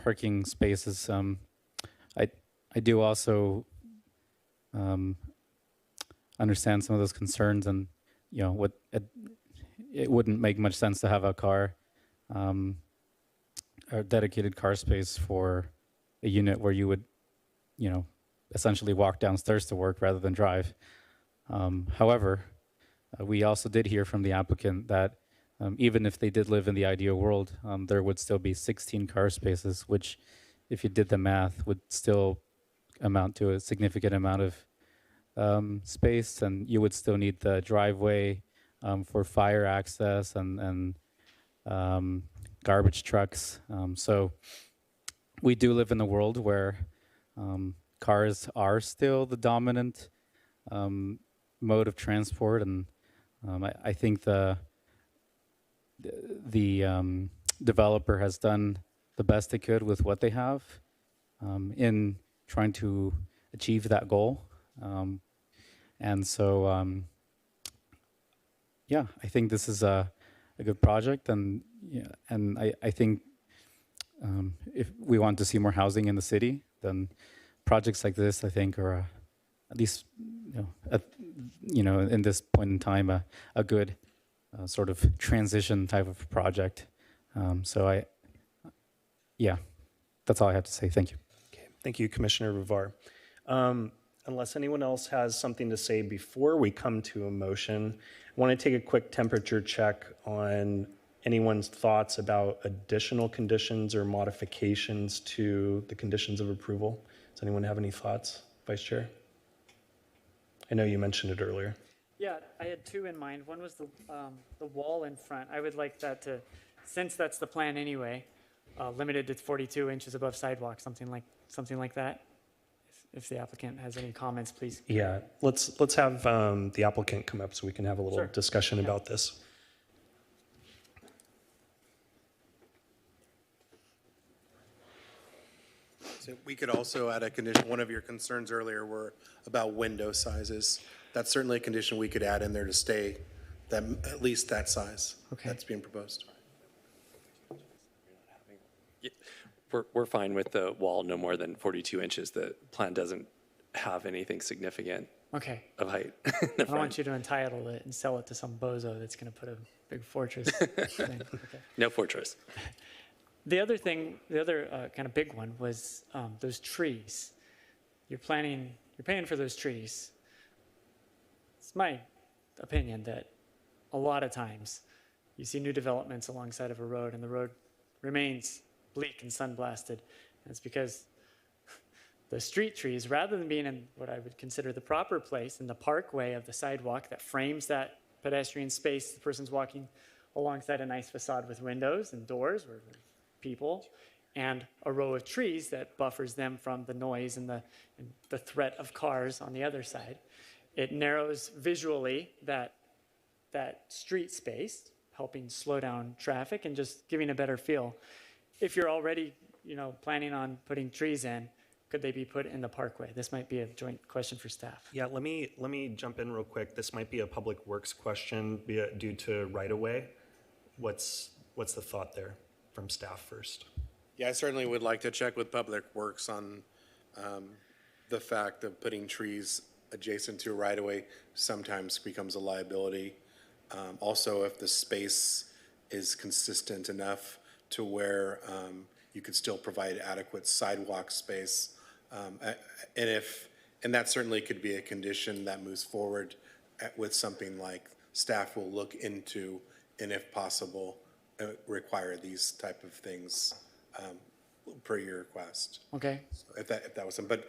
Speaker 3: parking spaces, I do also understand some of those concerns, and what it wouldn't make much sense to have a car, a dedicated car space for a unit where you would, essentially walk downstairs to work rather than drive. However, we also did hear from the applicant that even if they did live in the ideal world, there would still be 16 car spaces, which, if you did the math, would still amount to a significant amount of space, and you would still need the driveway for fire access and garbage trucks. So we do live in a world where cars are still the dominant mode of transport, and I think the developer has done the best they could with what they have in trying to achieve that goal. And so, yeah, I think this is a good project, and I think if we want to see more housing in the city, then projects like this, I think, are at least in this point in time a good sort of transition type of project. So yeah, that's all I have to say. Thank you.
Speaker 1: Okay. Thank you, Commissioner Vivar. Unless anyone else has something to say before we come to a motion, I want to take a quick temperature check on anyone's thoughts about additional conditions or modifications to the conditions of approval. Does anyone have any thoughts, Vice Chair? I know you mentioned it earlier.
Speaker 6: Yeah, I had two in mind. One was the wall in front. I would like that to, since that's the plan anyway, limited to 42 inches above sidewalk, something like that. If the applicant has any comments, please.
Speaker 1: Yeah, let's have the applicant come up so we can have a little
Speaker 6: Sure.
Speaker 1: discussion about this.
Speaker 8: So we could also add a condition, one of your concerns earlier were about window sizes. That's certainly a condition we could add in there to stay that, at least that size.
Speaker 6: Okay.
Speaker 8: That's being proposed.
Speaker 10: We're fine with the wall no more than 42 inches. The plan doesn't have anything significant
Speaker 6: Okay.
Speaker 10: of height.
Speaker 6: I don't want you to entitle it and sell it to some bozo that's going to put a big fortress thing. Okay.
Speaker 10: No fortress.
Speaker 6: The other thing, the other kind of big one was those trees. You're paying for those trees. It's my opinion that a lot of times you see new developments alongside of a road and the road remains bleak and sunblasted. And it's because the street trees, rather than being in what I would consider the proper place in the parkway of the sidewalk that frames that pedestrian space, the person's walking alongside a nice facade with windows and doors where there's people, and a row of trees that buffers them from the noise and the threat of cars on the other side. It narrows visually that street space, helping slow down traffic and just giving a better feel. If you're already, planning on putting trees in, could they be put in the parkway? This might be a joint question for staff.
Speaker 1: Yeah, let me jump in real quick. This might be a public works question due to right-of-way. What's the thought there from staff first?
Speaker 8: Yeah, I certainly would like to check with Public Works on the fact of putting trees adjacent to a right-of-way sometimes becomes a liability. Also, if the space is consistent enough to where you could still provide adequate sidewalk space. And that certainly could be a condition that moves forward with something like staff will look into, and if possible, require these type of things per your request.
Speaker 6: Okay.
Speaker 8: So if that was some, but,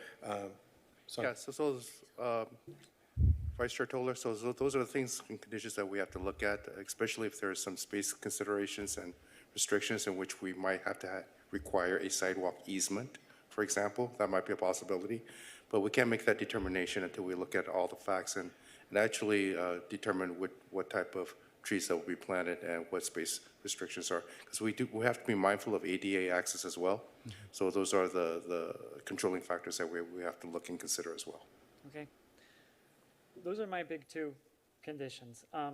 Speaker 16: Yeah, so Vice Chair Toller, so those are the things and conditions that we have to look at, especially if there are some space considerations and restrictions in which we might have to require a sidewalk easement, for example. That might be a possibility. But we can't make that determination until we look at all the facts and actually determine what type of trees that will be planted and what space restrictions are. Because we have to be mindful of ADA access as well. So those are the controlling factors that we have to look and consider as well.
Speaker 6: Okay. Those are my big two conditions. I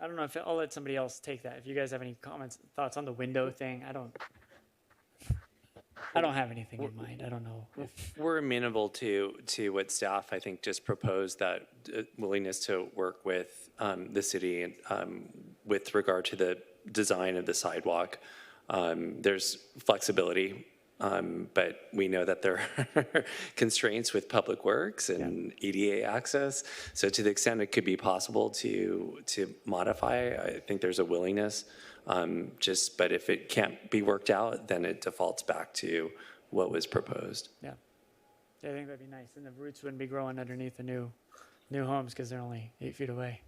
Speaker 6: don't know if I'll let somebody else take that. If you guys have any comments, thoughts on the window thing, I don't have anything in mind. I don't know if.
Speaker 10: We're amenable to what staff, I think, just proposed, that willingness to work with the city with regard to the design of the sidewalk. There's flexibility, but we know that there are constraints with public works and EDA access. So to the extent it could be possible to modify, I think there's a willingness. But if it can't be worked out, then it defaults back to what was proposed.
Speaker 6: Yeah, I think that'd be nice, and the roots wouldn't be growing underneath the new homes because they're only 8 feet away.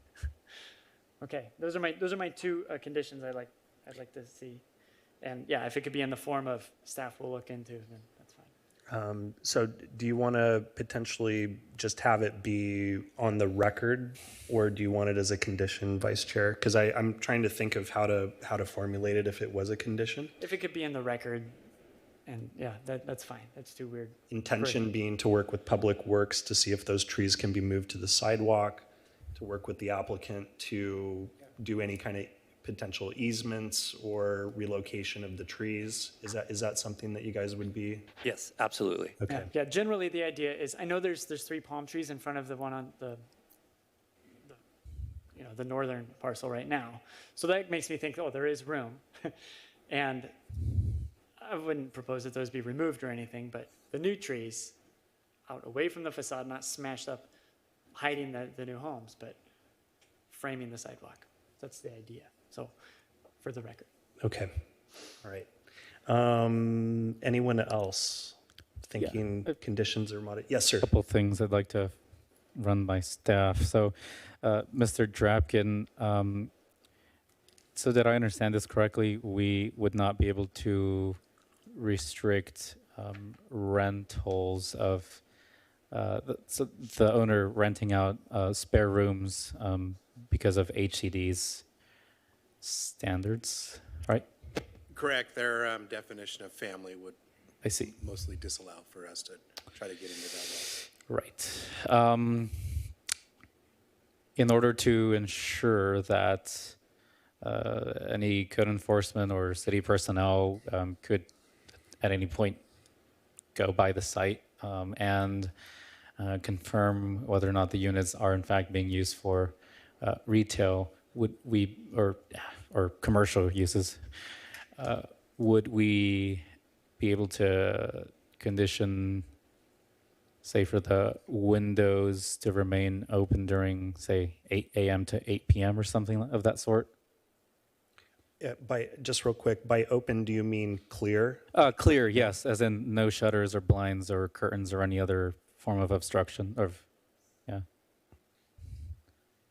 Speaker 6: Okay, those are my two conditions I'd like to see, and yeah, if it could be in the form of staff will look into, then that's fine.
Speaker 1: So do you want to potentially just have it be on the record, or do you want it as a condition, Vice Chair? Because I'm trying to think of how to formulate it if it was a condition.
Speaker 6: If it could be in the record, and yeah, that's fine. That's too weird.
Speaker 1: Intention being to work with Public Works to see if those trees can be moved to the sidewalk, to work with the applicant to do any kind of potential easements or relocation of the trees. Is that something that you guys would be?
Speaker 10: Yes, absolutely.
Speaker 1: Okay.
Speaker 6: Yeah, generally the idea is, I know there's 3 palm trees in front of the one on the northern parcel right now. So that makes me think, oh, there is room. And I wouldn't propose that those be removed or anything, but the new trees out away from the facade, not smashed up, hiding the new homes, but framing the sidewalk. That's the idea. So, for the record.
Speaker 1: Okay. All right. Anyone else thinking conditions or yes, sir.
Speaker 3: A couple things I'd like to run by staff. So, Mr. Drapkin, so that I understand this correctly, we would not be able to restrict rentals of the owner renting out spare rooms because of HCD's standards, right?
Speaker 8: Correct. Their definition of family would
Speaker 3: I see.
Speaker 8: mostly disallow for us to try to get into that role.
Speaker 3: Right. In order to ensure that any code enforcement or city personnel could at any point go by the site and confirm whether or not the units are in fact being used for retail, would we, or commercial uses, would we be able to condition, say, for the windows to remain open during, say, 8 a.m. to 8 p.m. or something of that sort?
Speaker 1: Yeah, just real quick, by open, do you mean clear?
Speaker 3: Clear, yes, as in no shutters or blinds or curtains or any other form of obstruction of, yeah.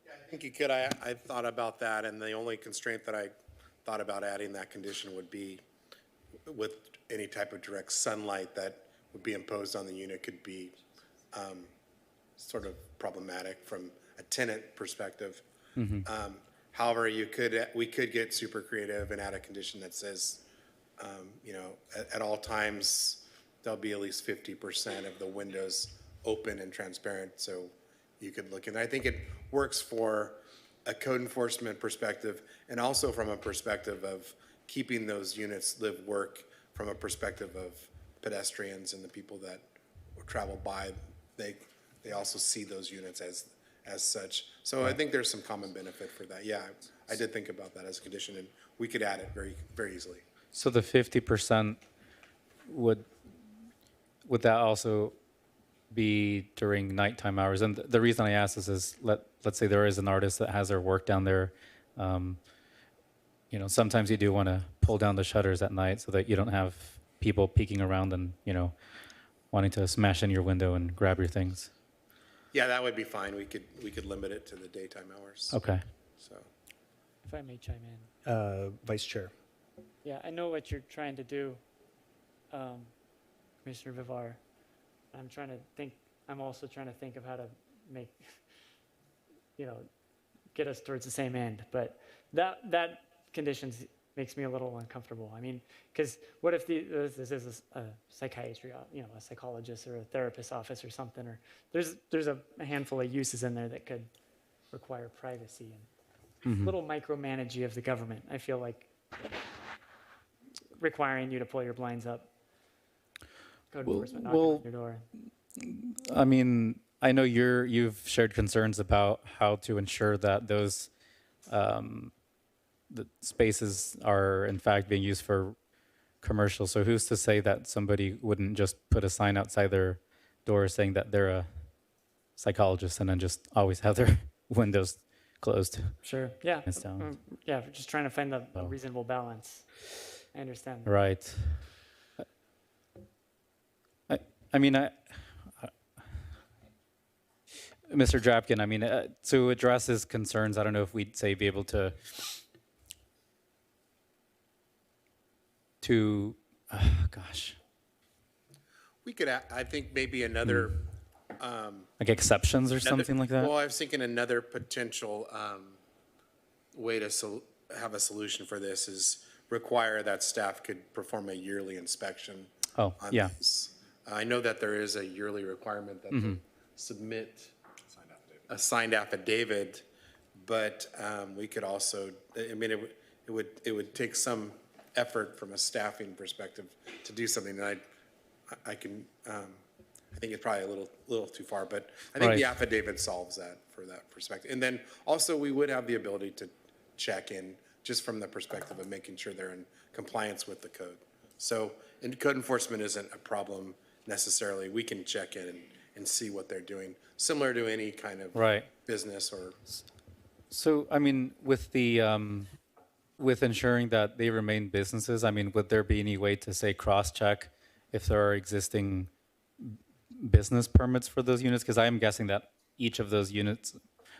Speaker 8: I think you could. I thought about that, and the only constraint that I thought about adding that condition would be with any type of direct sunlight that would be imposed on the unit could be sort of problematic from a tenant perspective. However, we could get super creative and add a condition that says, at all times, there'll be at least 50% of the windows open and transparent, so you could look in. I think it works for a code enforcement perspective and also from a perspective of keeping those units live work from a perspective of pedestrians and the people that travel by. They also see those units as such. So I think there's some common benefit for that. Yeah, I did think about that as a condition, and we could add it very, very easily.
Speaker 3: So the 50% would that also be during nighttime hours? And the reason I ask this is, let's say there is an artist that has their work down there. Sometimes you do want to pull down the shutters at night so that you don't have people peeking around and, wanting to smash in your window and grab your things.
Speaker 8: Yeah, that would be fine. We could limit it to the daytime hours.
Speaker 3: Okay.
Speaker 8: So,
Speaker 6: If I may chime in.
Speaker 1: Vice Chair.
Speaker 6: Yeah, I know what you're trying to do, Commissioner Vivar. I'm also trying to think of how to make, get us towards the same end. But that conditions makes me a little uncomfortable. I mean, because what if this is a psychiatry, a psychologist or a therapist's office or something, or there's a handful of uses in there that could require privacy and little micromanaging of the government. I feel like requiring you to pull your blinds up. Code enforcement knocking on your door.
Speaker 3: I mean, I know you've shared concerns about how to ensure that those the spaces are in fact being used for commercial. So who's to say that somebody wouldn't just put a sign outside their door saying that they're a psychologist and then just always have their windows closed?
Speaker 6: Sure. Yeah.
Speaker 3: And sound.
Speaker 6: Yeah. We're just trying to find the reasonable balance. I understand.
Speaker 3: Right. I mean, Mr. Drapkin, I mean, to address his concerns, I don't know if we'd say be able to gosh.
Speaker 8: We could, I think maybe another.
Speaker 3: Like exceptions or something like that?
Speaker 8: Well, I was thinking another potential way to have a solution for this is require that staff could perform a yearly inspection.
Speaker 3: Oh,
Speaker 8: on
Speaker 3: yeah.
Speaker 8: these. I know that there is a yearly requirement that they submit a signed affidavit, but we could also, I mean, it would take some effort from a staffing perspective to do something that I can, I think it's probably a little too far, but I think the affidavit solves that for that perspective. And then also we would have the ability to check in just from the perspective of making sure they're in compliance with the code. So, and code enforcement isn't a problem necessarily. We can check in and see what they're doing, similar to any kind of business or.
Speaker 3: So, I mean, with the with ensuring that they remain businesses, I mean, would there be any way to say cross-check if there are existing business permits for those units? Because I am guessing that each of those units,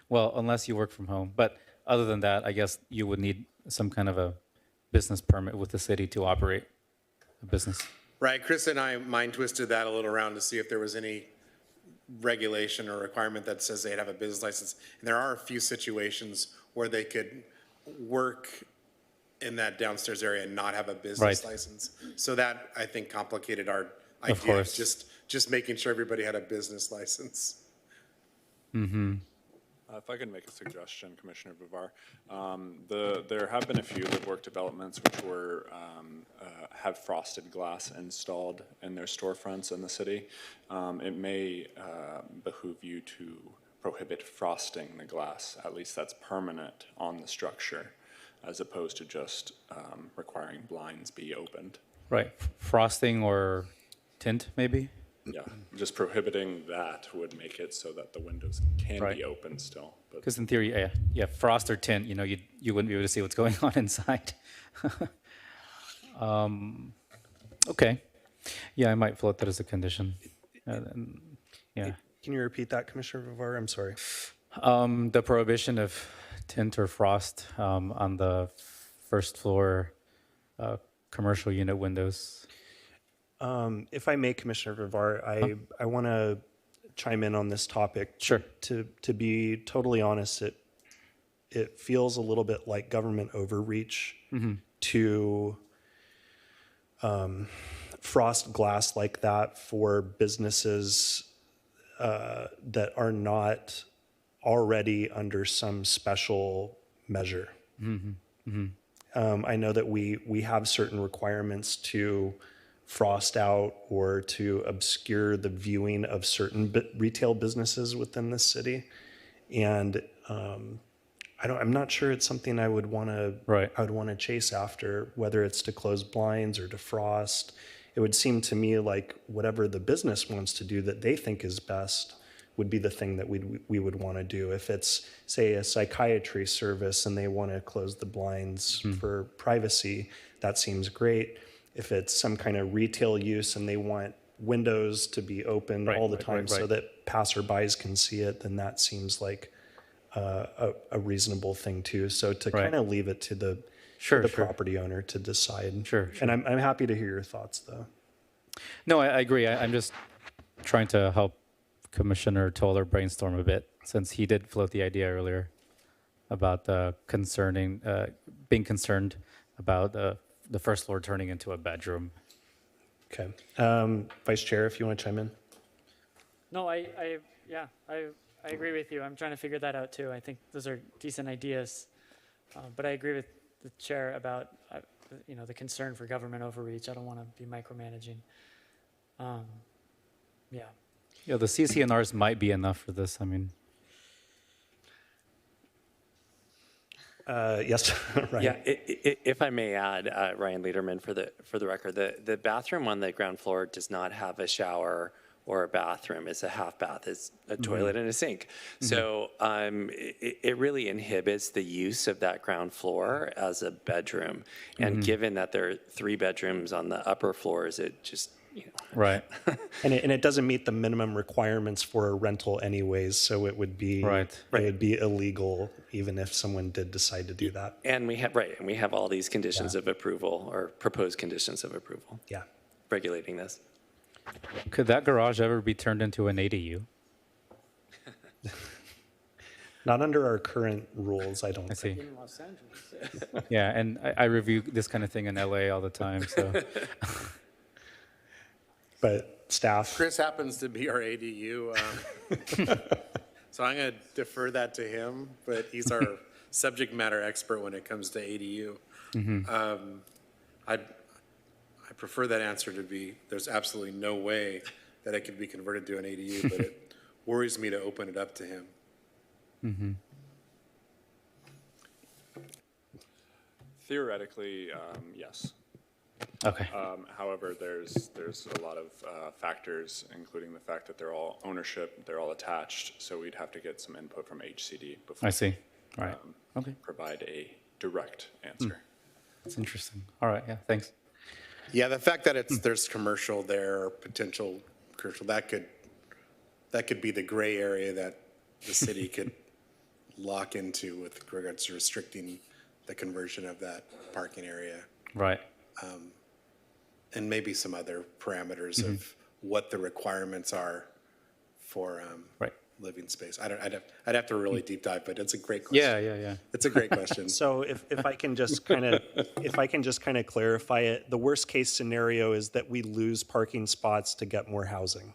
Speaker 3: well, unless you work from home, but other than that, I guess you would need some kind of a business permit with the city to operate a business.
Speaker 8: Right, Chris and I mind twisted that a little around to see if there was any regulation or requirement that says they'd have a business license. And there are a few situations where they could work in that downstairs area and not have a business license. So that, I think, complicated our idea of just making sure everybody had a business license.
Speaker 7: If I could make a suggestion, Commissioner Vivar, there have been a few live work developments which were have frosted glass installed in their storefronts in the city. It may behoove you to prohibit frosting the glass, at least that's permanent on the structure, as opposed to just requiring blinds be opened.
Speaker 3: Right, frosting or tint maybe?
Speaker 7: Yeah, just prohibiting that would make it so that the windows can be open still.
Speaker 3: Because in theory, yeah, frost or tint, you know, you wouldn't be able to see what's going on inside. Okay, yeah, I might float that as a condition. Yeah.
Speaker 1: Can you repeat that, Commissioner Vivar? I'm sorry.
Speaker 3: The prohibition of tint or frost on the first floor commercial unit windows.
Speaker 1: If I may, Commissioner Vivar, I want to chime in on this topic.
Speaker 3: Sure.
Speaker 1: To be totally honest, it feels a little bit like government overreach to frost glass like that for businesses that are not already under some special measure. I know that we have certain requirements to frost out or to obscure the viewing of certain retail businesses within the city, and I'm not sure it's something I would want to chase after, whether it's to close blinds or to frost. It would seem to me like whatever the business wants to do that they think is best would be the thing that we would want to do. If it's, say, a psychiatry service and they want to close the blinds for privacy, that seems great. If it's some kind of retail use and they want windows to be open all the time so that passerbys can see it, then that seems like a reasonable thing too. So to kind of leave it to the property owner to decide. And I'm happy to hear your thoughts, though.
Speaker 3: No, I agree. I'm just trying to help Commissioner Toller brainstorm a bit, since he did float the idea earlier. about being concerned about the first floor turning into a bedroom.
Speaker 1: Okay. Vice Chair, if you want to chime in.
Speaker 6: No, I agree with you. I'm trying to figure that out too. I think those are decent ideas. But I agree with the chair about, the concern for government overreach. I don't want to be micromanaging. Yeah.
Speaker 3: Yeah, the CCNRs might be enough for this. I mean,
Speaker 1: Yes, Ryan.
Speaker 10: Yeah, if I may add, Ryan Lederman, for the record, the bathroom on the ground floor does not have a shower or a bathroom. It's a half bath. It's a toilet and a sink. So it really inhibits the use of that ground floor as a bedroom. And given that there are 3 bedrooms on the upper floors, it just,
Speaker 3: right.
Speaker 1: And it doesn't meet the minimum requirements for a rental anyways, so it would be
Speaker 3: Right.
Speaker 1: it would be illegal even if someone did decide to do that.
Speaker 10: And we have all these conditions of approval, or proposed conditions of approval,
Speaker 1: Yeah.
Speaker 10: regulating this.
Speaker 3: Could that garage ever be turned into an ADU?
Speaker 1: Not under our current rules, I don't
Speaker 3: I
Speaker 1: think.
Speaker 3: see.
Speaker 11: In Los Angeles.
Speaker 3: Yeah, and I review this kind of thing in LA all the time. So
Speaker 1: But staff,
Speaker 8: Chris happens to be our ADU, so I'm going to defer that to him, but he's our subject matter expert when it comes to ADU. I prefer that answer to be, there's absolutely no way that it could be converted to an ADU, but it worries me to open it up to him.
Speaker 7: Theoretically, yes.
Speaker 3: okay.
Speaker 7: However, there's a lot of factors, including the fact that they're all ownership, they're all attached, so we'd have to get some input from HCD before
Speaker 3: I see. All right. Okay.
Speaker 7: provide a direct answer.
Speaker 3: That's interesting. All right. Yeah. Thanks.
Speaker 8: Yeah, the fact that there's commercial there, potential commercial, that could be the gray area that the city could lock into with regards to restricting the conversion of that parking area.
Speaker 3: Right.
Speaker 8: And maybe some other parameters of what the requirements are for
Speaker 3: Right.
Speaker 8: living space. I'd have to really deep dive, but it's a great question.
Speaker 3: Yeah.
Speaker 8: It's a great question.
Speaker 1: so if I can just kind of clarify it, the worst case scenario is that we lose parking spots to get more housing.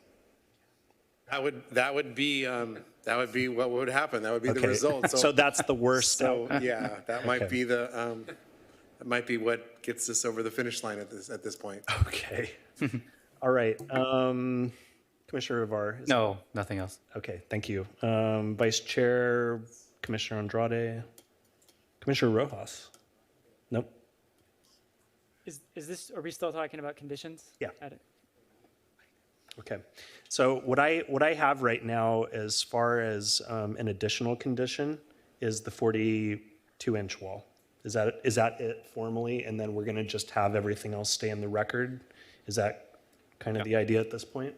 Speaker 8: That would be what would happen. That would be the
Speaker 1: Okay.
Speaker 8: result.
Speaker 1: So that's the worst.
Speaker 8: So yeah, that might
Speaker 1: Okay.
Speaker 8: be that might be what gets us over the finish line at this point.
Speaker 1: Okay. All right. Commissioner Rivar.
Speaker 3: No, nothing else.
Speaker 1: Okay, thank you. Vice Chair, Commissioner Andrade, Commissioner Rojas. Nope.
Speaker 6: Are we still talking about conditions?
Speaker 1: Yeah. Okay. So what I have right now as far as an additional condition is the 42-inch wall. Is that it formally? And then we're going to just have everything else stay in the record? Is that kind of the idea at this point?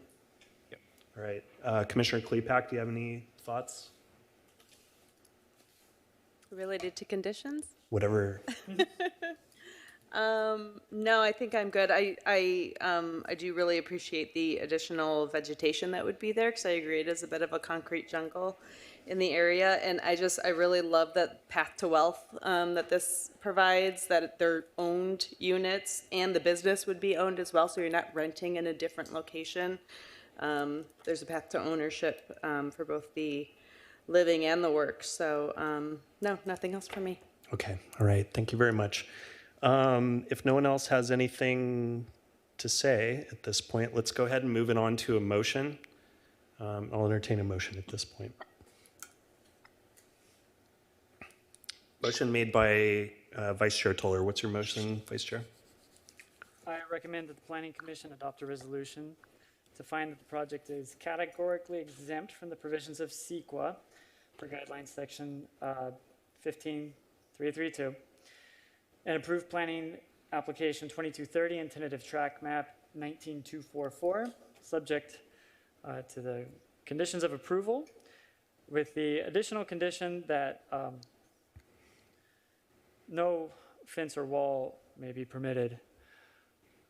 Speaker 3: Yep.
Speaker 1: All right. Commissioner Klepak, do you have any thoughts?
Speaker 9: Related to conditions?
Speaker 1: Whatever.
Speaker 9: No, I think I'm good. I do really appreciate the additional vegetation that would be there, because I agree it is a bit of a concrete jungle in the area. And I really love that path to wealth that this provides, that they're owned units and the business would be owned as well, so you're not renting in a different location. There's a path to ownership for both the living and the work. So no, nothing else for me.
Speaker 1: Okay. All right. Thank you very much. If no one else has anything to say at this point, let's go ahead and move it on to a motion. I'll entertain a motion at this point. Motion made by Vice Chair Toller. What's your motion, Vice Chair?
Speaker 6: I recommend that the Planning Commission adopt a resolution to find that the project is categorically exempt from the provisions of CEQA for guidelines section 15332, and approve planning application 2230 and tentative track map 19244, subject to the conditions of approval, with the additional condition that no fence or wall may be permitted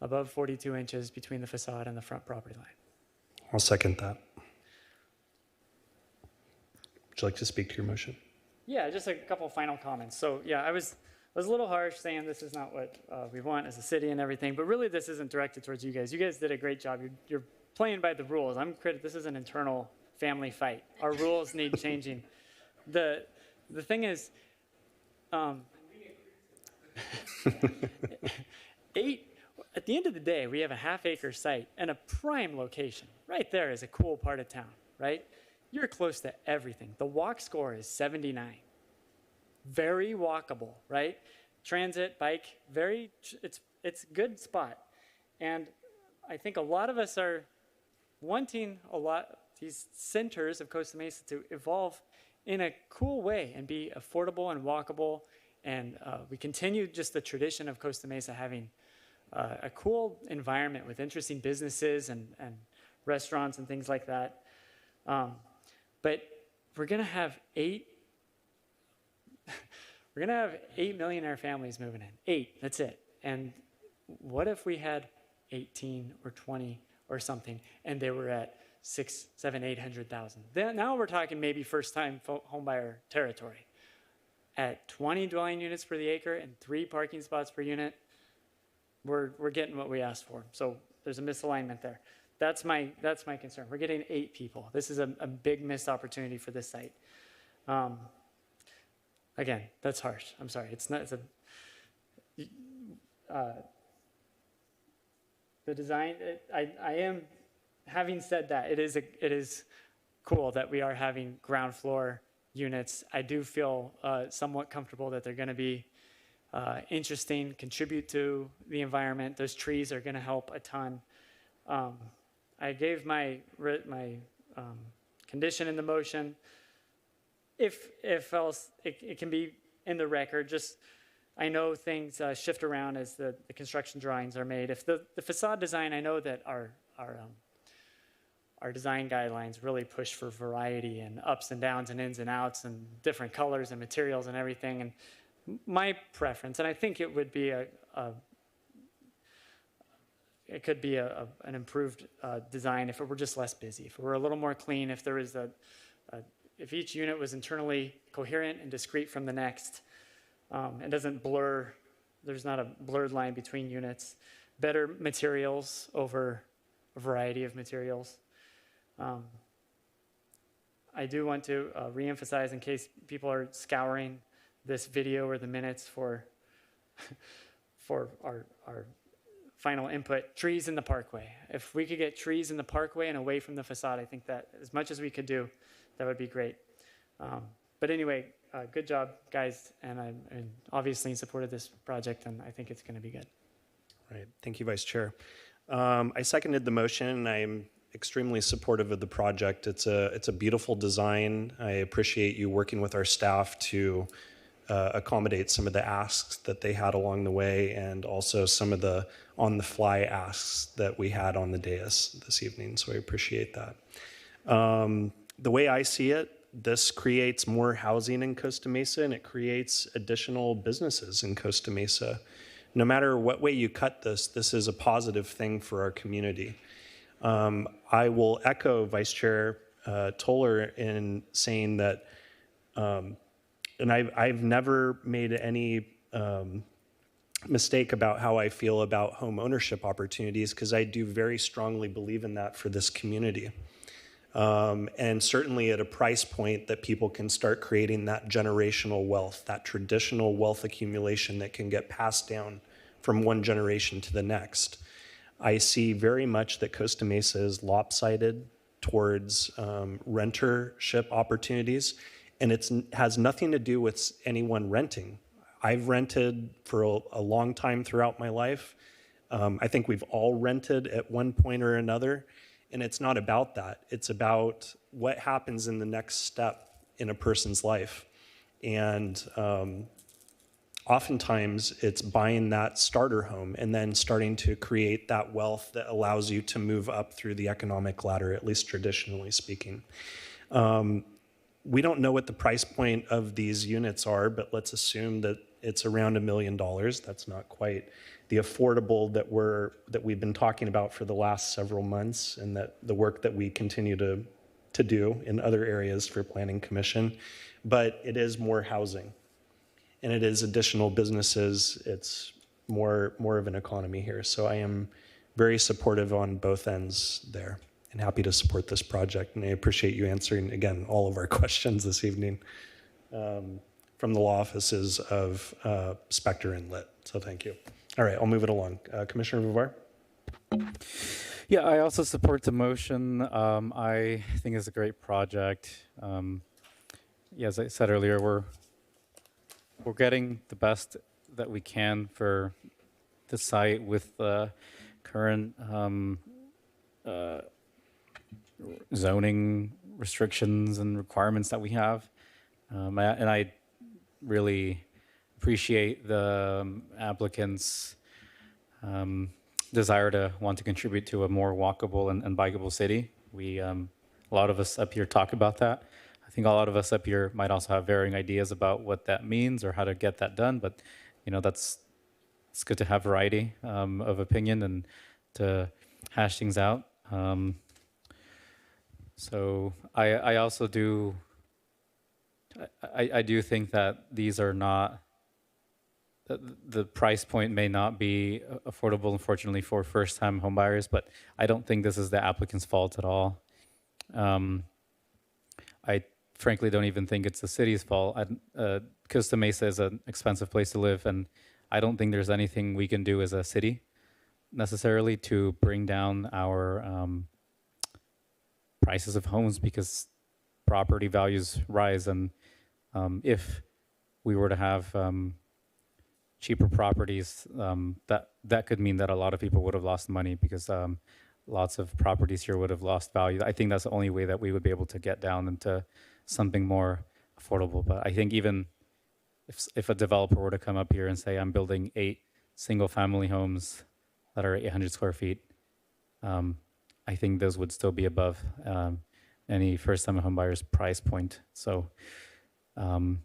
Speaker 6: above 42 inches between the facade and the front property line.
Speaker 1: I'll second that. Would you like to speak to your motion?
Speaker 6: Yeah, just a couple final comments. So yeah, I was a little harsh saying this is not what we want as a city and everything, but really this isn't directed towards you guys. You guys did a great job. You're playing by the rules. This is an internal family fight. Our rules need changing. The thing is, at the end of the day, we have a half-acre site and a prime location. Right there is a cool part of town, right? You're close to everything. The walk score is 79. Very walkable, right? Transit, bike, it's a good spot. And I think a lot of us are wanting these centers of Costa Mesa to evolve in a cool way and be affordable and walkable. And we continue just the tradition of Costa Mesa having a cool environment with interesting businesses and restaurants and things like that. But we're gonna have 8 millionaire families moving in. 8, that's it. And what if we had 18 or 20 or something, and they were at 6, 7, 800,000? Then now we're talking maybe first-time homebuyer territory. At 20 dwelling units per the acre and 3 parking spots per unit, we're getting what we asked for. So there's a misalignment there. That's my concern. We're getting 8 people. This is a big missed opportunity for this site. Again, that's harsh. I'm sorry. The design. I am. Having said that, it is cool that we are having ground floor units. I do feel somewhat comfortable that they're going to be interesting, contribute to the environment. Those trees are going to help a ton. I gave my condition in the motion. If else, it can be in the record. Just, I know things shift around as the construction drawings are made. If the facade design, I know that our design guidelines really push for variety and ups and downs and ins and outs and different colors and materials and everything. And my preference, and I think it would be it could be an improved design if it were just less busy, if it were a little more clean, if there was if each unit was internally coherent and discrete from the next, and doesn't blur, there's not a blurred line between units, better materials over a variety of materials. I do want to reemphasize, in case people are scouring this video or the minutes for our final input, trees in the parkway. If we could get trees in the parkway and away from the facade, I think that as much as we could do, that would be great. But anyway, good job, guys, and I'm obviously in support of this project, and I think it's going to be good.
Speaker 1: Right. Thank you, Vice Chair. I seconded the motion, and I'm extremely supportive of the project. It's a beautiful design. I appreciate you working with our staff to accommodate some of the asks that they had along the way, and also some of the on-the-fly asks that we had on the dais this evening. So I appreciate that. The way I see it, this creates more housing in Costa Mesa, and it creates additional businesses in Costa Mesa. No matter what way you cut this, this is a positive thing for our community. I will echo Vice Chair Toller in saying that, and I've never made any mistake about how I feel about home ownership opportunities, because I do very strongly believe in that for this community. And certainly at a price point that people can start creating that generational wealth, that traditional wealth accumulation that can get passed down from one generation to the next. I see very much that Costa Mesa is lopsided towards rentership opportunities, and it has nothing to do with anyone renting. I've rented for a long time throughout my life. I think we've all rented at one point or another. And it's not about that. It's about what happens in the next step in a person's life. And oftentimes it's buying that starter home and then starting to create that wealth that allows you to move up through the economic ladder, at least traditionally speaking. We don't know what the price point of these units are, but let's assume that it's around $1 million. That's not quite the affordable that we've been talking about for the last several months, and that the work that we continue to do in other areas for Planning Commission. but it is more housing. And it is additional businesses. It's more of an economy here. So I am very supportive on both ends there and happy to support this project. And I appreciate you answering, again, all of our questions this evening from the law offices of Spectre and Lit. So thank you. All right, I'll move it along. Commissioner Vivar?
Speaker 3: Yeah, I also support the motion. I think it's a great project. Yeah, as I said earlier, we're getting the best that we can for the site with the current zoning restrictions and requirements that we have. And I really appreciate the applicants' desire to want to contribute to a more walkable and bikeable city. A lot of us up here talk about that. I think a lot of us up here might also have varying ideas about what that means or how to get that done. But it's good to have variety of opinion and to hash things out. So I also do. I do think that these are not. The price point may not be affordable, unfortunately, for first-time homebuyers, but I don't think this is the applicant's fault at all. I frankly don't even think it's the city's fault. Costa Mesa is an expensive place to live, and I don't think there's anything we can do as a city necessarily to bring down our prices of homes because property values rise, and if we were to have cheaper properties, that could mean that a lot of people would have lost money because lots of properties here would have lost value. I think that's the only way that we would be able to get down into something more affordable. But I think even if a developer were to come up here and say, I'm building 8 single-family homes that are 800 square feet, I think those would still be above any first-time homebuyer's price point. So, and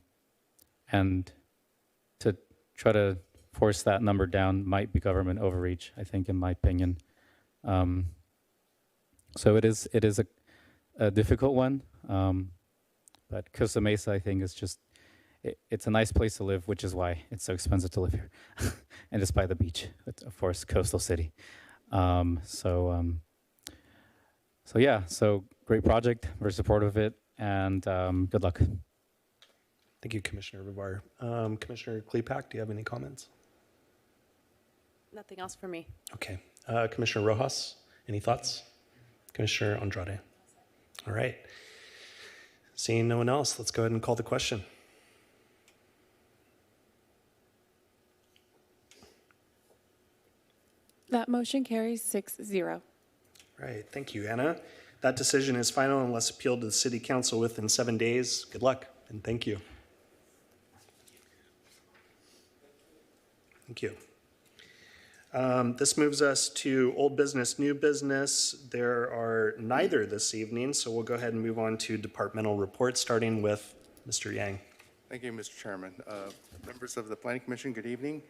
Speaker 3: to try to force that number down might be government overreach, I think, in my opinion. So it is a difficult one, but Costa Mesa, I think, is just, it's a nice place to live, which is why it's so expensive to live here. And it's by the beach, it's, of course, coastal city. So yeah, so great project, very supportive of it, and good luck.
Speaker 1: Thank you, Commissioner Vivar. Commissioner Klepak, do you have any comments?
Speaker 9: Nothing else for me.
Speaker 1: Okay. Commissioner Rojas, any thoughts? Commissioner Andrade? All right. Seeing no one else, let's go ahead and call the question.
Speaker 2: That motion carries 6-0.
Speaker 1: Right. Thank you, Anna. That decision is final unless appealed to the City Council within 7 days. Good luck and thank you. Thank you. This moves us to old business, new business. There are neither this evening, so we'll go ahead and move on to departmental reports, starting with Mr. Yang.
Speaker 16: Thank you, Mr. Chairman. Members of the Planning Commission, good evening.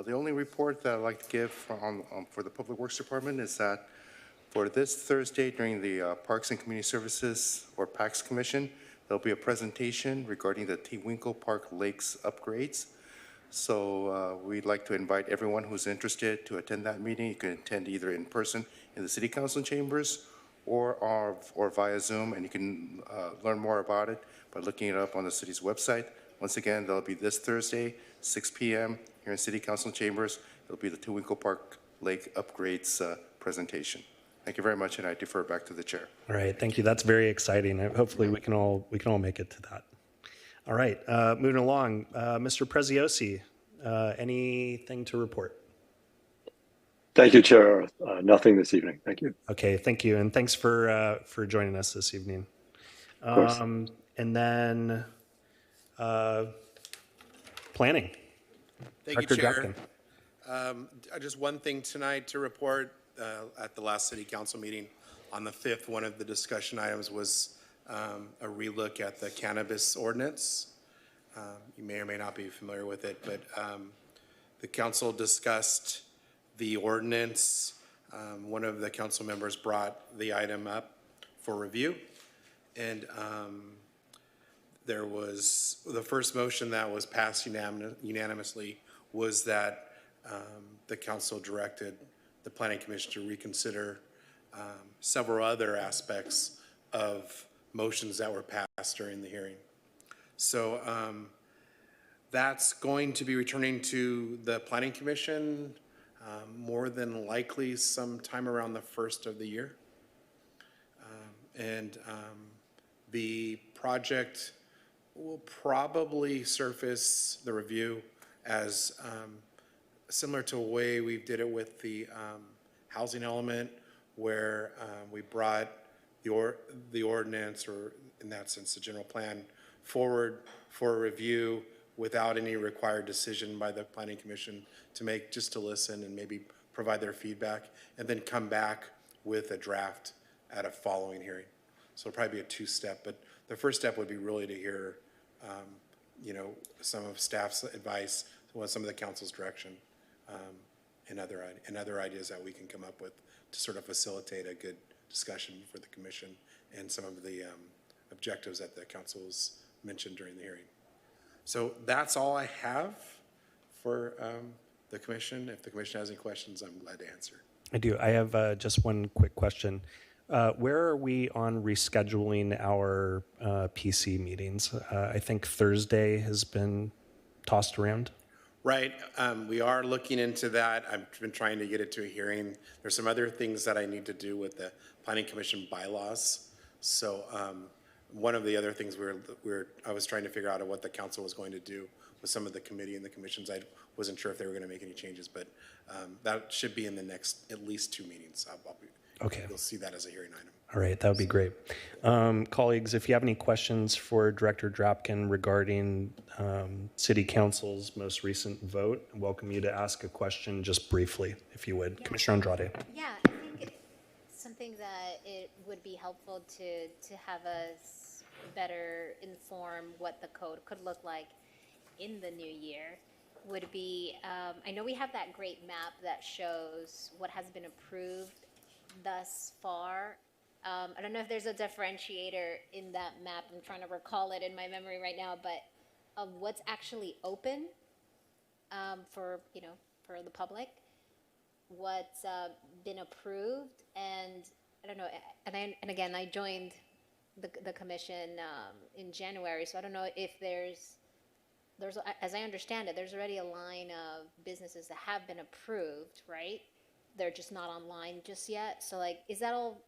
Speaker 16: The only report that I'd like to give for the Public Works Department is that for this Thursday during the Parks and Community Services, or PACS Commission, there'll be a presentation regarding the Tewinkle Park Lakes upgrades. So we'd like to invite everyone who's interested to attend that meeting. You can attend either in person in the City Council chambers or via Zoom, and you can learn more about it by looking it up on the city's website. Once again, that'll be this Thursday, 6 p.m. here in City Council chambers. It'll be the Tewinkle Park Lake upgrades presentation. Thank you very much, and I defer back to the chair.
Speaker 1: All right, thank you. That's very exciting. Hopefully, we can all make it to that. All right, moving along, Mr. Preziosi, anything to report?
Speaker 17: Thank you, Chair. Nothing this evening. Thank you.
Speaker 1: Okay, thank you, and thanks for joining us this evening.
Speaker 17: Of course.
Speaker 1: And then planning.
Speaker 8: Thank you,
Speaker 1: Dr.
Speaker 8: Chair.
Speaker 1: Dropkin.
Speaker 8: Just one thing tonight to report. At the last City Council meeting on the 5th, one of the discussion items was a relook at the cannabis ordinance. You may or may not be familiar with it, but the council discussed the ordinance. One of the council members brought the item up for review, and there was, the first motion that was passed unanimously was that the council directed the planning commission to reconsider several other aspects of motions that were passed during the hearing. So that's going to be returning to the planning commission more than likely sometime around the first of the year. And the project will probably surface the review as similar to the way we did it with the housing element, where we brought the ordinance, or in that sense, the general plan, forward for a review without any required decision by the planning commission to make, just to listen and maybe provide their feedback, and then come back with a draft at a following hearing. So it'll probably be a two-step, but the first step would be really to hear, some of staff's advice, some of the council's direction, and other ideas that we can come up with to sort of facilitate a good discussion for the commission and some of the objectives that the council's mentioned during the hearing. So that's all I have for the commission. If the commission has any questions, I'm glad to answer.
Speaker 1: I do. I have just one quick question. Where are we on rescheduling our PC meetings? I think Thursday has been tossed around.
Speaker 8: Right. We are looking into that. I've been trying to get it to a hearing. There's some other things that I need to do with the Planning Commission bylaws. So one of the other things I was trying to figure out what the council was going to do with some of the committee and the commissions. I wasn't sure if they were going to make any changes, but that should be in the next at least 2 meetings.
Speaker 1: Okay.
Speaker 8: You'll see that as a hearing item.
Speaker 1: All right, that would be great. Colleagues, if you have any questions for Director Drapkin regarding City Council's most recent vote, I welcome you to ask a question just briefly, if you would. Yeah. Commissioner Andrade.
Speaker 4: Yeah, I think something that it would be helpful to have us better inform what the code could look like in the new year would be, I know we have that great map that shows what has been approved thus far. I don't know if there's a differentiator in that map. I'm trying to recall it in my memory right now, but of what's actually open for the public, what's been approved, and I don't know. And again, I joined the commission in January, so I don't know if there's as I understand it, there's already a line of businesses that have been approved, right? They're just not online just yet. So like, is that all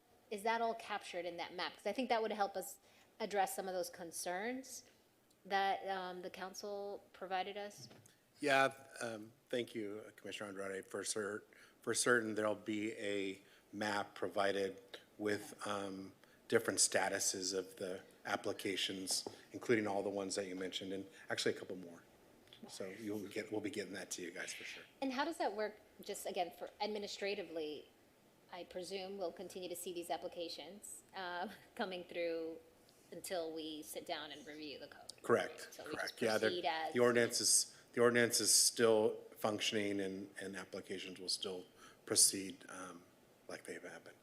Speaker 4: captured in that map? Because I think that would help us address some of those concerns that the council provided us.
Speaker 8: Yeah, thank you, Commissioner Andrade. For certain, there'll be a map provided with different statuses of the applications, including all the ones that you mentioned, and actually a couple more. So we'll be getting that to you guys for sure.
Speaker 4: And how does that work? Just again, for administratively, I presume we'll continue to see these applications coming through until we sit down and review the code.
Speaker 8: Correct.
Speaker 4: So
Speaker 8: correct.
Speaker 4: Yeah,
Speaker 8: the ordinance is still functioning, and applications will still proceed like they've happened.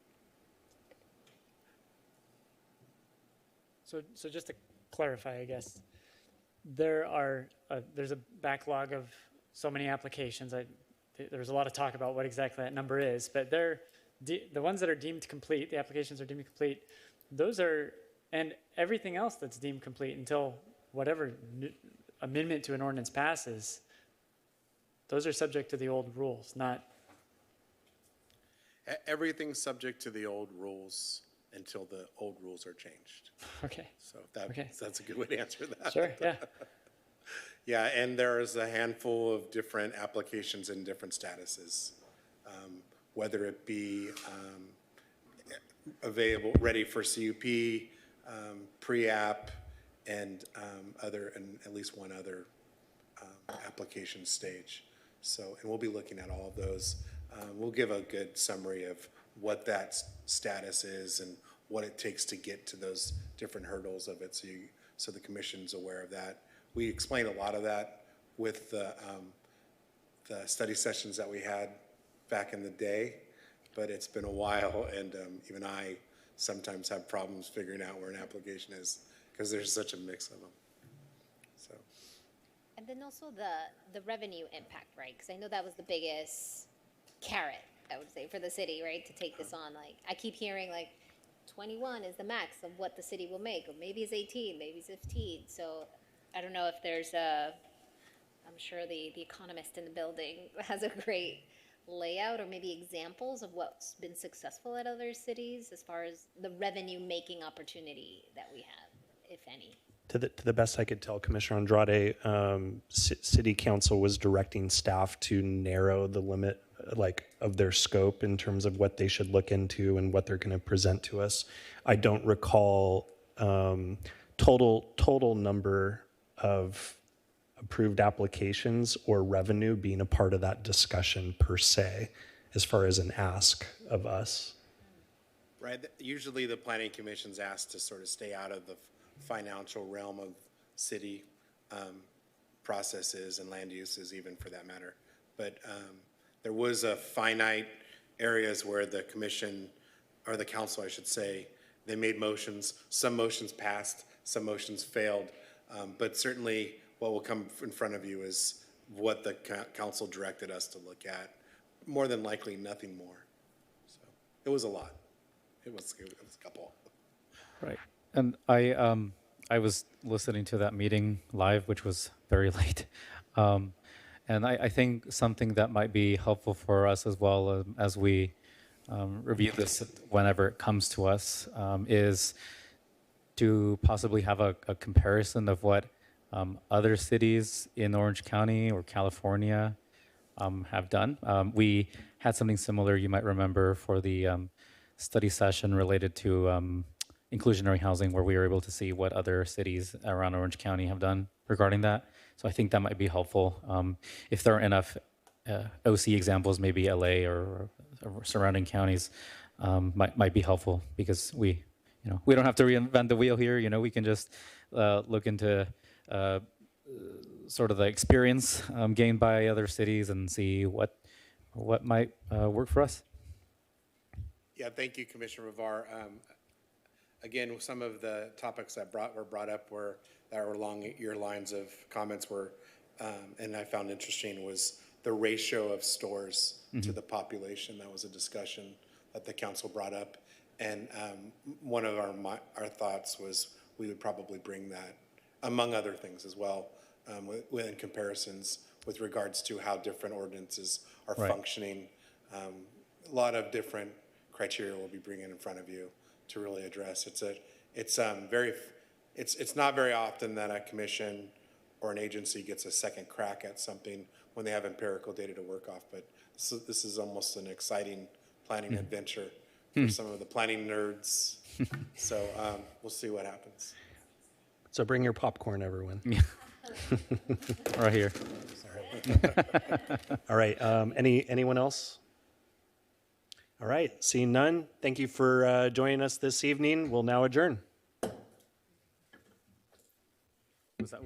Speaker 6: So just to clarify, I guess, there's a backlog of so many applications. There's a lot of talk about what exactly that number is, but the ones that are deemed complete, the applications are deemed complete, those are, and everything else that's deemed complete until whatever amendment to an ordinance passes, those are subject to the old rules, not...
Speaker 8: Everything's subject to the old rules until the old rules are changed.
Speaker 6: Okay.
Speaker 8: So that's a good way to answer that.
Speaker 6: Sure, yeah.
Speaker 8: Yeah, and there's a handful of different applications in different statuses, whether it be available, ready for CUP, pre-app, and at least one other application stage. So, and we'll be looking at all of those. We'll give a good summary of what that status is and what it takes to get to those different hurdles of it, so the commission's aware of that. We explained a lot of that with the study sessions that we had back in the day, but it's been a while, and even I sometimes have problems figuring out where an application is because there's such a mix of them. So.
Speaker 4: And then also the revenue impact, right? Because I know that was the biggest carrot, I would say, for the city, right, to take this on. Like, I keep hearing like 21 is the max of what the city will make, or maybe it's 18, maybe it's 15. So I don't know if there's I'm sure the economist in the building has a great layout or maybe examples of what's been successful at other cities as far as the revenue making opportunity that we have, if any.
Speaker 1: To the best I could tell, Commissioner Andrade, City Council was directing staff to narrow the limit, like, of their scope in terms of what they should look into and what they're going to present to us. I don't recall total number of approved applications or revenue being a part of that discussion per se, as far as an ask of us.
Speaker 8: Right. Usually the planning commission's asked to sort of stay out of the financial realm of city processes and land uses, even for that matter. But there was a finite areas where the commission, or the council, I should say, they made motions. Some motions passed, some motions failed. But certainly what will come in front of you is what the council directed us to look at. More than likely, nothing more. So it was a lot. It was a couple.
Speaker 3: Right. And I was listening to that meeting live, which was very late. And I think something that might be helpful for us as well as we review this whenever it comes to us is to possibly have a comparison of what other cities in Orange County or California have done. We had something similar, you might remember, for the study session related to inclusionary housing, where we were able to see what other cities around Orange County have done regarding that. So I think that might be helpful. If there are enough OC examples, maybe LA or surrounding counties might be helpful, because we don't have to reinvent the wheel here. We can just look into sort of the experience gained by other cities and see what might work for us.
Speaker 8: Yeah, thank you, Commissioner Rivar. Again, some of the topics that were brought up that were along your lines of comments were, and I found interesting, was the ratio of stores to the population. That was a discussion that the council brought up. And one of our thoughts was we would probably bring that, among other things as well, in comparisons with regards to how different ordinances are functioning. A lot of different criteria we'll be bringing in front of you to really address. It's not very often that a commission or an agency gets a second crack at something when they have empirical data to work off. But this is almost an exciting planning adventure for some of the planning nerds. So we'll see what happens.
Speaker 1: So bring your popcorn, everyone.
Speaker 3: Right here.
Speaker 1: All right. Anyone else? All right. Seeing none, thank you for joining us this evening. We'll now adjourn.
Speaker 3: Was that